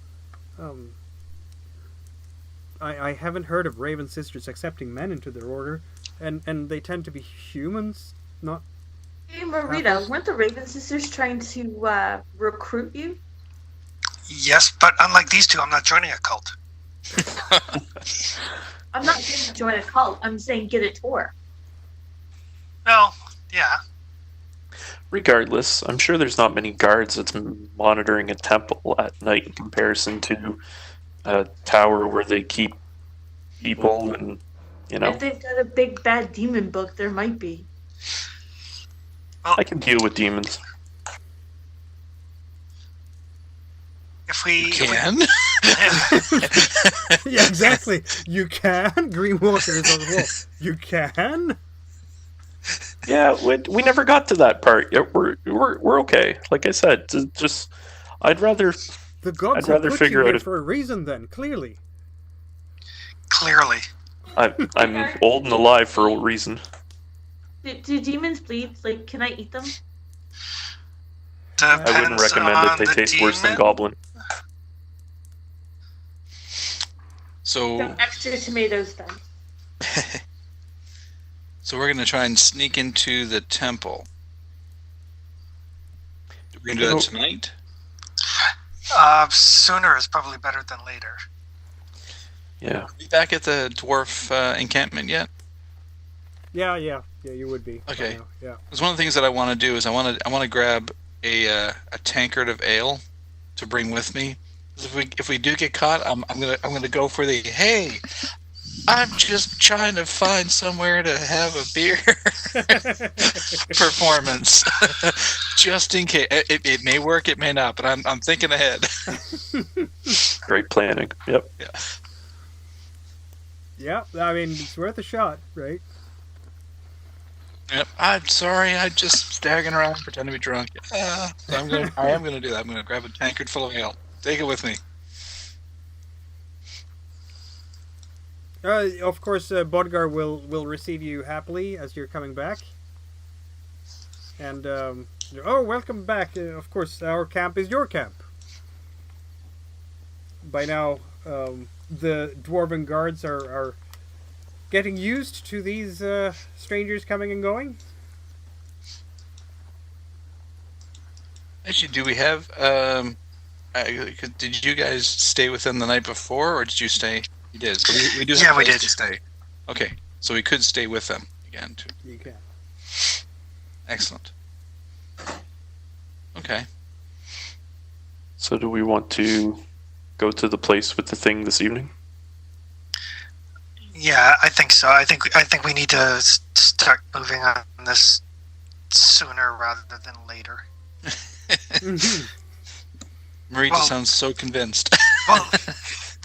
A: I haven't heard of Raven sisters accepting men into their order, and they tend to be humans, not
C: Hey, Marita, weren't the Raven Sisters trying to recruit you?
E: Yes, but unlike these two, I'm not joining a cult.
C: I'm not saying to join a cult. I'm saying get a tour.
E: Well, yeah.
B: Regardless, I'm sure there's not many guards that's monitoring a temple at night in comparison to a tower where they keep people and,
C: If they've got a big bad demon book, there might be.
B: I can deal with demons.
E: If we
D: Can?
A: Yeah, exactly. You can? Green Walker is on the wall. You can?
B: Yeah, we never got to that part. Yeah, we're okay. Like I said, just I'd rather
A: The gods
B: I'd rather
A: have put
B: figure
A: you
B: out
A: here
B: if
A: for a reason then, clearly.
E: clearly.
B: I'm old and alive for a reason.
C: Do demons bleed? Like, can I eat them?
E: Depends
B: I wouldn't recommend
E: on
B: it. They
E: the
B: taste worse than
E: demon.
B: goblin.
D: So,
C: Some extra tomatoes then.
D: so we're gonna try and sneak into the temple. We're gonna do that tonight.
E: Sooner is probably better than later.
B: Yeah.
D: Are we back at the dwarf encampment yet?
A: Yeah, you would be.
D: Okay.
A: Yeah.
D: Because one of the things that I want to do is I want to grab a tankard of ale to bring with me. 'Cause if we do get caught, I'm gonna go for the hey. I'm just trying to find somewhere to have a beer performance, just in case. It may work, it may not, but I'm thinking ahead.
B: Great planning. Yep.
D: Yeah.
A: Yeah, I mean, it's worth a shot, right?
D: Yep. I'm sorry. I'm just staggering around, pretending to be drunk. So I am gonna do that. I'm gonna grab a tankard full of ale. Take it with me.
A: Of course, Bodgar will receive you happily as you're coming back. And, welcome back. Of course, our camp is your camp. By now, the Dwarven guards are getting used to these strangers coming and going.
D: Actually, do we have? Did you guys stay with them the night before, or did you stay? You did. So we do. Have
E: Yeah,
D: a
E: we
D: place
E: did.
D: to stay. Okay, so we could stay with them again too.
A: You can.
D: Excellent. Okay.
B: So do we want to go to the place with the thing this evening?
E: Yeah, I think so. I think we need to start moving on this sooner rather than later.
D: Marita
E: Well-
D: sounds so convinced.
E: Well,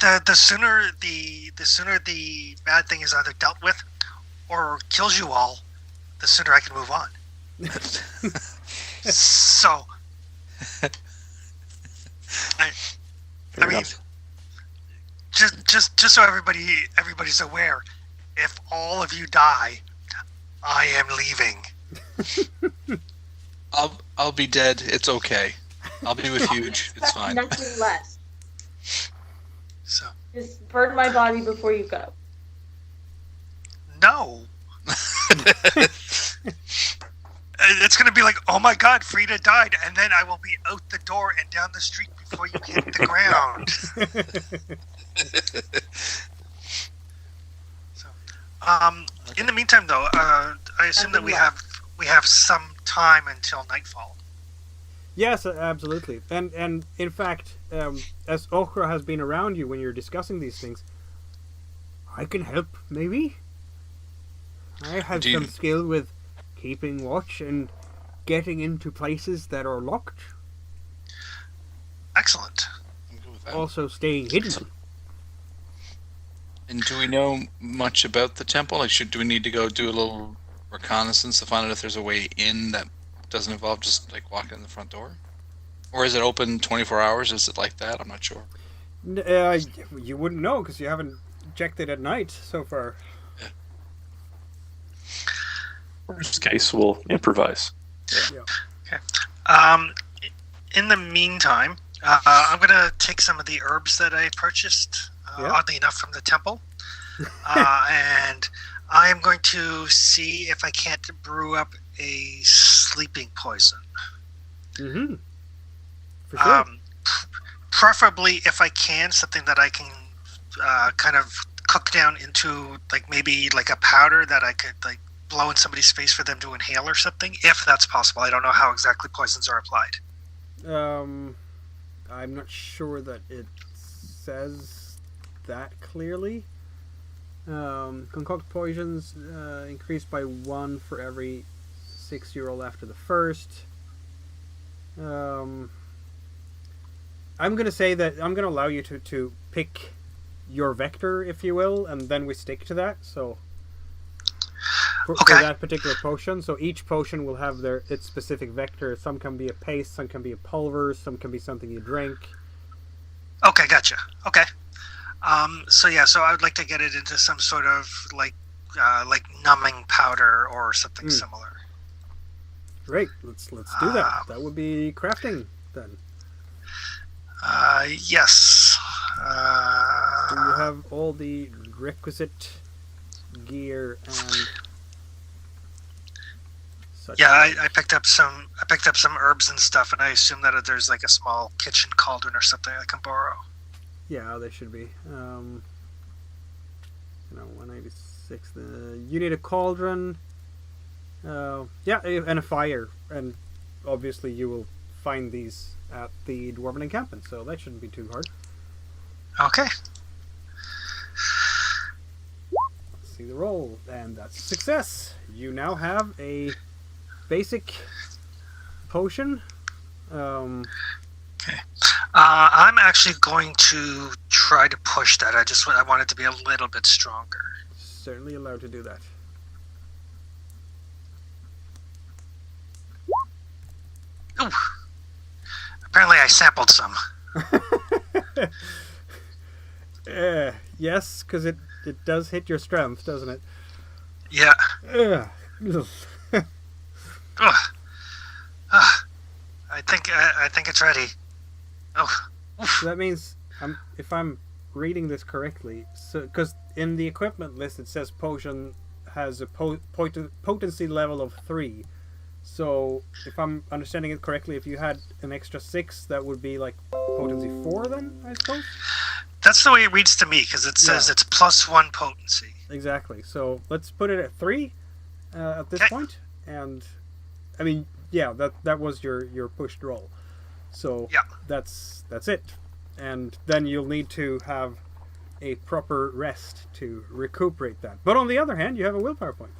E: the sooner the bad thing is either dealt with or kills you all, the sooner I can move on. So, I mean,
B: enough.
E: just so everybody's aware, if all of you die, I am leaving.
D: I'll be dead. It's okay. I'll be with Huge. It's fine.
C: Nothing less.
E: So,
C: Just burn my body before you go.
E: no. It's going to be like, oh my god, Frida died, and then I will be out the door and down the street before you hit the ground. So, in the meantime, though, I assume that we have some time until nightfall.
A: Yes, absolutely. And in fact, as Okra has been around you when you're discussing these things, I can help, maybe? I have
D: Do you-
A: some skill with keeping watch and getting into places that are locked.
E: Excellent.
D: I'm good with that.
A: Also staying hidden.
D: And do we know much about the temple? Like, do we need to go do a little reconnaissance to find out if there's a way in that doesn't involve just like walking in the front door? Or is it open 24 hours? Is it like that? I'm not sure.
A: You wouldn't know because you haven't checked it at night so far.
B: Worst case, we'll improvise.
E: In the meantime, I'm going to take some of the herbs that I purchased,
A: Yeah.
E: oddly enough, from the temple. And I am going to see if I can't brew up a sleeping poison.
A: Mm-hmm. For sure.
E: Preferably, if I can, something that I can kind of cook down into, like, maybe like a powder that I could like blow in somebody's face for them to inhale or something, if that's possible. I don't know how exactly poisons are applied.
A: I'm not sure that it says that clearly. Concoct poisons increased by 1 for every 6 you roll after the first. I'm going to say that I'm going to allow you to pick your vector, if you will, and then we stick to that. So for that particular potion, so each potion will have its specific vector. Some can be a paste, some can be a pulver, some can be something you drink.
E: Okay, gotcha. Okay. So I would like to get it into some sort of like numbing powder or something similar.
A: Great. Let's do that. That would be crafting then.
E: Yes.
A: Do you have all the requisite gear and such?
E: Yeah, I picked up some herbs and stuff, and I assume that there's like a small kitchen cauldron or something I can borrow.
A: Yeah, there should be. 186. You need a cauldron. And a fire, and obviously you will find these at the Dwarven encampment, so that shouldn't be too hard.
E: Okay.
A: Let's see the roll, and that's a success. You now have a basic potion.
E: Okay. I'm actually going to try to push that. I want it to be a little bit stronger.
A: Certainly allowed to do that.
E: Ooh. Apparently I sampled some.
A: Yes, because it does hit your strength, doesn't it?
E: Yeah. I think it's ready. Oh.
A: So that means, if I'm reading this correctly, so because in the equipment list it says potion has a potency level of 3. So if I'm understanding it correctly, if you had an extra 6, that would be like potency 4 then, I suppose?
E: That's the way it reads to me, because it says it's +1 potency.
A: Exactly. So let's put it at 3 at this point. And, I mean, yeah, that was your pushed roll. So that's it. And then you'll need to have a proper rest to recuperate that. But on the other hand, you have a willpower point.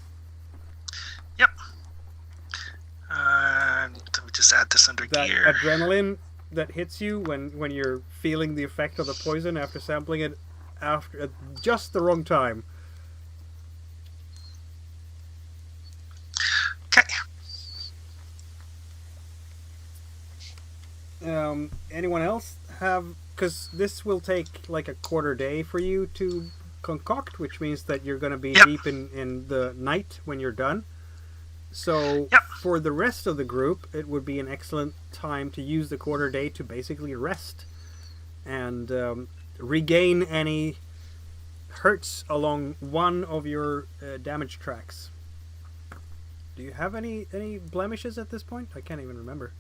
E: Yep. Let me just add this under
A: that
E: gear.
A: Adrenaline that hits you when you're feeling the effect of the poison after sampling it at just the wrong time.
E: Okay.
A: Anyone else have? Because this will take like a quarter day for you to concoct, which means that you're going to be deep in the night when you're done. So for the rest of the group, it would be an excellent time to use the quarter day to basically rest and regain any hurts along one of your damage tracks. Do you have any blemishes at this point? I can't even remember.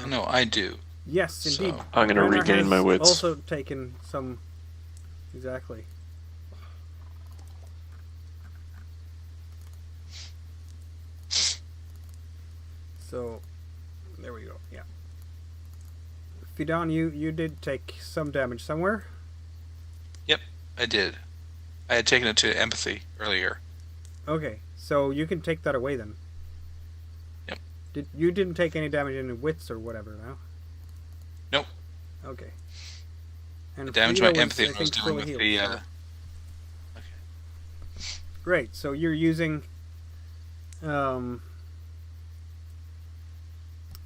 D: No, I do.
A: Yes, indeed.
D: So,
B: I'm going to regain my wits.
A: Also taken some. Exactly. So, there we go. Yeah. Fidan, you did take some damage somewhere.
D: Yep, I did. I had taken it to empathy earlier.
A: Okay, so you can take that away then.
D: Yep.
A: You didn't take any damage in wits or whatever, no?
D: Nope.
A: Okay. And
D: I damaged my
A: Frida
D: empathy
A: I
D: when I was
A: think,
D: dealing
A: fully
D: with
A: healed,
D: the.
A: so-
D: Okay.
A: Great. So you're using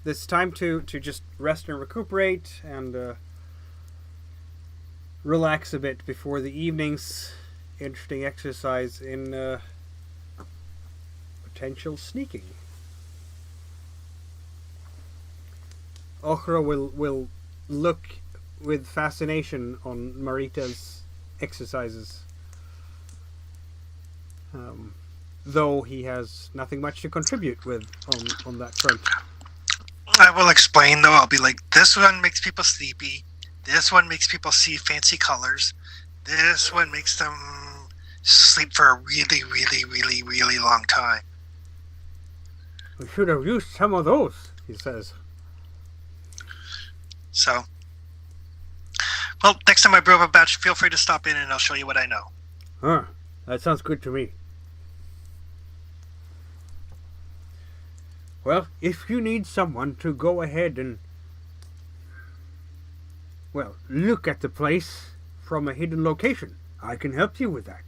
A: this time to just rest and recuperate and relax a bit before the evening's interesting exercise in potential sneaking. Ochra will look with fascination on Marita's exercises. though he has nothing much to contribute with on that front.
E: I will explain, though. I'll be like, this one makes people sleepy. This one makes people see fancy colors. This one makes them sleep for a really, really, really, really long time.
A: We should have used some of those, he says.
E: So, well, next time I brew up a batch, feel free to stop in and I'll show you what I know.
A: Huh, that sounds good to me. Well, if you need someone to go ahead and, well, look at the place from a hidden location, I can help you with that.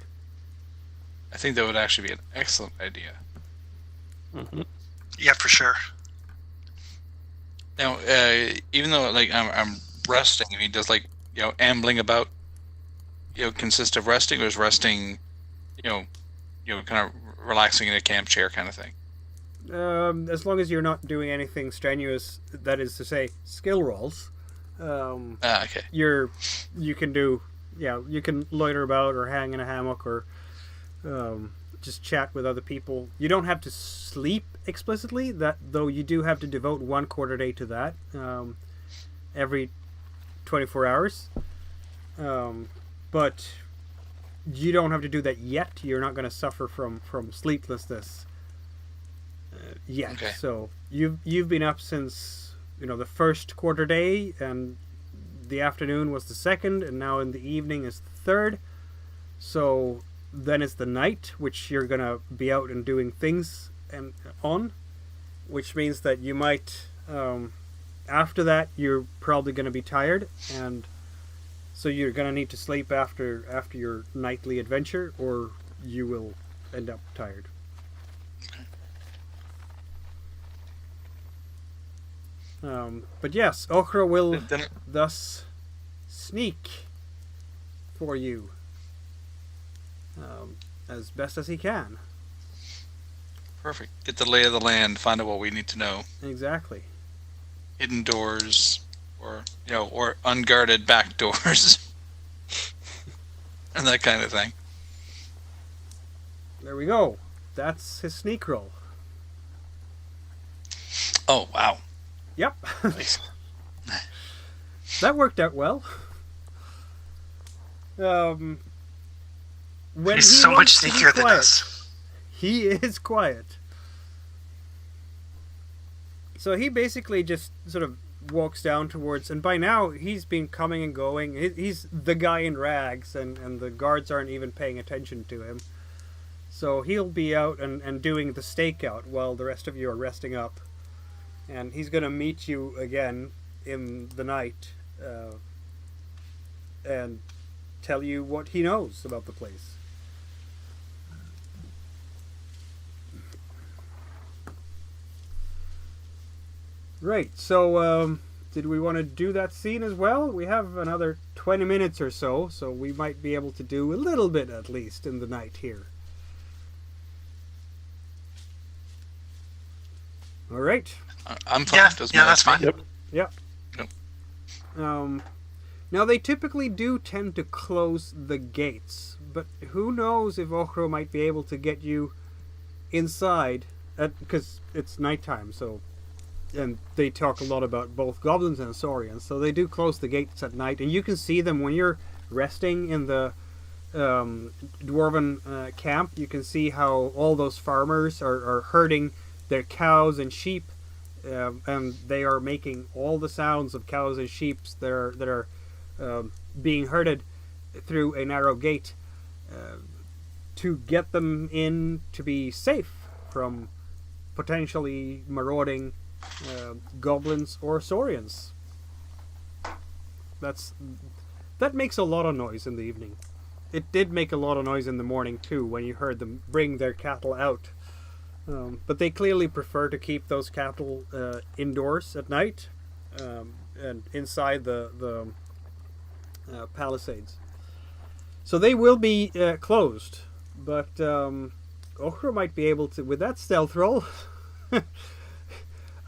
D: I think that would actually be an excellent idea.
B: Mm-hmm.
E: Yeah, for sure.
D: Now, even though like I'm resting, I mean, does like ambling about, consist of resting, or is resting, kind of relaxing in a camp chair kind of thing?
A: As long as you're not doing anything strenuous, that is to say, skill rolls.
D: Okay.
A: You can do, you can loiter about or hang in a hammock or just chat with other people. You don't have to sleep explicitly, though you do have to devote 1 quarter day to that every 24 hours. But you don't have to do that yet. You're not going to suffer from sleeplessness yet.
D: Okay.
A: So you've been up since the first quarter day, and the afternoon was the second, and now in the evening is the third. So then it's the night, which you're gonna be out and doing things and on, which means that you might after that you're probably gonna be tired, and so you're gonna need to sleep after your nightly adventure, or you will end up tired. But yes, Ochra will thus sneak for you as best as he can.
D: Perfect. Get the lay of the land. Find out what we need to know.
A: Exactly.
D: Hidden doors, or or unguarded back doors, and that kind of thing.
A: There we go. That's his sneak roll.
D: Oh wow.
A: Yep.
D: Nice.
A: That worked out well. When
E: He's so much
A: wants to be
E: sneakier than
A: quiet,
E: us.
A: He is quiet. So he basically just sort of walks down towards, and by now he's been coming and going. He's the guy in rags, and the guards aren't even paying attention to him. So he'll be out and doing the stakeout while the rest of you are resting up. And he's going to meet you again in the night and tell you what he knows about the place. Right, so did we want to do that scene as well? We have another 20 minutes or so we might be able to do a little bit at least in the night here. All right.
D: I'm fine.
E: Yeah,
D: Doesn't
E: yeah,
D: matter
E: that's
D: to me.
E: fine.
B: Yep.
A: Yep.
D: Yep.
A: Now they typically do tend to close the gates, but who knows if Ochro might be able to get you inside, because it's nighttime. So, and they talk a lot about both goblins and saurians, so they do close the gates at night, and you can see them when you're resting in the dwarven camp. You can see how all those farmers are herding their cows and sheep. And they are making all the sounds of cows and sheep that are being herded through a narrow gate to get them in to be safe from potentially marauding goblins or saurians. That makes a lot of noise in the evening. It did make a lot of noise in the morning too when you heard them bring their cattle out. But they clearly prefer to keep those cattle indoors at night and inside the palisades. So they will be closed, but Ochra might be able to, with that stealth roll,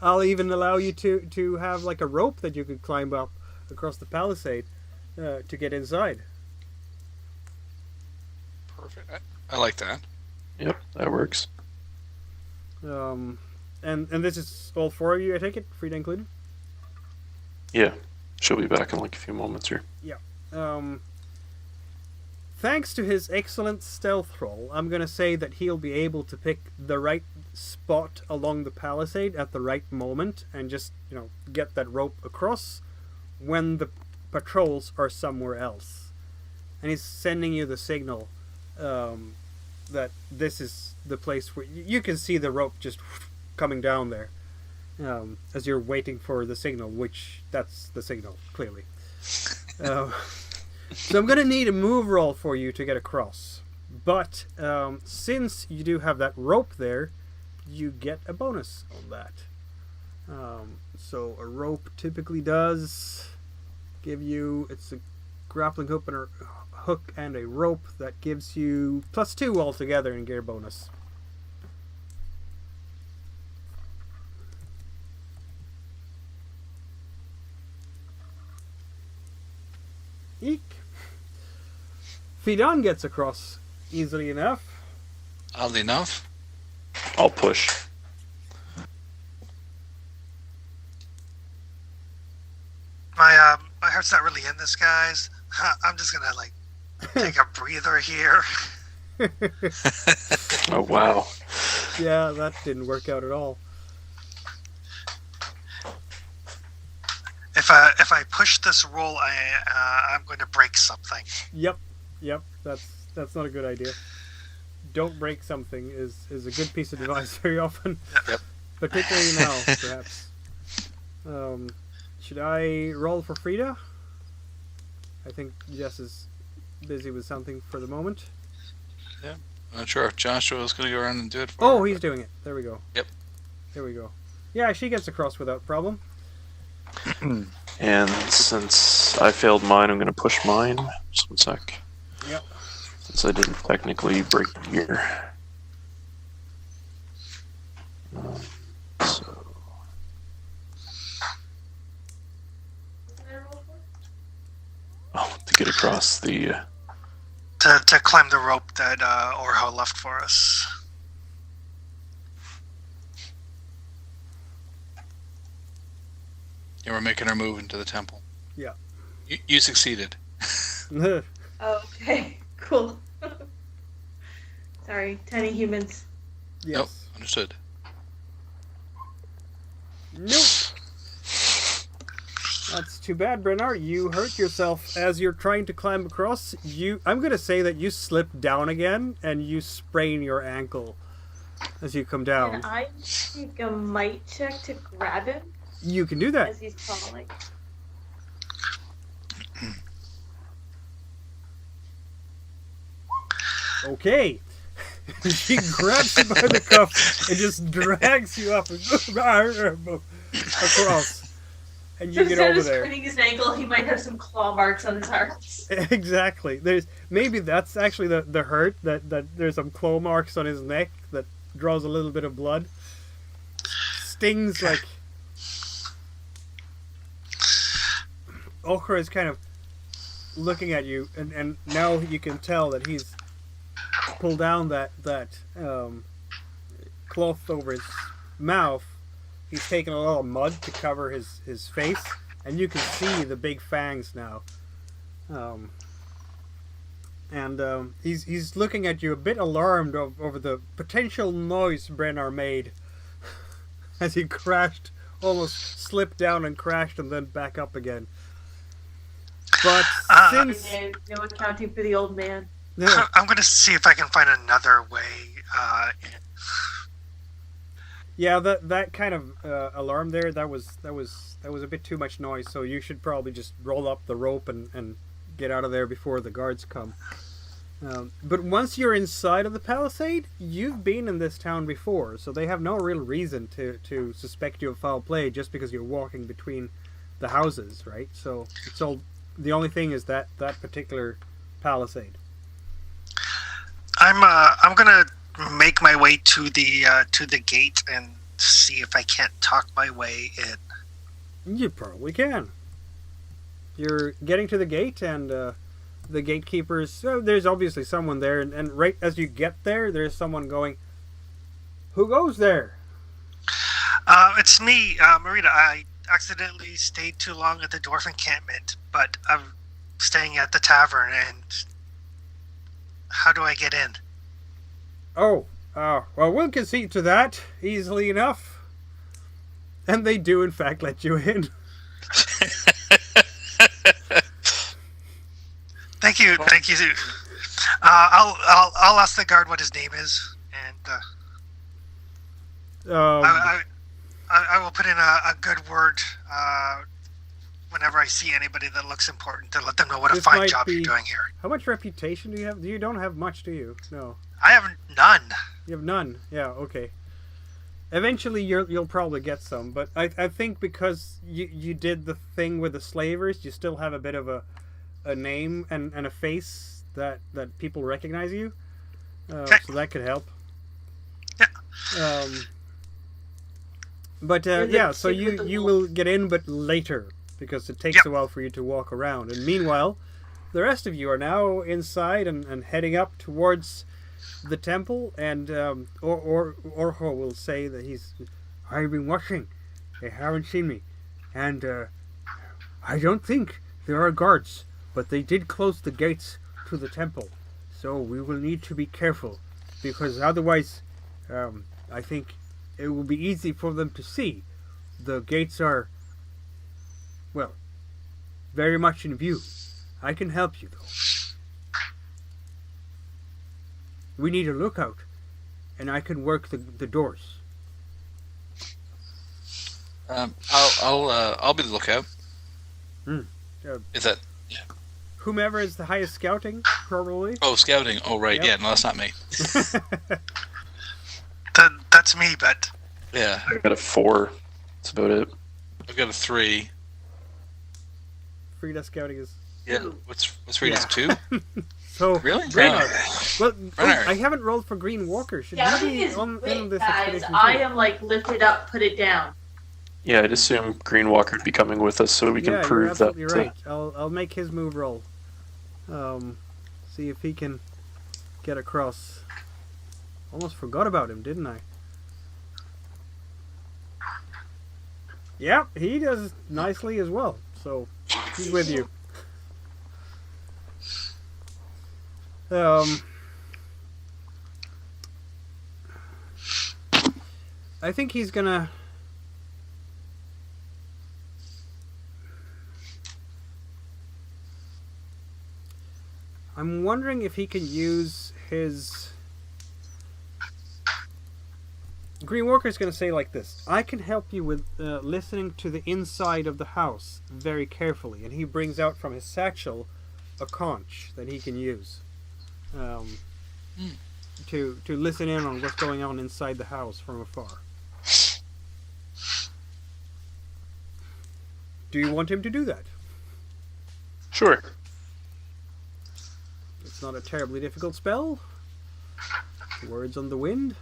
A: I'll even allow you to have like a rope that you could climb up across the palisade to get inside.
D: Perfect. I like that.
B: Yep, that works.
A: And this is all four of you, I take it, Frida included.
B: Yeah, she'll be back in like a few moments here.
A: Thanks to his excellent stealth roll, I'm going to say that he'll be able to pick the right spot along the palisade at the right moment and just, get that rope across when the patrols are somewhere else. And he's sending you the signal that this is the place where you can see the rope just coming down there as you're waiting for the signal, which that's the signal, clearly. So I'm going to need a move roll for you to get across. But since you do have that rope there, you get a bonus on that. So a rope typically does give you, it's a grappling hook and a rope that gives you +2 altogether in gear bonus. Eek. Fidon gets across easily enough.
D: Oddly enough.
B: I'll push.
E: My heart's not really in this, guys. I'm just gonna take a breather here.
B: Oh wow.
A: Yeah, that didn't work out at all.
E: If I push this roll, I'm going to break something.
A: Yep. That's not a good idea. Don't break something is a good piece of advice very often.
D: Yep.
A: Particularly now, perhaps. Should I roll for Frida? I think Jess is busy with something for the moment.
D: Yeah. I'm not sure if Joshua's going to go around and do it for
A: Oh,
D: her,
A: he's
D: but-
A: doing it. There we go.
D: Yep.
A: There we go. Yeah, she gets across without problem.
B: And since I failed mine, I'm going to push mine. Just 1 sec.
A: Yep.
B: Since I didn't technically break the gear. So, to get across the...
E: To climb the rope that Orho left for us.
D: Yeah, we're making our move into the temple.
A: Yeah.
D: You succeeded.
C: Okay, cool. Sorry, tiny humans.
A: Yes.
D: Nope, understood.
A: Nope. That's too bad, Brennar. You hurt yourself as you're trying to climb across. I'm going to say that you slip down again and you sprain your ankle as you come down.
C: Can I take a might check to grab him
A: You can do that.
C: as he's falling?
A: Okay. She grabs you by the cuff and just drags you up across. And you get
C: Instead
A: over
C: of
A: there.
C: spraining his ankle, he might have some claw marks on his arms.
A: Exactly. Maybe that's actually the hurt, that there's some claw marks on his neck that draws a little bit of blood. Stings like... Ochra is kind of looking at you, and now you can tell that he's pulled down that cloth over his mouth. He's taken a little mud to cover his face, and you can see the big fangs now. He's looking at you a bit alarmed over the potential noise Brennar made as he crashed, almost slipped down and crashed and then back up again. But since...
C: No accounting for the old man.
E: I'm going to see if I can find another way.
A: Yeah, that kind of alarm there, that was a bit too much noise, so you should probably just roll up the rope and get out of there before the guards come. But once you're inside of the palisade, you've been in this town before, so they have no real reason to suspect you of foul play just because you're walking between the houses, right? So it's all... The only thing is that particular palisade.
E: I'm gonna make my way to the gate and see if I can't talk my way in.
A: You probably can. You're getting to the gate, and the gatekeepers. So there's obviously someone there, and right as you get there, there's someone going, "Who goes there?"
E: It's me, Marita. I accidentally stayed too long at the dwarf encampment, but I'm staying at the tavern, and how do I get in?
A: Oh, well, we'll concede to that easily enough. And they do, in fact, let you in.
E: Thank you. I'll ask the guard what his name is, and I will put in a good word whenever I see anybody that looks important to let them know what a fine job you're doing here.
A: How much reputation do you have? You don't have much, do you? No.
E: I have none.
A: You have none. Yeah. Okay. Eventually, you'll probably get some, but I think because you did the thing with the slavers, you still have a bit of a name and a face that people recognize you.
E: Okay.
A: So that could help.
E: Yeah.
A: But so you will get in, but later, because it takes a while for you to walk around. And meanwhile, the rest of you are now inside and heading up towards the temple. And Orho will say that I've been watching. They haven't seen me, and I don't think there are guards, but they did close the gates to the temple, so we will need to be careful, because otherwise, I think it will be easy for them to see. The gates are, well, very much in view. I can help you, though. We need a lookout, and I can work the doors.
D: I'll be the lookout. Is that? Yeah.
A: Whomever is the highest scouting, probably.
D: Oh, scouting. Oh, right.
A: Yep.
D: Yeah, no, that's not me.
E: That's me, but
D: Yeah,
B: I got a 4. That's about it.
D: I've got a 3.
A: Frida scouting is.
D: Yeah, what's Rita's 2?
A: So
D: Really?
A: Brenner. Well,
D: Brenner.
A: I haven't rolled for Green Walker. Should
C: Yeah,
A: you
C: he
A: be
C: is
A: in
C: wit,
A: this
C: guys.
A: expedition?
C: I
A: too?
C: am like lift it up, put it down.
B: Yeah, I'd assume Green Walker would be coming with us so we can
A: Yeah,
B: prove
A: you're
B: that.
A: absolutely right. I'll make his move roll. See if he can get across. Almost forgot about him, didn't I? Yep, he does nicely as well. So he's with you. I think he's gonna. I'm wondering if he can use his. Green Walker's going to say like this: I can help you with listening to the inside of the house very carefully. And he brings out from his satchel a conch that he can use to listen in on what's going on inside the house from afar. Do you want him to do that?
B: Sure.
A: It's not a terribly difficult spell. Words on the wind.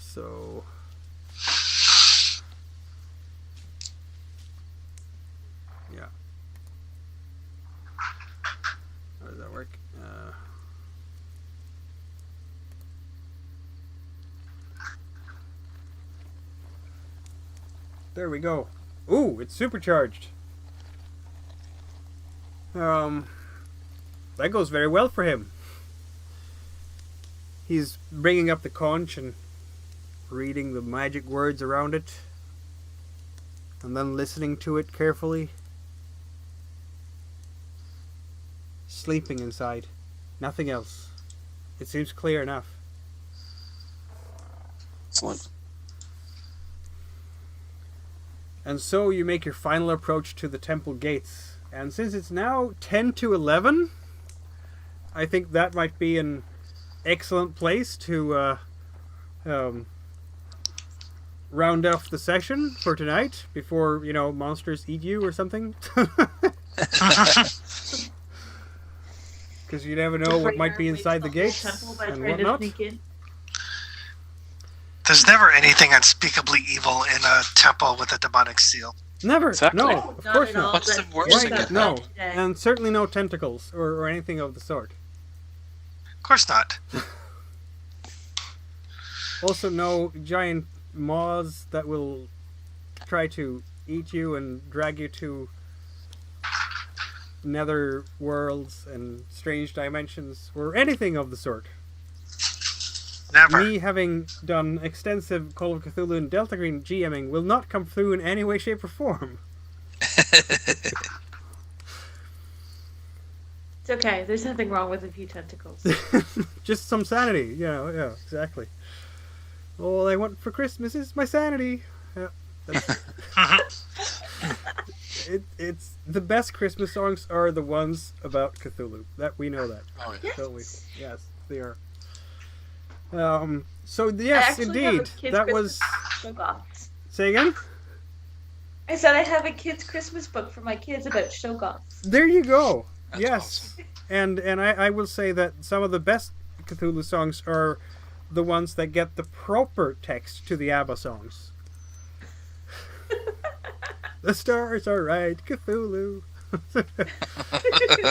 A: So yeah. How does that work? There we go. Ooh, it's supercharged. That goes very well for him. He's bringing up the conch and reading the magic words around it, and then listening to it carefully. Sleeping inside. Nothing else. It seems clear enough.
B: Excellent.
A: And so you make your final approach to the temple gates. And since it's now 10 to 11, I think that might be an excellent place to round off the session for tonight before, monsters eat you or something. Because you never know what might be inside the gates and whatnot.
E: There's never anything unspeakably evil in a temple with a demonic seal.
A: Never.
B: Exactly.
A: No,
C: No,
A: of
C: not
A: course
C: at all.
A: not.
D: What's the
C: That's
D: worst
C: what
D: that
A: Why?
D: can
C: I
A: No,
C: thought today.
A: and certainly no tentacles or anything of the sort.
E: Of course not.
A: Also, no giant maws that will try to eat you and drag you to nether worlds and strange dimensions or anything of the sort.
E: Never.
A: Me having done extensive Call of Cthulhu and Delta Green GMing will not come through in any way, shape, or form.
C: It's okay. There's nothing wrong with a few tentacles.
A: Just some sanity, yeah, exactly. All I want for Christmas is my sanity. Yeah, it's the best Christmas songs are the ones about Cthulhu. That we know that,
D: Oh, yeah.
A: don't we? Yes, they are. So
C: I
A: yes,
C: actually have a
A: indeed,
C: kid's
A: that
C: Christmas
A: was.
C: Shoggoths.
A: Say again.
C: I said I have a kid's Christmas book for my kids about Shoggoths.
A: There you go.
D: That's
A: Yes, and I will say that some of the best Cthulhu songs are the ones that get the proper text to the ABBA songs. The stars are right, Cthulhu.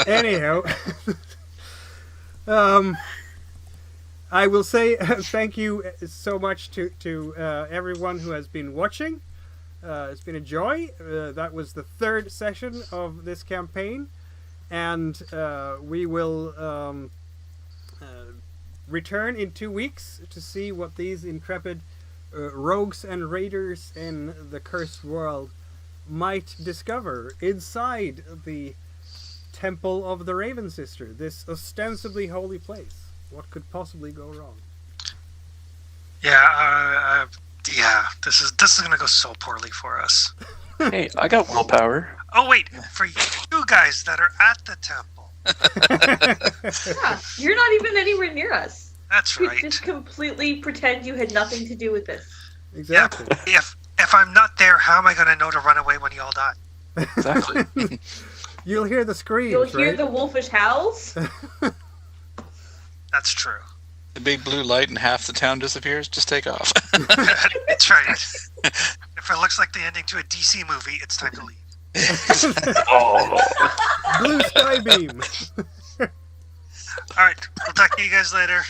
A: Anyhow, I will say thank you so much to everyone who has been watching. It's been a joy. That was the third session of this campaign, and we will return in 2 weeks to see what these intrepid rogues and raiders in the cursed world might discover inside the Temple of the Raven Sister, this ostensibly holy place. What could possibly go wrong?
E: Yeah, this is gonna go so poorly for us.
B: Hey, I got willpower.
E: Oh wait, for you guys that are at the temple,
C: Yeah, you're not even anywhere near us.
E: that's
C: You
E: right.
C: just completely pretend you had nothing to do with this.
A: Exactly.
E: If I'm not there, how am I gonna know to run away when you all die?
B: Exactly.
A: You'll hear the screams,
C: You'll hear
A: right?
C: the wolfish howls.
E: That's true.
D: The big blue light and half the town disappears. Just take off.
E: That's right. If it looks like the ending to a DC movie, it's time to leave.
B: Oh,
A: Blue sky beam.
E: All right, we'll talk to you guys later.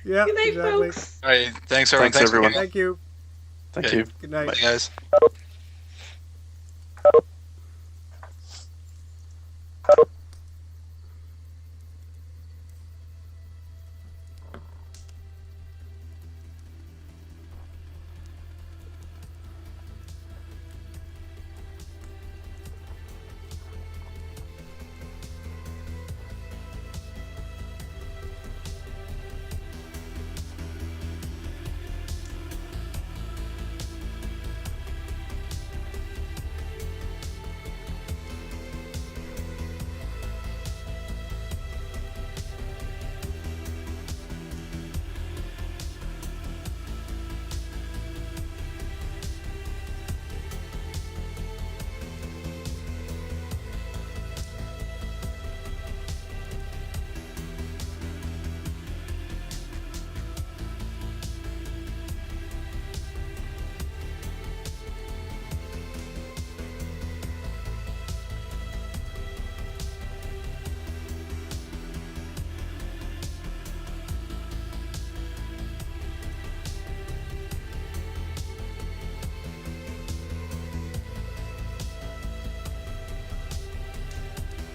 A: Yeah,
C: Good night,
A: exactly.
C: folks.
D: All right. Thanks, everyone.
B: Thanks, everyone.
A: Thank you.
B: thank
D: Okay.
B: you.
A: Good night.
D: Bye, guys.